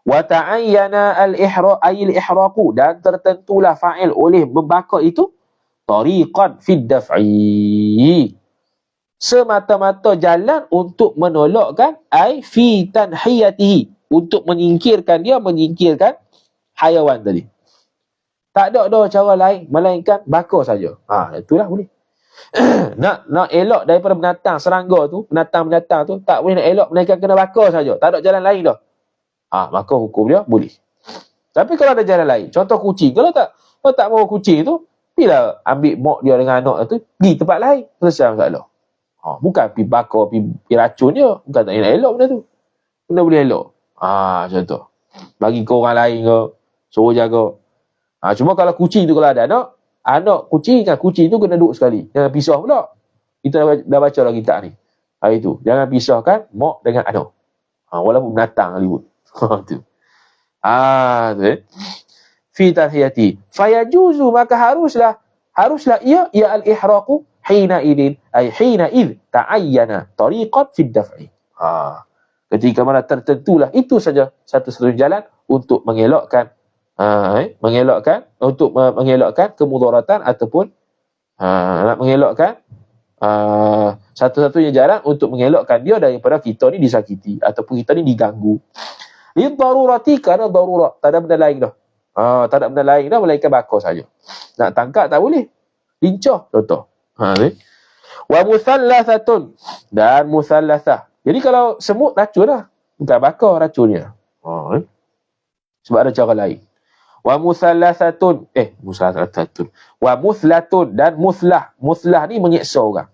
Wa ta'ayyana al-ihraqu. Dan tertentulah fa'il oleh membakar itu. Tariqan fid daf'i. Semata-mata jalan untuk menolakkan. Ai fi tanhiyatihi. Untuk menyingkirkan dia. Menyingkirkan hayawan tadi. Tak ada cara lain melainkan bakar saja. Itulah boleh. nak elok daripada binatang serangga tu, binatang-binatang tu tak boleh nak elok melainkan kena bakar saja. Tak ada jalan lain dah. Maka hukum dia boleh. Tapi kalau ada jalan lain, contoh kucing, kalau tak mau kucing tu, bila ambil mok dia dengan anak tu, pergi tempat lain, selesai masalah. Bukan pergi bakar, pergi racun dia, bukan tak nak elok benda tu. Benda boleh elok. Contoh. Bagi ke orang lain ke, suruh jaga. Cuma kalau kucing tu kalau ada anak kucing kan, kucing tu kena duduk sekali. Jangan pisah pula. Kita dah baca lagi kitab ni. Hari tu. Jangan pisahkan mak dengan anak. Walaupun binatang Hollywood. Tu. Fi tahiyati. Fayajuzu maka haruslah ia al-ihraqu hina idin. Ay hina id ta'ayyana tariqat fi daf'i. Ketika mana tertentulah itu saja satu-satunya jalan untuk mengelakkan mengelakkan kemudaratan ataupun mengelakkan satu-satunya jalan untuk mengelakkan dia daripada kita ni disakiti ataupun kita ni diganggu. Li darurati karena darurat, tak ada benda lain dah. Tak ada benda lain dah melainkan bakar saja. Nak tangkap tak boleh. Lincah contoh. Wa muthallathatun dan muthallathah. Jadi kalau semut racun lah, bukan bakar racunnya. Sebab ada cara lain. Wa muthallathatun wa muthlatun dan muthlah ni menyeksa orang.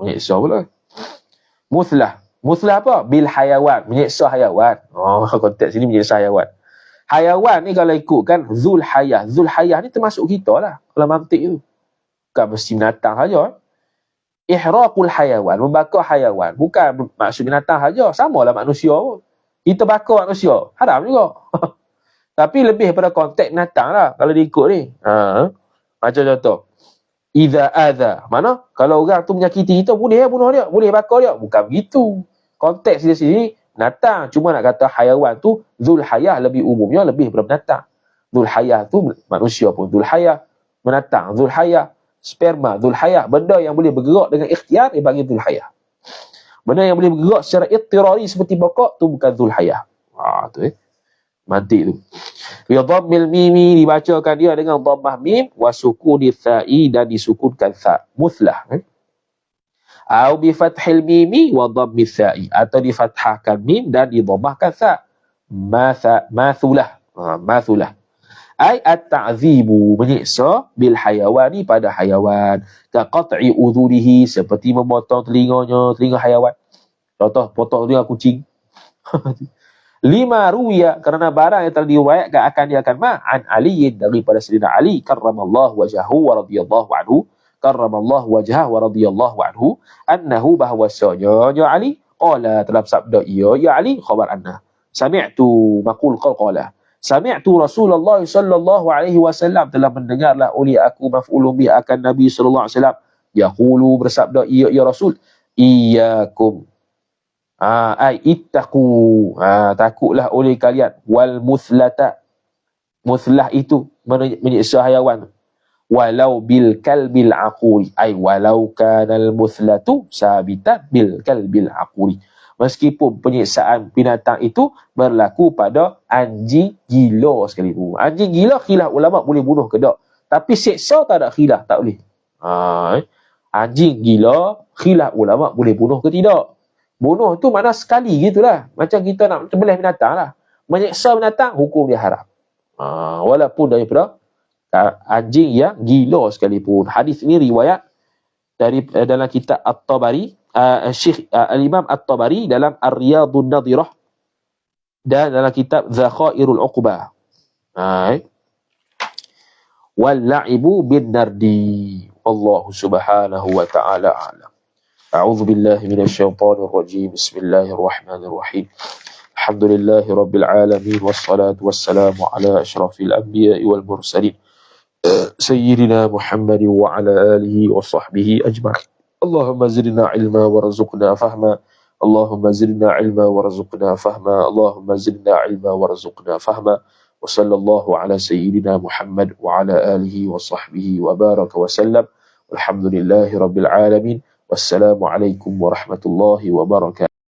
Menyeksa pula. Muthlah apa? Bil hayawan, menyeksa hayawan. Konteks sini menyeksa hayawan. Hayawan ni kalau ikutkan zul hayah ni termasuk kita lah kalau mantik tu. Bukan mesti binatang saja. Ihraqul hayawan, membakar hayawan, bukan maksud binatang saja, samalah manusia pun. Kita bakar manusia, haram juga. Tapi lebih pada konteks binatang lah kalau diikut ni. Macam contoh. Idza adza. Mana? Kalau orang tu menyakiti kita, boleh bunuh dia, boleh bakar dia. Bukan begitu. Konteks di sini binatang. Cuma nak kata haiwan tu zul hayah lebih umumnya lebih daripada binatang. Zul hayah tu manusia pun zul hayah, binatang zul hayah, sperma zul hayah. Benda yang boleh bergerak dengan ikhtiar dia panggil zul hayah. Benda yang boleh bergerak secara ittirari seperti pokok tu bukan zul hayah. Tu mantik tu. Bi dhammil mimi, dibacakan dia dengan dhammah mim wa sukuni tsa'i, dan disukunkan tsa, muthlah. Au bi fathil mimi wa dhammi tsa'i, atau difathahkan mim dan didhammahkan tsa. Mathulah. Mathulah. Ai at-ta'zibu, menyiksa, bil hayawani, pada hayawan, ka qat'i udhurihi, seperti memotong telinganya, telinga hayawan. Contoh potong telinga kucing. Lima ruya, kerana barang yang telah diriwayatkan akan dia akan ma'an aliyin, daripada Sayyidina Ali karramallahu wajhahu wa radhiyallahu anhu, karramallahu wajhahu wa radhiyallahu anhu, annahu, bahwasanya Ali qala, telah sabda ya Ali, khabar anna, sami'tu maqul qala, sami'tu Rasulullah sallallahu alaihi wasallam, telah mendengarlah oleh aku, maf'ulun bih, akan Nabi sallallahu alaihi wasallam, yaqulu, bersabda ya Rasul, iyyakum, ittaqu, takutlah oleh kalian, wal muthlata, muthlah itu menyiksa hayawan, walau bil kalbil aquri, walau kanal muthlatu sabitan bil kalbil aquri, meskipun penyiksaan binatang itu berlaku pada anjing gila sekalipun. Anjing gila khilaf ulama boleh bunuh ke tak, tapi siksa tak ada khilaf, tak boleh. Anjing gila khilaf ulama boleh bunuh ke tidak. Bunuh tu mana sekali gitulah. Macam kita nak belah binatang lah. Menyiksa binatang, hukum dia haram. Walaupun daripada anjing yang gila sekalipun. Hadis ini riwayat dari dalam kitab At-Tabari, Syekh Al-Imam At-Tabari dalam Ar-Riyadun Nadhirah, dan dalam kitab Zakhairul Uqbah. Wal-la'ibu bin nardi. Allah subhanahu wa ta'ala a'lam. أعوذ بالله من الشيطان الرجيم. بسم الله الرحمن الرحيم. الحمد لله رب العالمين، والصلاة والسلام على أشرف الأنبياء والمرسلين سيدنا محمد وعلى آله وصحبه أجمعين. اللهم زدنا علما وارزقنا فهما. اللهم زدنا علما وارزقنا فهما. اللهم زدنا علما وارزقنا فهما. وصلى الله على سيدنا محمد وعلى آله وصحبه وبارك وسلم. والحمد لله رب العالمين. Wassalamualaikum warahmatullahi wabarakatuh.